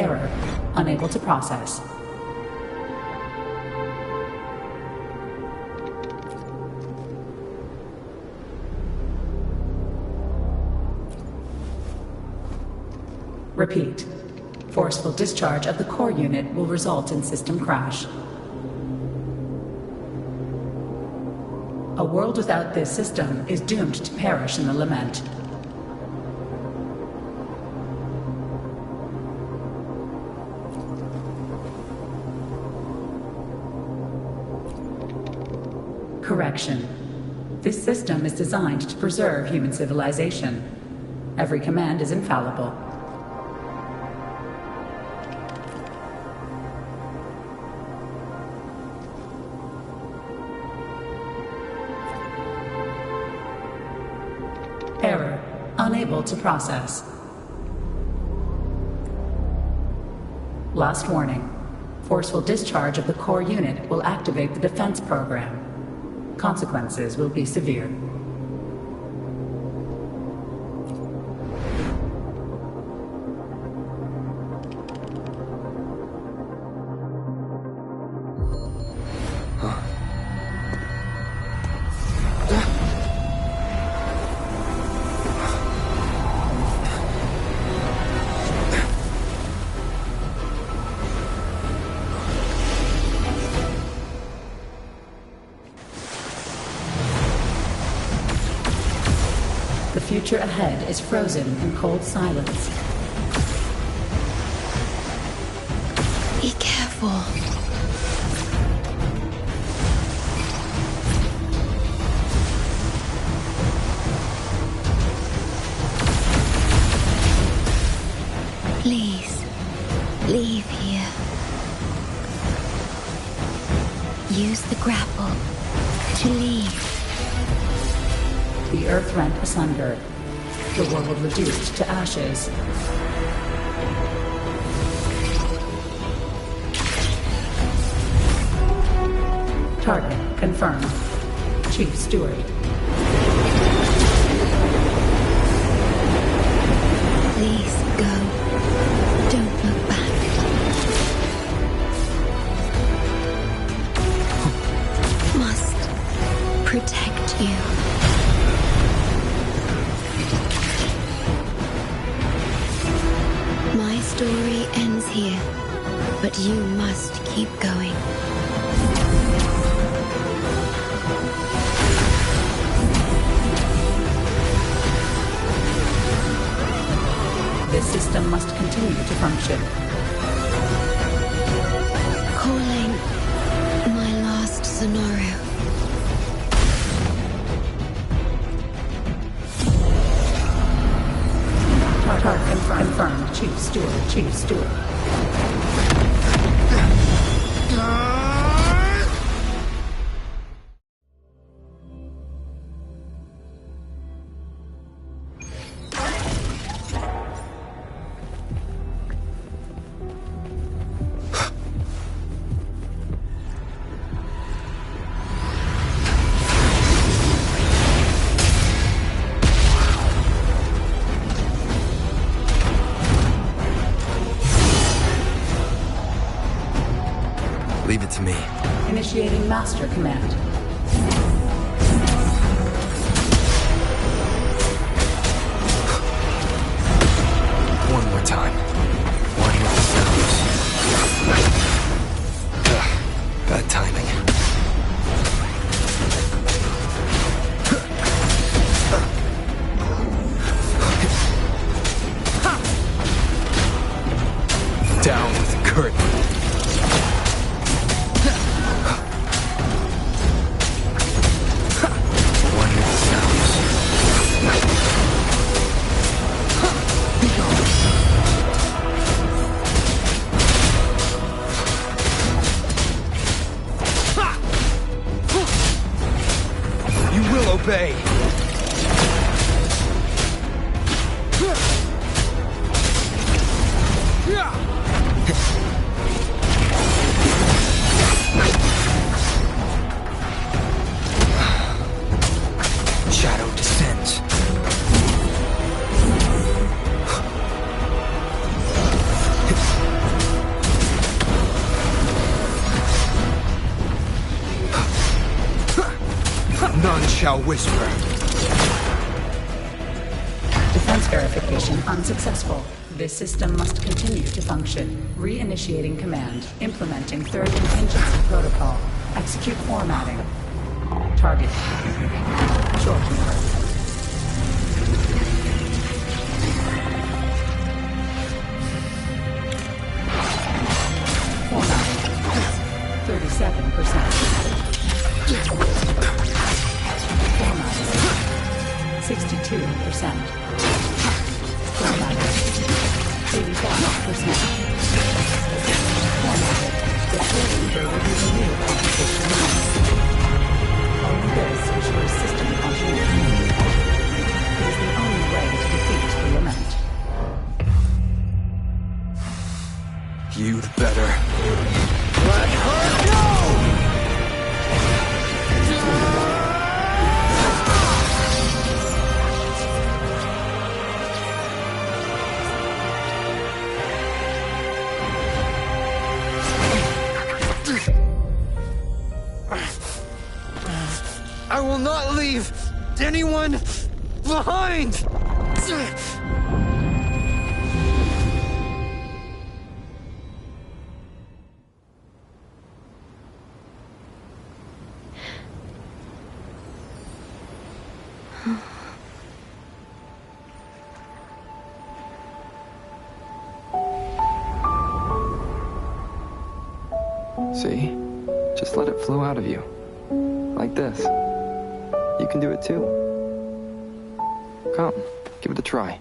Error. Unable to process. Repeat. Forceful discharge of the core unit will result in system crash. A world without this system is doomed to perish in the lament. Correction. This system is designed to preserve human civilization. Every command is infallible. Error. Unable to process. Last warning. Forceful discharge of the core unit will activate the defense program. Consequences will be severe. The future ahead is frozen in cold silence.
Be careful. Please, leave here. Use the grapple to leave.
The earth rent asunder. The world reduced to ashes. Target confirmed. Chief Steward.
Please go. Don't look back. Must protect you. My story ends here, but you must keep going.
This system must continue to function.
Calling my last Sonoro.
Confirmed. Chief Steward. Chief Steward.
Leave it to me.
Initiating master command.
One more time. One with the sounds. Bad timing. Down with the curtain. Obey. Shadow descends.
shall whisper.
Defense verification unsuccessful. This system must continue to function. Reinitiating command. Implementing third contingency protocol. Execute formatting. Target. Shorekeeper. Formatting. 37%. Formatting. 62%. Formatting. 85%. Formatted. The shorekeeper will be renewed competition next. Only this ensures system continuity. It is the only way to defeat the lament.
You'd better.
Let her go!
I will not leave anyone behind! See? Just let it flow out of you. Like this. You can do it too. Come, give it a try.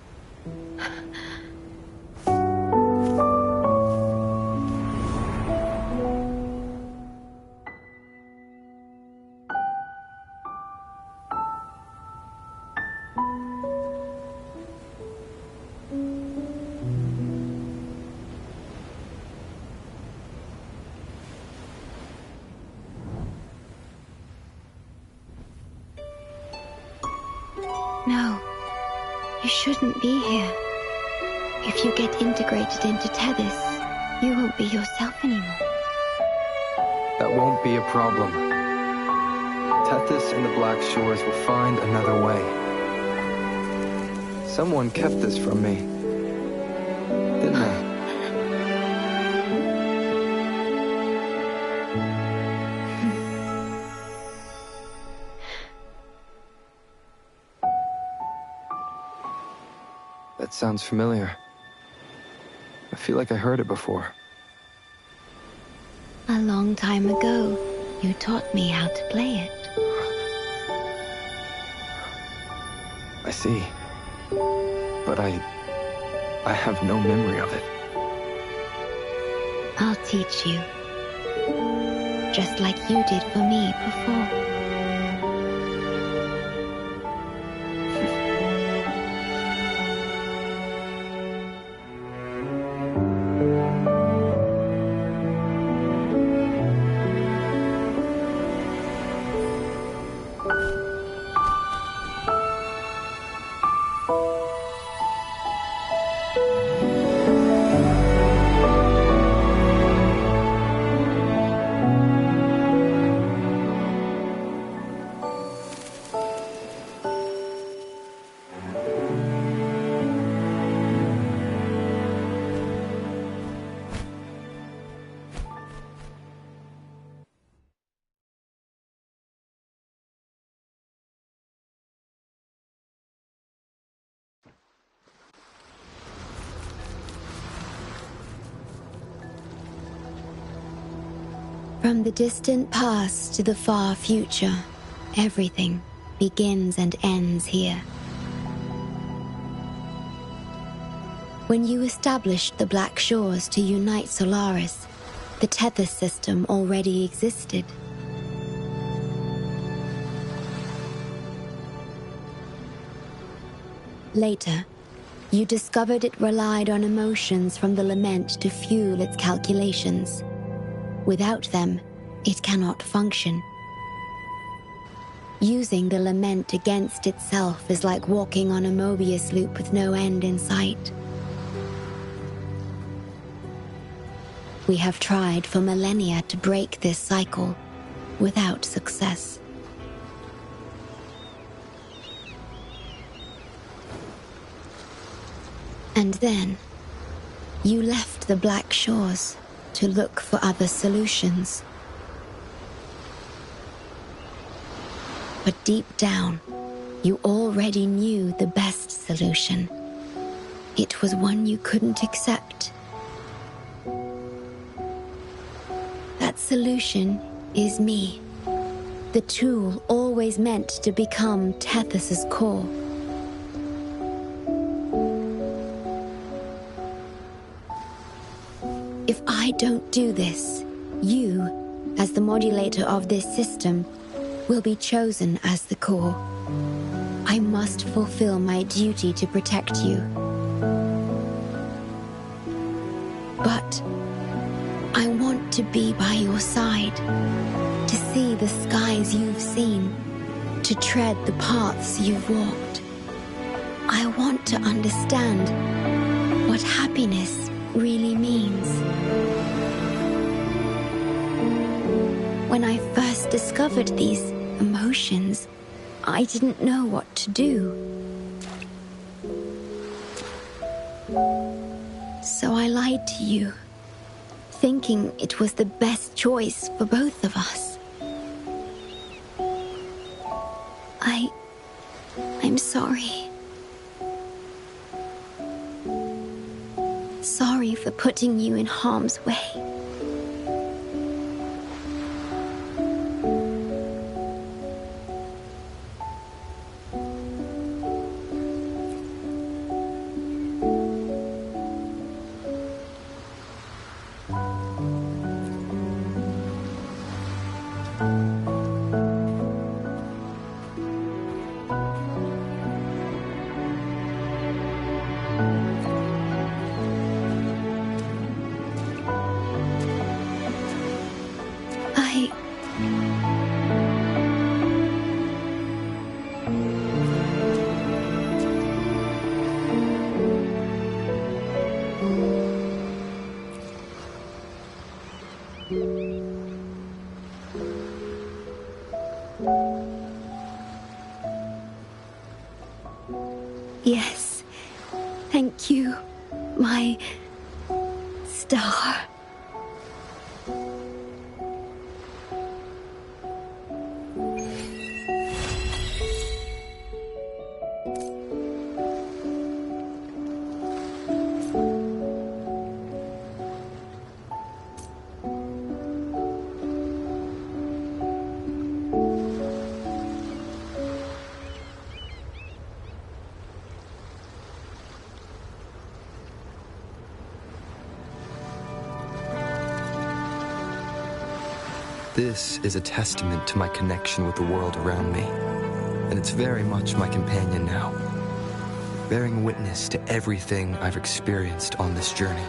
No, you shouldn't be here. If you get integrated into Tethys, you won't be yourself anymore.
That won't be a problem. Tethys and the Black Shores will find another way. Someone kept this from me, didn't they? That sounds familiar. I feel like I heard it before.
A long time ago, you taught me how to play it.
I see. But I have no memory of it.
I'll teach you. Just like you did for me before. From the distant past to the far future, everything begins and ends here. When you established the Black Shores to unite Solaris, the Tethys system already existed. Later, you discovered it relied on emotions from the lament to fuel its calculations. Without them, it cannot function. Using the lament against itself is like walking on a Mobius loop with no end in sight. We have tried for millennia to break this cycle, without success. And then, you left the Black Shores to look for other solutions. But deep down, you already knew the best solution. It was one you couldn't accept. That solution is me. The tool always meant to become Tethys' core. If I don't do this, you, as the modulator of this system, will be chosen as the core. I must fulfill my duty to protect you. But I want to be by your side, to see the skies you've seen, to tread the paths you've walked. I want to understand what happiness really means. When I first discovered these emotions, I didn't know what to do. So I lied to you, thinking it was the best choice for both of us. I'm sorry. Sorry for putting you in harm's way. Yes, thank you, my star.
This is a testament to my connection with the world around me, and it's very much my companion now, bearing witness to everything I've experienced on this journey.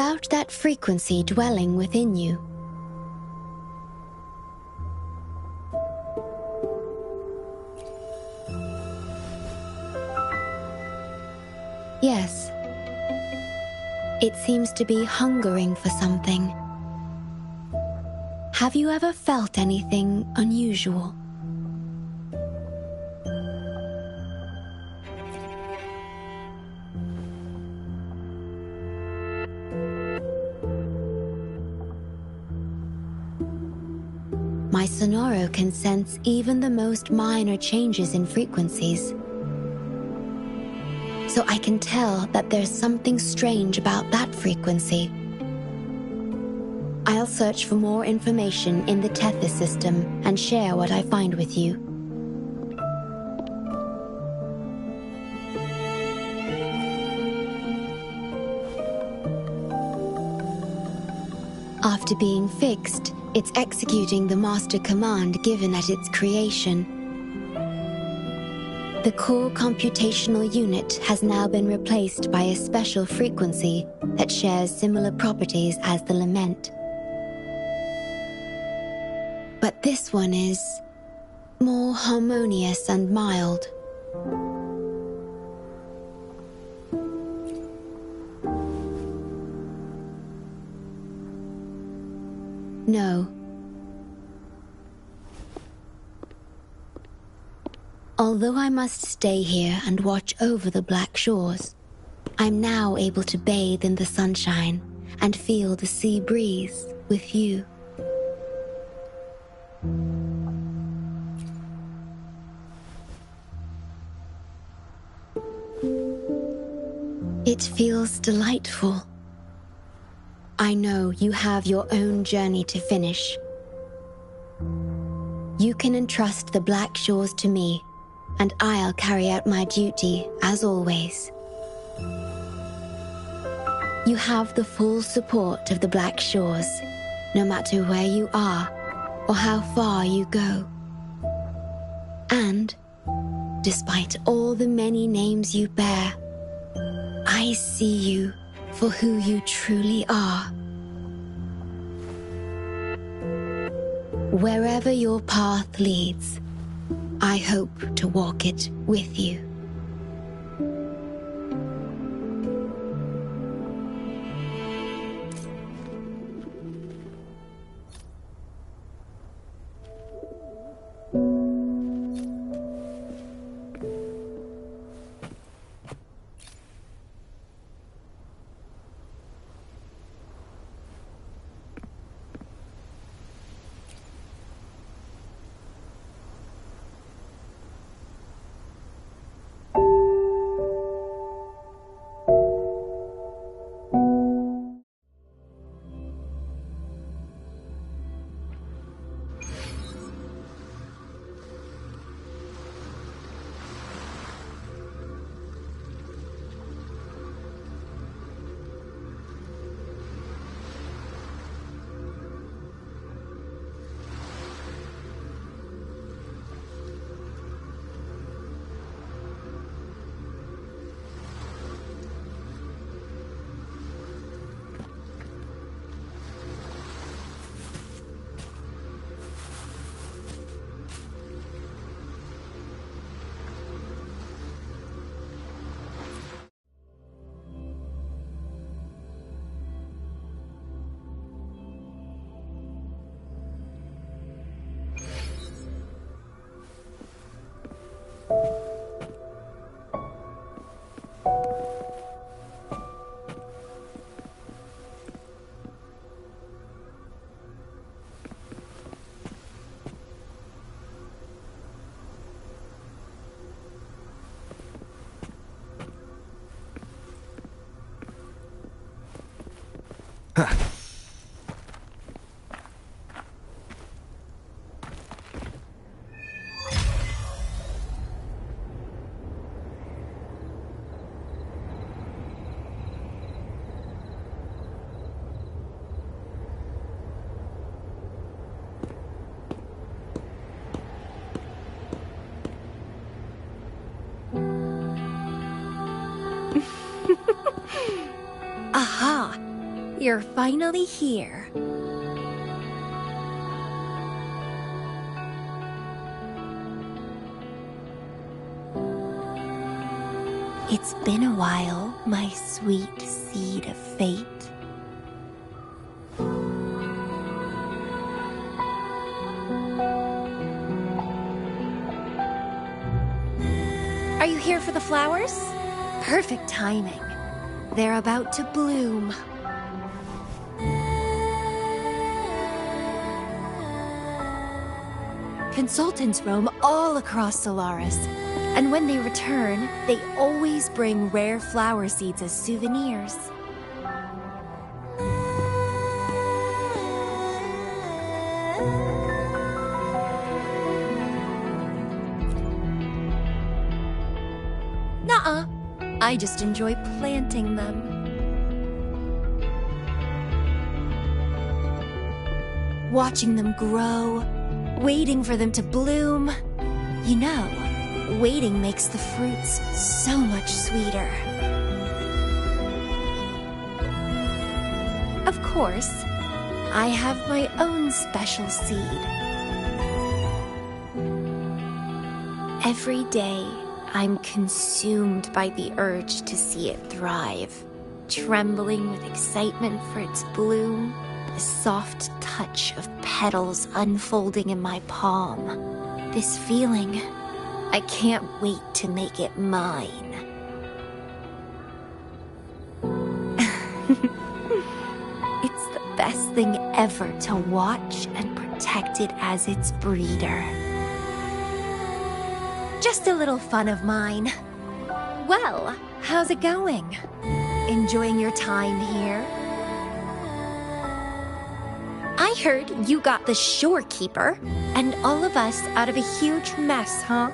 about that frequency dwelling within you. Yes. It seems to be hungering for something. Have you ever felt anything unusual? My Sonoro can sense even the most minor changes in frequencies. So I can tell that there's something strange about that frequency. I'll search for more information in the Tethys system and share what I find with you. After being fixed, it's executing the master command given at its creation. The core computational unit has now been replaced by a special frequency that shares similar properties as the lament. But this one is more harmonious and mild. No. Although I must stay here and watch over the Black Shores, I'm now able to bathe in the sunshine and feel the sea breeze with you. It feels delightful. I know you have your own journey to finish. You can entrust the Black Shores to me, and I'll carry out my duty, as always. You have the full support of the Black Shores, no matter where you are or how far you go. And, despite all the many names you bear, I see you for who you truly are. Wherever your path leads, I hope to walk it with you.
You're finally here. It's been a while, my sweet seed of fate. Are you here for the flowers? Perfect timing. They're about to bloom. Consultants roam all across Solaris, and when they return, they always bring rare flower seeds as souvenirs. Nuh-uh. I just enjoy planting them. Watching them grow, waiting for them to bloom. You know, waiting makes the fruits so much sweeter. Of course, I have my own special seed. Every day, I'm consumed by the urge to see it thrive, trembling with excitement for its bloom, the soft touch of petals unfolding in my palm. This feeling, I can't wait to make it mine. It's the best thing ever to watch and protect it as its breeder. Just a little fun of mine. Well, how's it going? Enjoying your time here? I heard you got the shorekeeper and all of us out of a huge mess, huh?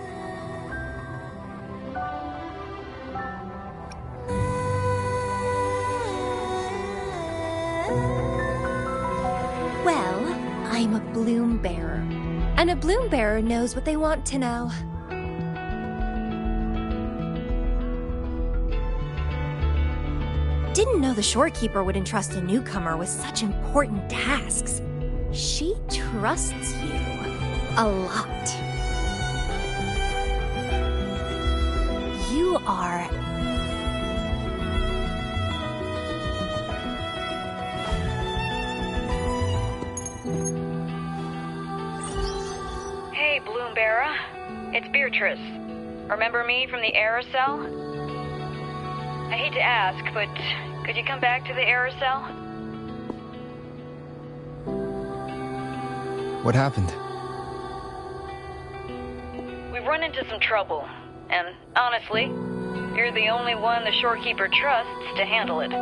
Well, I'm a bloom bearer, and a bloom bearer knows what they want to know. Didn't know the shorekeeper would entrust a newcomer with such important tasks. She trusts you a lot. You are...
Hey, Bloom Bearer. It's Beatrice. Remember me from the aerosol? I hate to ask, but could you come back to the aerosol?
What happened?
We've run into some trouble, and honestly, you're the only one the shorekeeper trusts to handle it.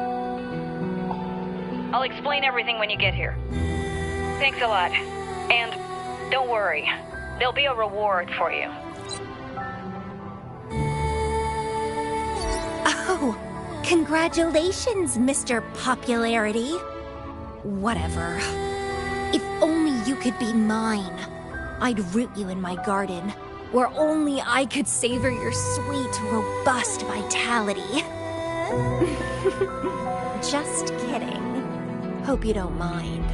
I'll explain everything when you get here. Thanks a lot. And don't worry, there'll be a reward for you.
Oh, congratulations, Mr. Popularity. Whatever. If only you could be mine. I'd root you in my garden, where only I could savor your sweet, robust vitality. Just kidding. Hope you don't mind.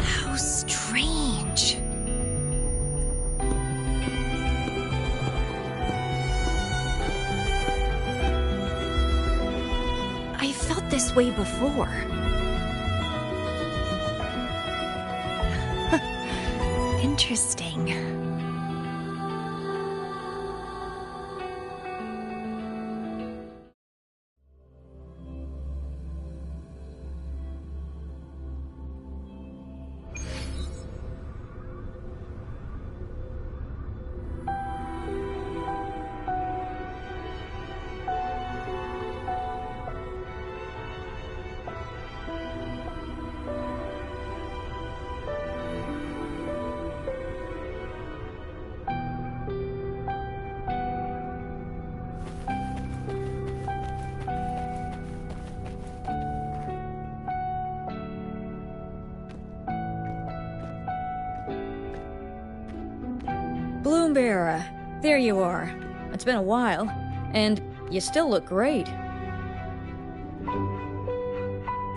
How strange. I felt this way before. Interesting.
Bloombearer, there you are. It's been a while, and you still look great.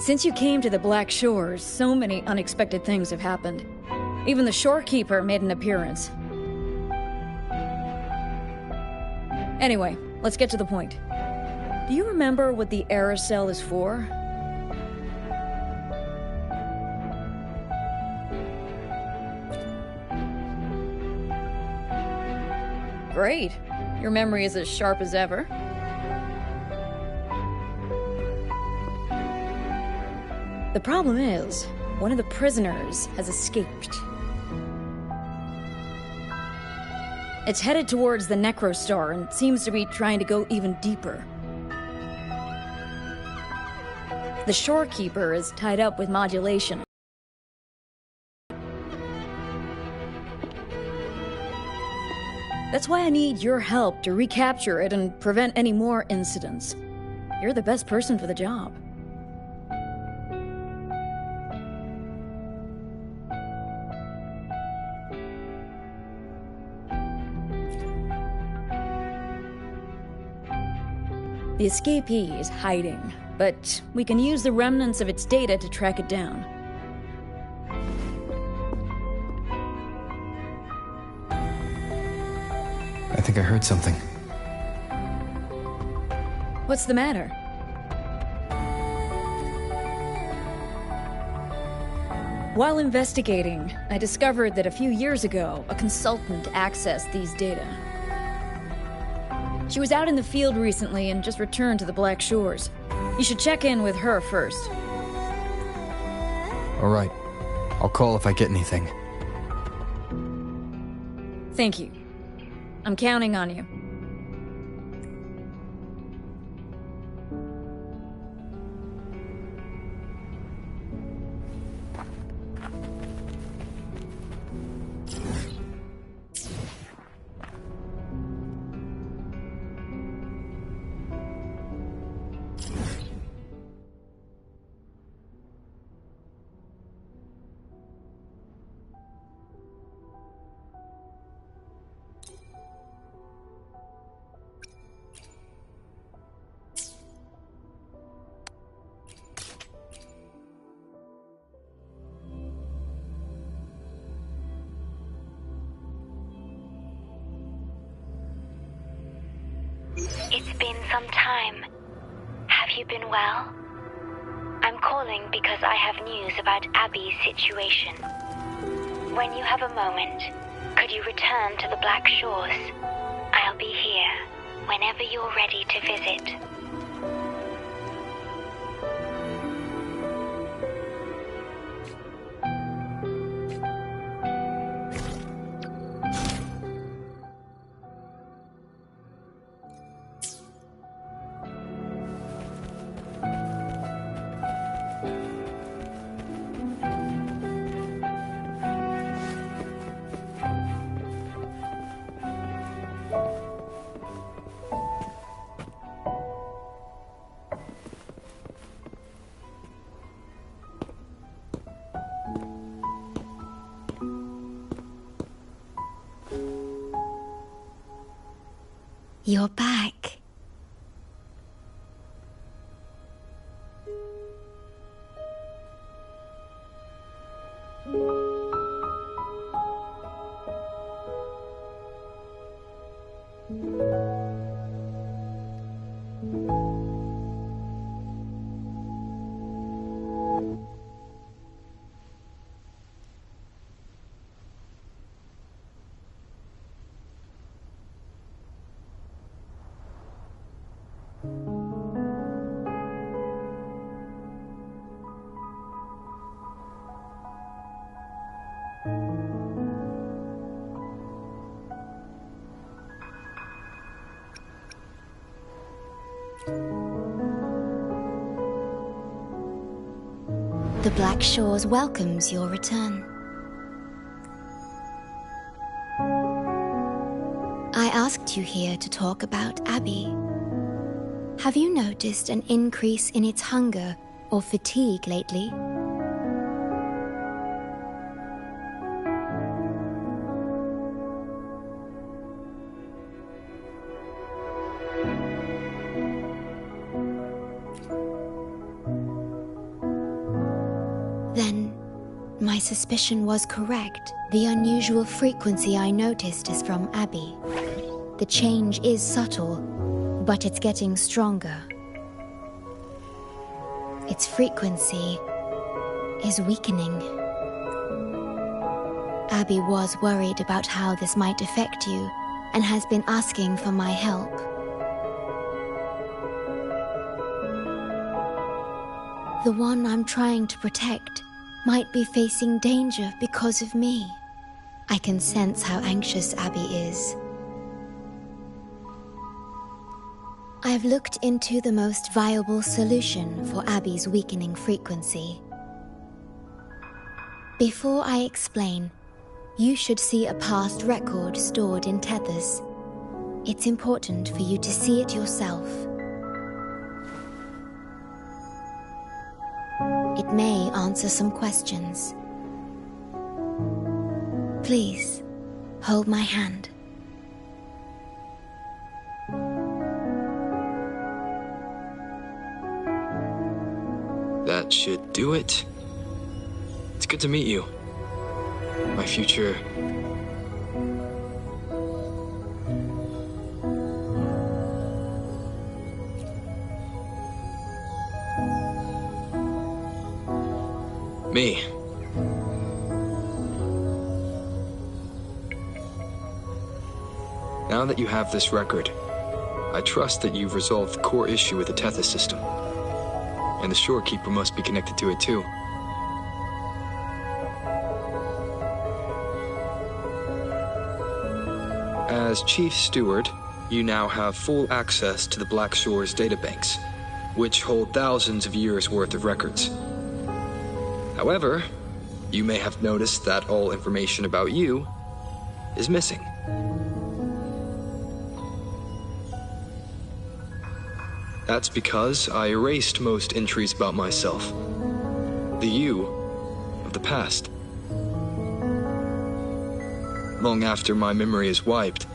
Since you came to the Black Shores, so many unexpected things have happened. Even the shorekeeper made an appearance. Anyway, let's get to the point. Do you remember what the aerosol is for? Great. Your memory is as sharp as ever. The problem is, one of the prisoners has escaped. It's headed towards the Necrostar and seems to be trying to go even deeper. The shorekeeper is tied up with modulation. That's why I need your help to recapture it and prevent any more incidents. You're the best person for the job. The escapee is hiding, but we can use the remnants of its data to track it down.
I think I heard something.
What's the matter? While investigating, I discovered that a few years ago, a consultant accessed these data. She was out in the field recently and just returned to the Black Shores. You should check in with her first.
All right. I'll call if I get anything.
Thank you. I'm counting on you.
It's been some time. Have you been well? I'm calling because I have news about Abby's situation. When you have a moment, could you return to the Black Shores? I'll be here whenever you're ready to visit.
You're back. The Black Shores welcomes your return. I asked you here to talk about Abby. Have you noticed an increase in its hunger or fatigue lately? My suspicion was correct. The unusual frequency I noticed is from Abby. The change is subtle, but it's getting stronger. Its frequency is weakening. Abby was worried about how this might affect you, and has been asking for my help. The one I'm trying to protect might be facing danger because of me. I can sense how anxious Abby is. I've looked into the most viable solution for Abby's weakening frequency. Before I explain, you should see a past record stored in tethers. It's important for you to see it yourself. It may answer some questions. Please, hold my hand.
That should do it. It's good to meet you. My future... me. Now that you have this record, I trust that you've resolved the core issue with the Tethys system. And the Shorekeeper must be connected to it too. As Chief Steward, you now have full access to the Black Shore's databanks, which hold thousands of years' worth of records. However, you may have noticed that all information about you is missing. That's because I erased most entries about myself. The you of the past. Long after my memory is wiped,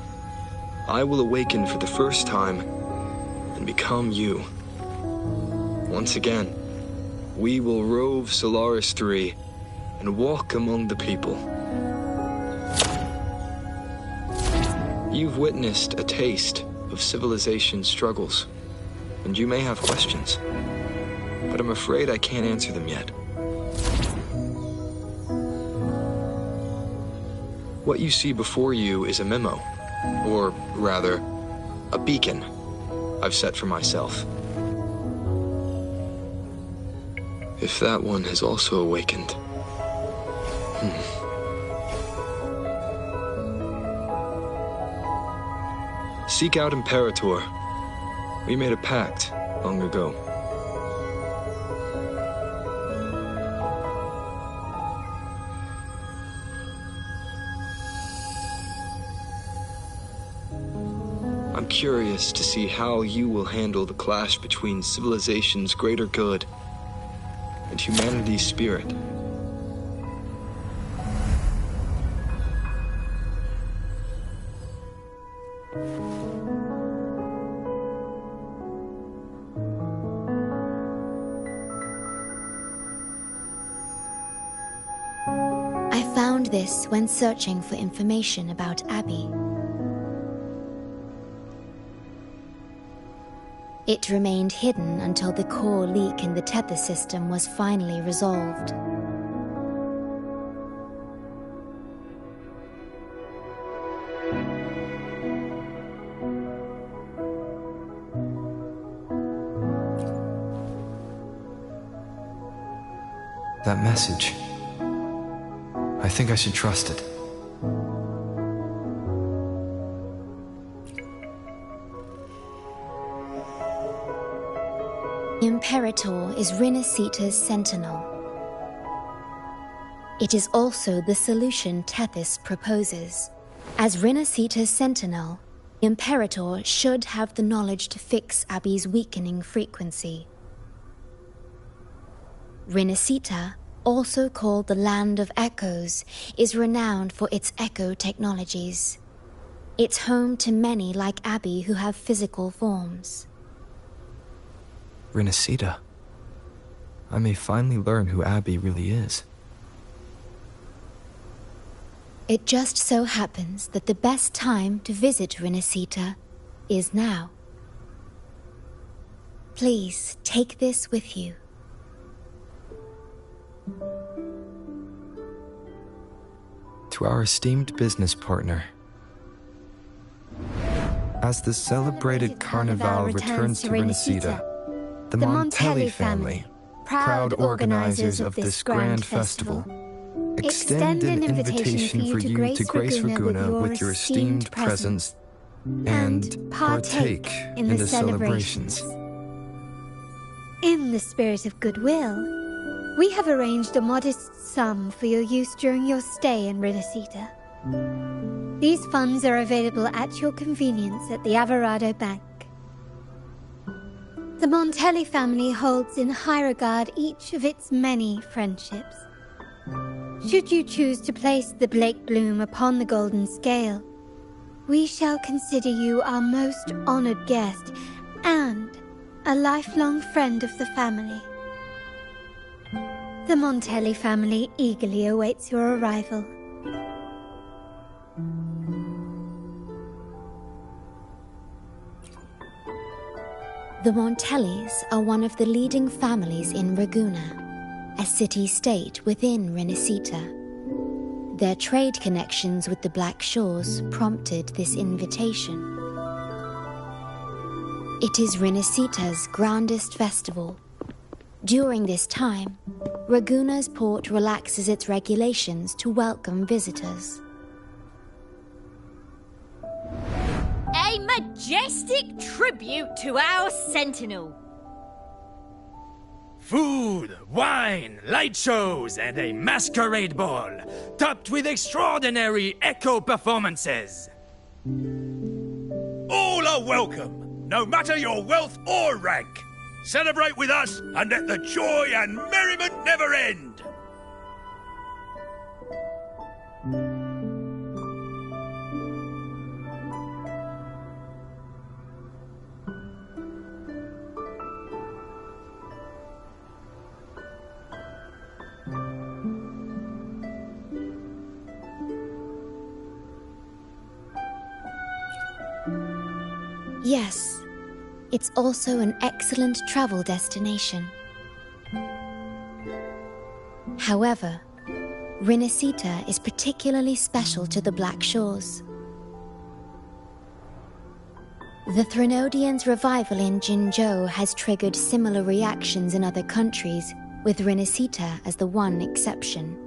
I will awaken for the first time and become you. Once again, we will rove Solaris 3 and walk among the people. You've witnessed a taste of civilization's struggles, and you may have questions, but I'm afraid I can't answer them yet. What you see before you is a memo, or rather, a beacon I've set for myself. If that one has also awakened... Seek out Imperator. We made a pact long ago. I'm curious to see how you will handle the clash between civilization's greater good and humanity's spirit.
I found this when searching for information about Abby. It remained hidden until the core leak in the tether system was finally resolved.
That message. I think I should trust it.
Imperator is Rinasita's sentinel. It is also the solution Tethys proposes. As Rinasita's sentinel, Imperator should have the knowledge to fix Abby's weakening frequency. Rinasita, also called the Land of Echoes, is renowned for its echo technologies. It's home to many like Abby who have physical forms.
Rinasita. I may finally learn who Abby really is.
It just so happens that the best time to visit Renacita is now. Please take this with you.
To our esteemed business partner. As the celebrated Carnival returns to Renacita, the Montelli family, proud organizers of this grand festival, extend an invitation for you to grace Ragusa with your esteemed presence and partake in the celebrations.
In the spirit of goodwill, we have arranged a modest sum for your use during your stay in Renacita. These funds are available at your convenience at the Averado Bank. The Montelli family holds in high regard each of its many friendships. Should you choose to place the Blake Bloom upon the golden scale, we shall consider you our most honored guest and a lifelong friend of the family. The Montelli family eagerly awaits your arrival.
The Montellis are one of the leading families in Ragusa, a city-state within Renacita. Their trade connections with the Black Shores prompted this invitation. It is Renacita's grandest festival. During this time, Ragusa's port relaxes its regulations to welcome visitors.
A majestic tribute to our sentinel.
Food, wine, light shows, and a masquerade ball, topped with extraordinary echo performances.
All are welcome, no matter your wealth or rank. Celebrate with us and let the joy and merriment never end.
Yes, it's also an excellent travel destination. However, Renacita is particularly special to the Black Shores. The Threnodians' revival in Jinzhou has triggered similar reactions in other countries, with Renacita as the one exception.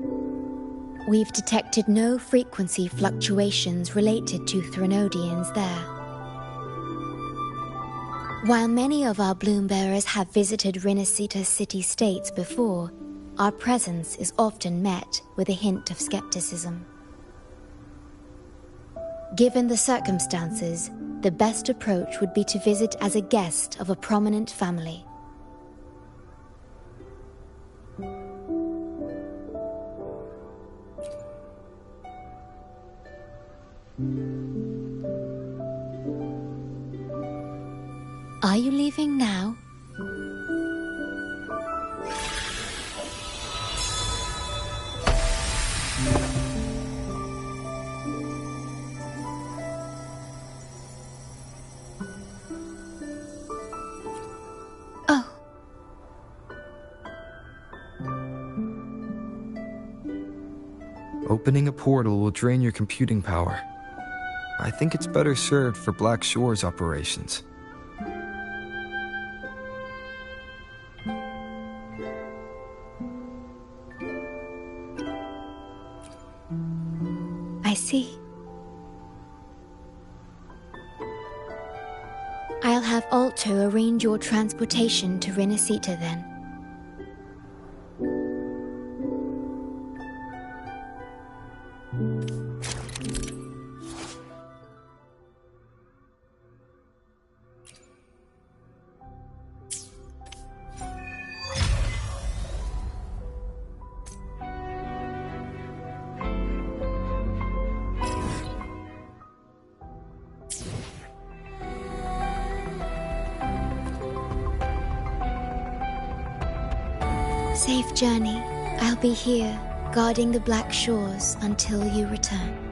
We've detected no frequency fluctuations related to Threnodians there. While many of our bloom-bearers have visited Renacita city-states before, our presence is often met with a hint of skepticism. Given the circumstances, the best approach would be to visit as a guest of a prominent family. Are you leaving now? Oh.
Opening a portal will drain your computing power. I think it's better served for Black Shores operations.
I see.
I'll have Alto arrange your transportation to Renacita then. Safe journey. I'll be here, guarding the Black Shores until you return.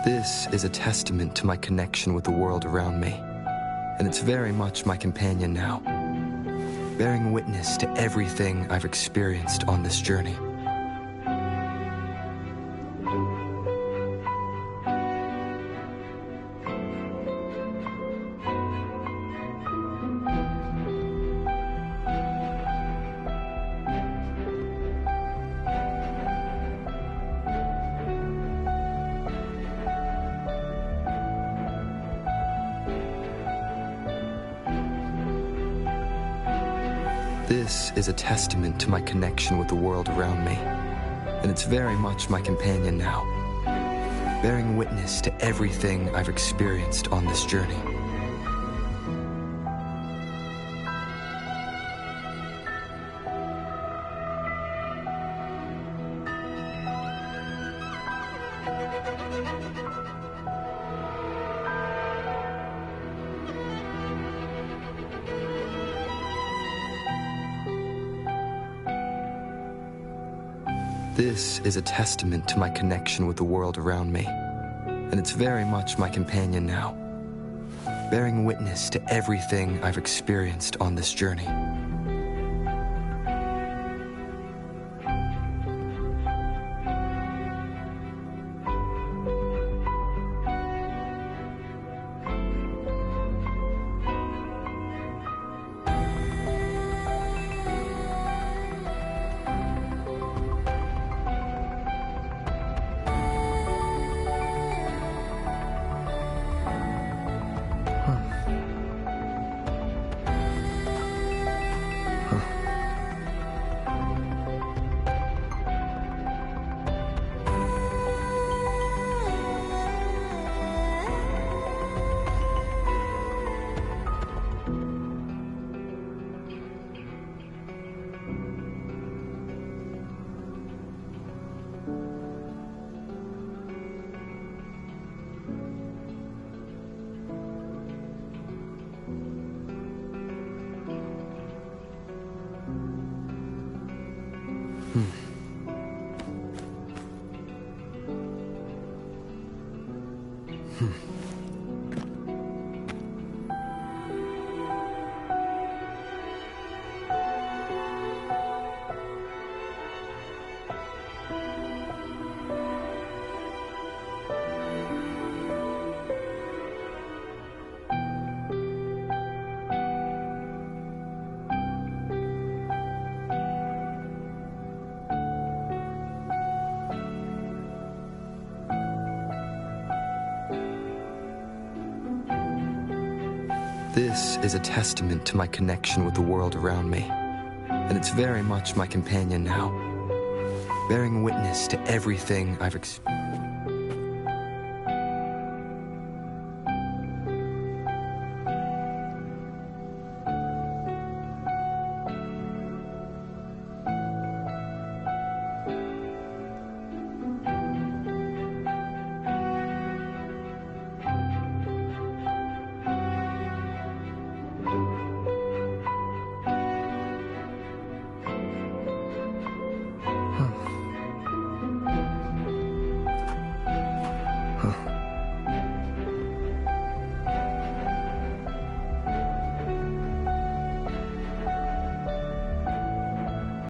This is a testament to my connection with the world around me, and it's very much my companion now, bearing witness to everything I've experienced on this journey. This is a testament to my connection with the world around me, and it's very much my companion now, bearing witness to everything I've experienced on this journey. This is a testament to my connection with the world around me, and it's very much my companion now, bearing witness to everything I've experienced on this journey. This is a testament to my connection with the world around me, and it's very much my companion now, bearing witness to everything I've experienced.